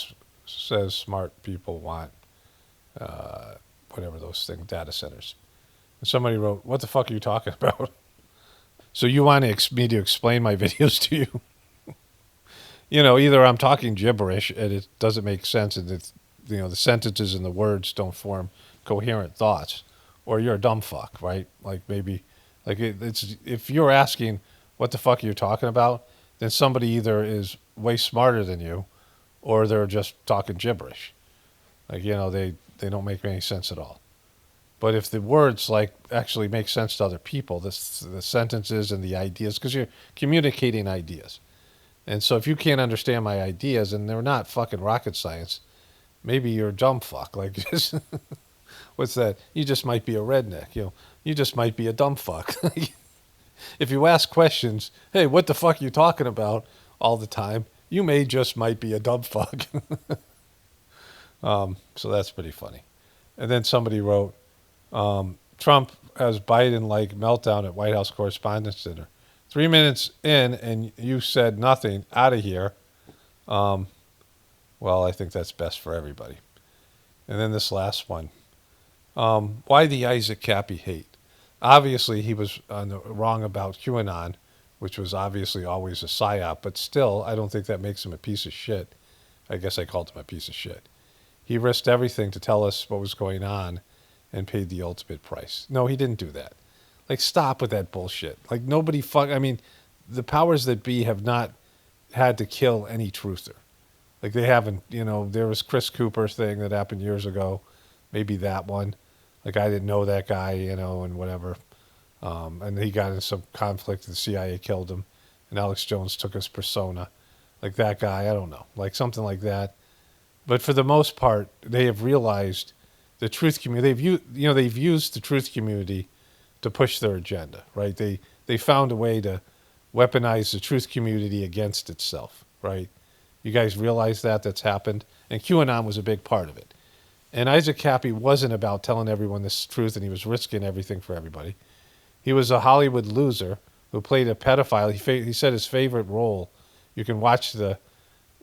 says smart people want, whatever those things, data centers. And somebody wrote, what the fuck are you talking about? So you want me to explain my videos to you? Either I'm talking gibberish and it doesn't make sense, and it's, the sentences and the words don't form coherent thoughts, or you're a dumb fuck, right? Like maybe, like it's if you're asking what the fuck you're talking about, then somebody either is way smarter than you, or they're just talking gibberish. Like they don't make any sense at all. But if the words like actually make sense to other people, the sentences and the ideas, because you're communicating ideas. And so if you can't understand my ideas, and they're not fucking rocket science, maybe you're a dumb fuck. Like, just, what's that? You just might be a redneck. You just might be a dumb fuck. If you ask questions, hey, what the fuck are you talking about all the time? You might be a dumb fuck. So that's pretty funny. And then somebody wrote, Trump has Biden-like meltdown at White House Correspondents' Dinner. 3 minutes in, and you said nothing. Out of here. Well, I think that's best for everybody. And then this last one. Why the Isaac Cappy hate? Obviously, he was wrong about QAnon, which was obviously always a psyop, but still, I don't think that makes him a piece of shit. I guess I called him a piece of shit. He risked everything to tell us what was going on and paid the ultimate price. No, he didn't do that. Like, stop with that bullshit. Like, the powers that be have not had to kill any truther. Like, they haven't, there was Chris Cooper's thing that happened years ago. Maybe that one. Like, I didn't know that guy, and whatever. And he got in some conflict, the CIA killed him, and Alex Jones took his persona. Like, that guy, I don't know. Like, something like that. But for the most part, they have realized the truth community, they've used the truth community to push their agenda, right? They found a way to weaponize the truth community against itself, right? You guys realize that's happened? And QAnon was a big part of it. And Isaac Cappy wasn't about telling everyone this truth, and he was risking everything for everybody. He was a Hollywood loser who played a pedophile. He said his favorite role, you can watch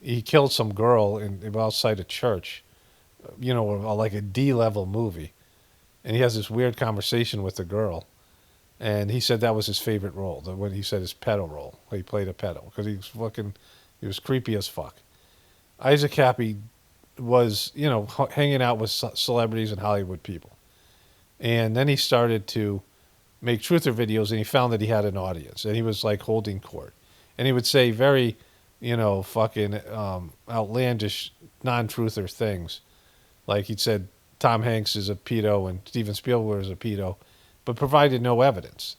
he killed some girl outside a church, like a D-level movie. And he has this weird conversation with the girl. And he said that was his favorite role, when he said his pedo role. He played a pedo because he was creepy as fuck. Isaac Cappy was, hanging out with celebrities and Hollywood people. And then he started to make truther videos, and he found that he had an audience, and he was like holding court. And he would say very, fucking outlandish non-truther things. Like he'd said Tom Hanks is a pedo and Steven Spielberg is a pedo, but provided no evidence.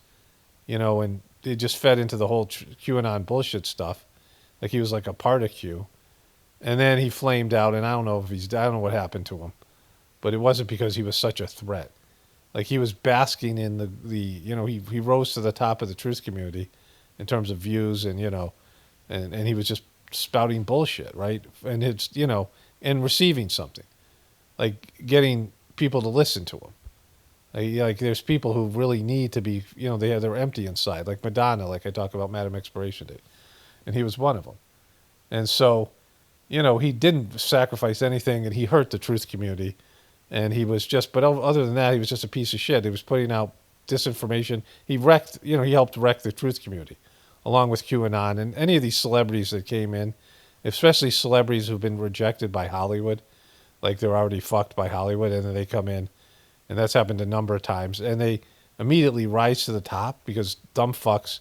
And it just fed into the whole QAnon bullshit stuff. Like he was like a part of Q. And then he flamed out, and I don't know what happened to him. But it wasn't because he was such a threat. Like he was basking in he rose to the top of the truth community in terms of views and, and he was just spouting bullshit, right? And it's, and receiving something. Like getting people to listen to him. Like there's people who really need to be, they're empty inside. Like Madonna, like I talk about Madam Expiration Date. And he was one of them. And so, he didn't sacrifice anything, and he hurt the truth community. And he was just, but other than that, he was just a piece of shit. He was putting out disinformation. He wrecked, he helped wreck the truth community, along with QAnon and any of these celebrities that came in, especially celebrities who've been rejected by Hollywood, like they're already fucked by Hollywood, and then they come in, and that's happened a number of times, and they immediately rise to the top because dumb fucks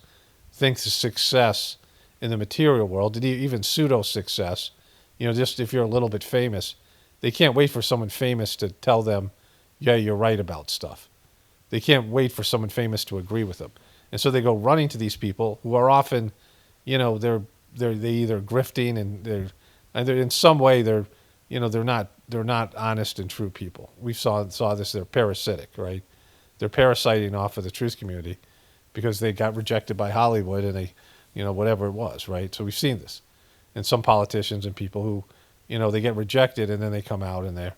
think the success in the material world, and even pseudo-success, just if you're a little bit famous, they can't wait for someone famous to tell them, yeah, you're right about stuff. They can't wait for someone famous to agree with them. And so they go running to these people who are often, they're either grifting and they're in some way they're not honest and true people. We saw this, they're parasitic, right? They're parasiting off of the truth community because they got rejected by Hollywood and they, whatever it was, right? So we've seen this. And some politicians and people who, they get rejected and then they come out and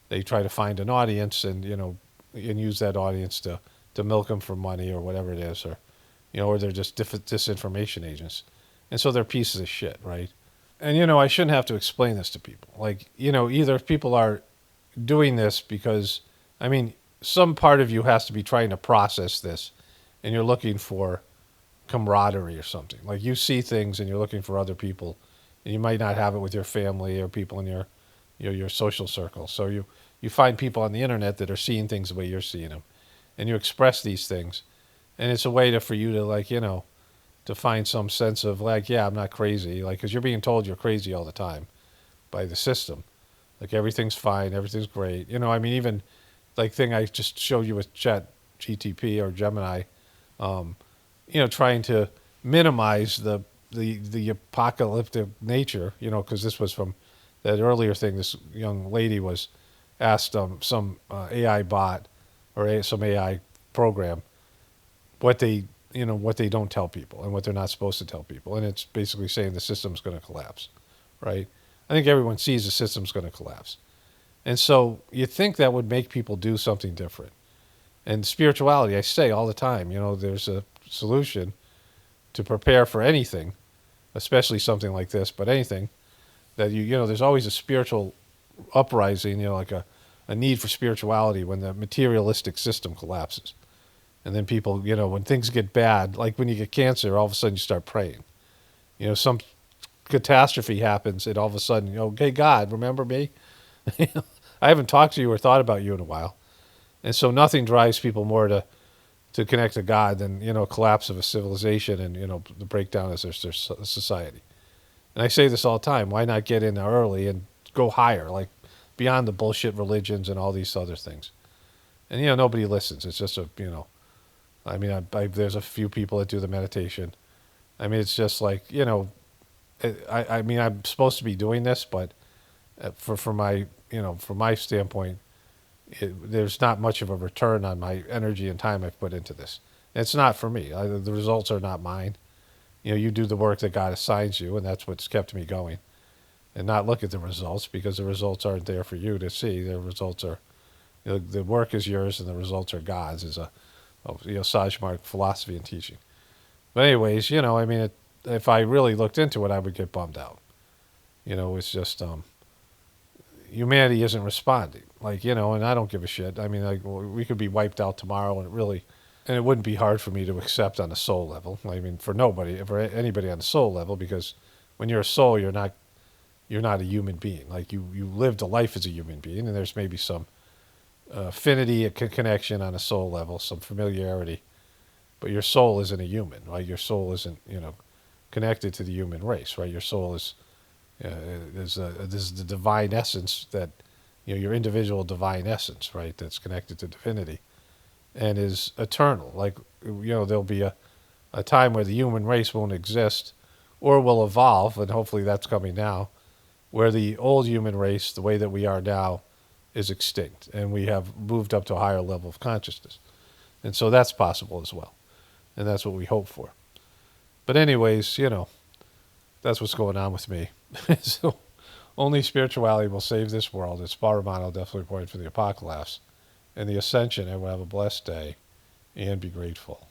they try to find an audience and, and use that audience to milk them for money or whatever it is, or they're just disinformation agents. And so they're pieces of shit, right? And, I shouldn't have to explain this to people. Like, either people are doing this because, some part of you has to be trying to process this and you're looking for camaraderie or something. Like you see things and you're looking for other people, and you might not have it with your family or people in your social circle. So you find people on the internet that are seeing things the way you're seeing them, and you express these things, and it's a way for you to to find some sense of like, yeah, I'm not crazy, like because you're being told you're crazy all the time by the system, like everything's fine, everything's great. Even like thing I just showed you with Chat GTP or Gemini, trying to minimize the apocalyptic nature, because this was from that earlier thing. This young lady was asked some AI bot or some AI program what they don't tell people and what they're not supposed to tell people, and it's basically saying the system's going to collapse, right? I think everyone sees the system's going to collapse, and so you think that would make people do something different. And spirituality, I say all the time, there's a solution to prepare for anything, especially something like this, but anything that there's always a spiritual uprising, like a need for spirituality when the materialistic system collapses. And then people, when things get bad, like when you get cancer, all of a sudden you start praying. Some catastrophe happens and all of a sudden, hey, God, remember me? I haven't talked to you or thought about you in a while. And so nothing drives people more to connect to God than, collapse of a civilization and, the breakdown of their society. And I say this all the time, why not get in there early and go higher, like beyond the bullshit religions and all these other things. And, nobody listens. It's just there's a few people that do the meditation. It's just like, I'm supposed to be doing this, but from my standpoint, there's not much of a return on my energy and time I've put into this. It's not for me. The results are not mine. You do the work that God assigns you, and that's what's kept me going. And not look at the results, because the results aren't there for you to see. The results are, the work is yours and the results are God's, is a Sajmark philosophy and teaching. But anyways, if I really looked into it, I would get bummed out. It's just, humanity isn't responding. And I don't give a shit. We could be wiped out tomorrow, and it wouldn't be hard for me to accept on a soul level. For anybody on a soul level, because when you're a soul, you're not a human being. You lived a life as a human being, and there's maybe some, affinity, a connection on a soul level, some familiarity. But your soul isn't a human, right? Your soul isn't, connected to the human race, right? Your soul is the divine essence that, your individual divine essence, right? That's connected to divinity and is eternal. Like, there'll be a time where the human race won't exist or will evolve, and hopefully that's coming now, where the old human race, the way that we are now, is extinct, and we have moved up to a higher level of consciousness. And so that's possible as well. And that's what we hope for. But anyways, that's what's going on with me. So only spirituality will save this world. It's Paramount, definitely point for the apocalypse. And the ascension, and we'll have a blessed day and be grateful.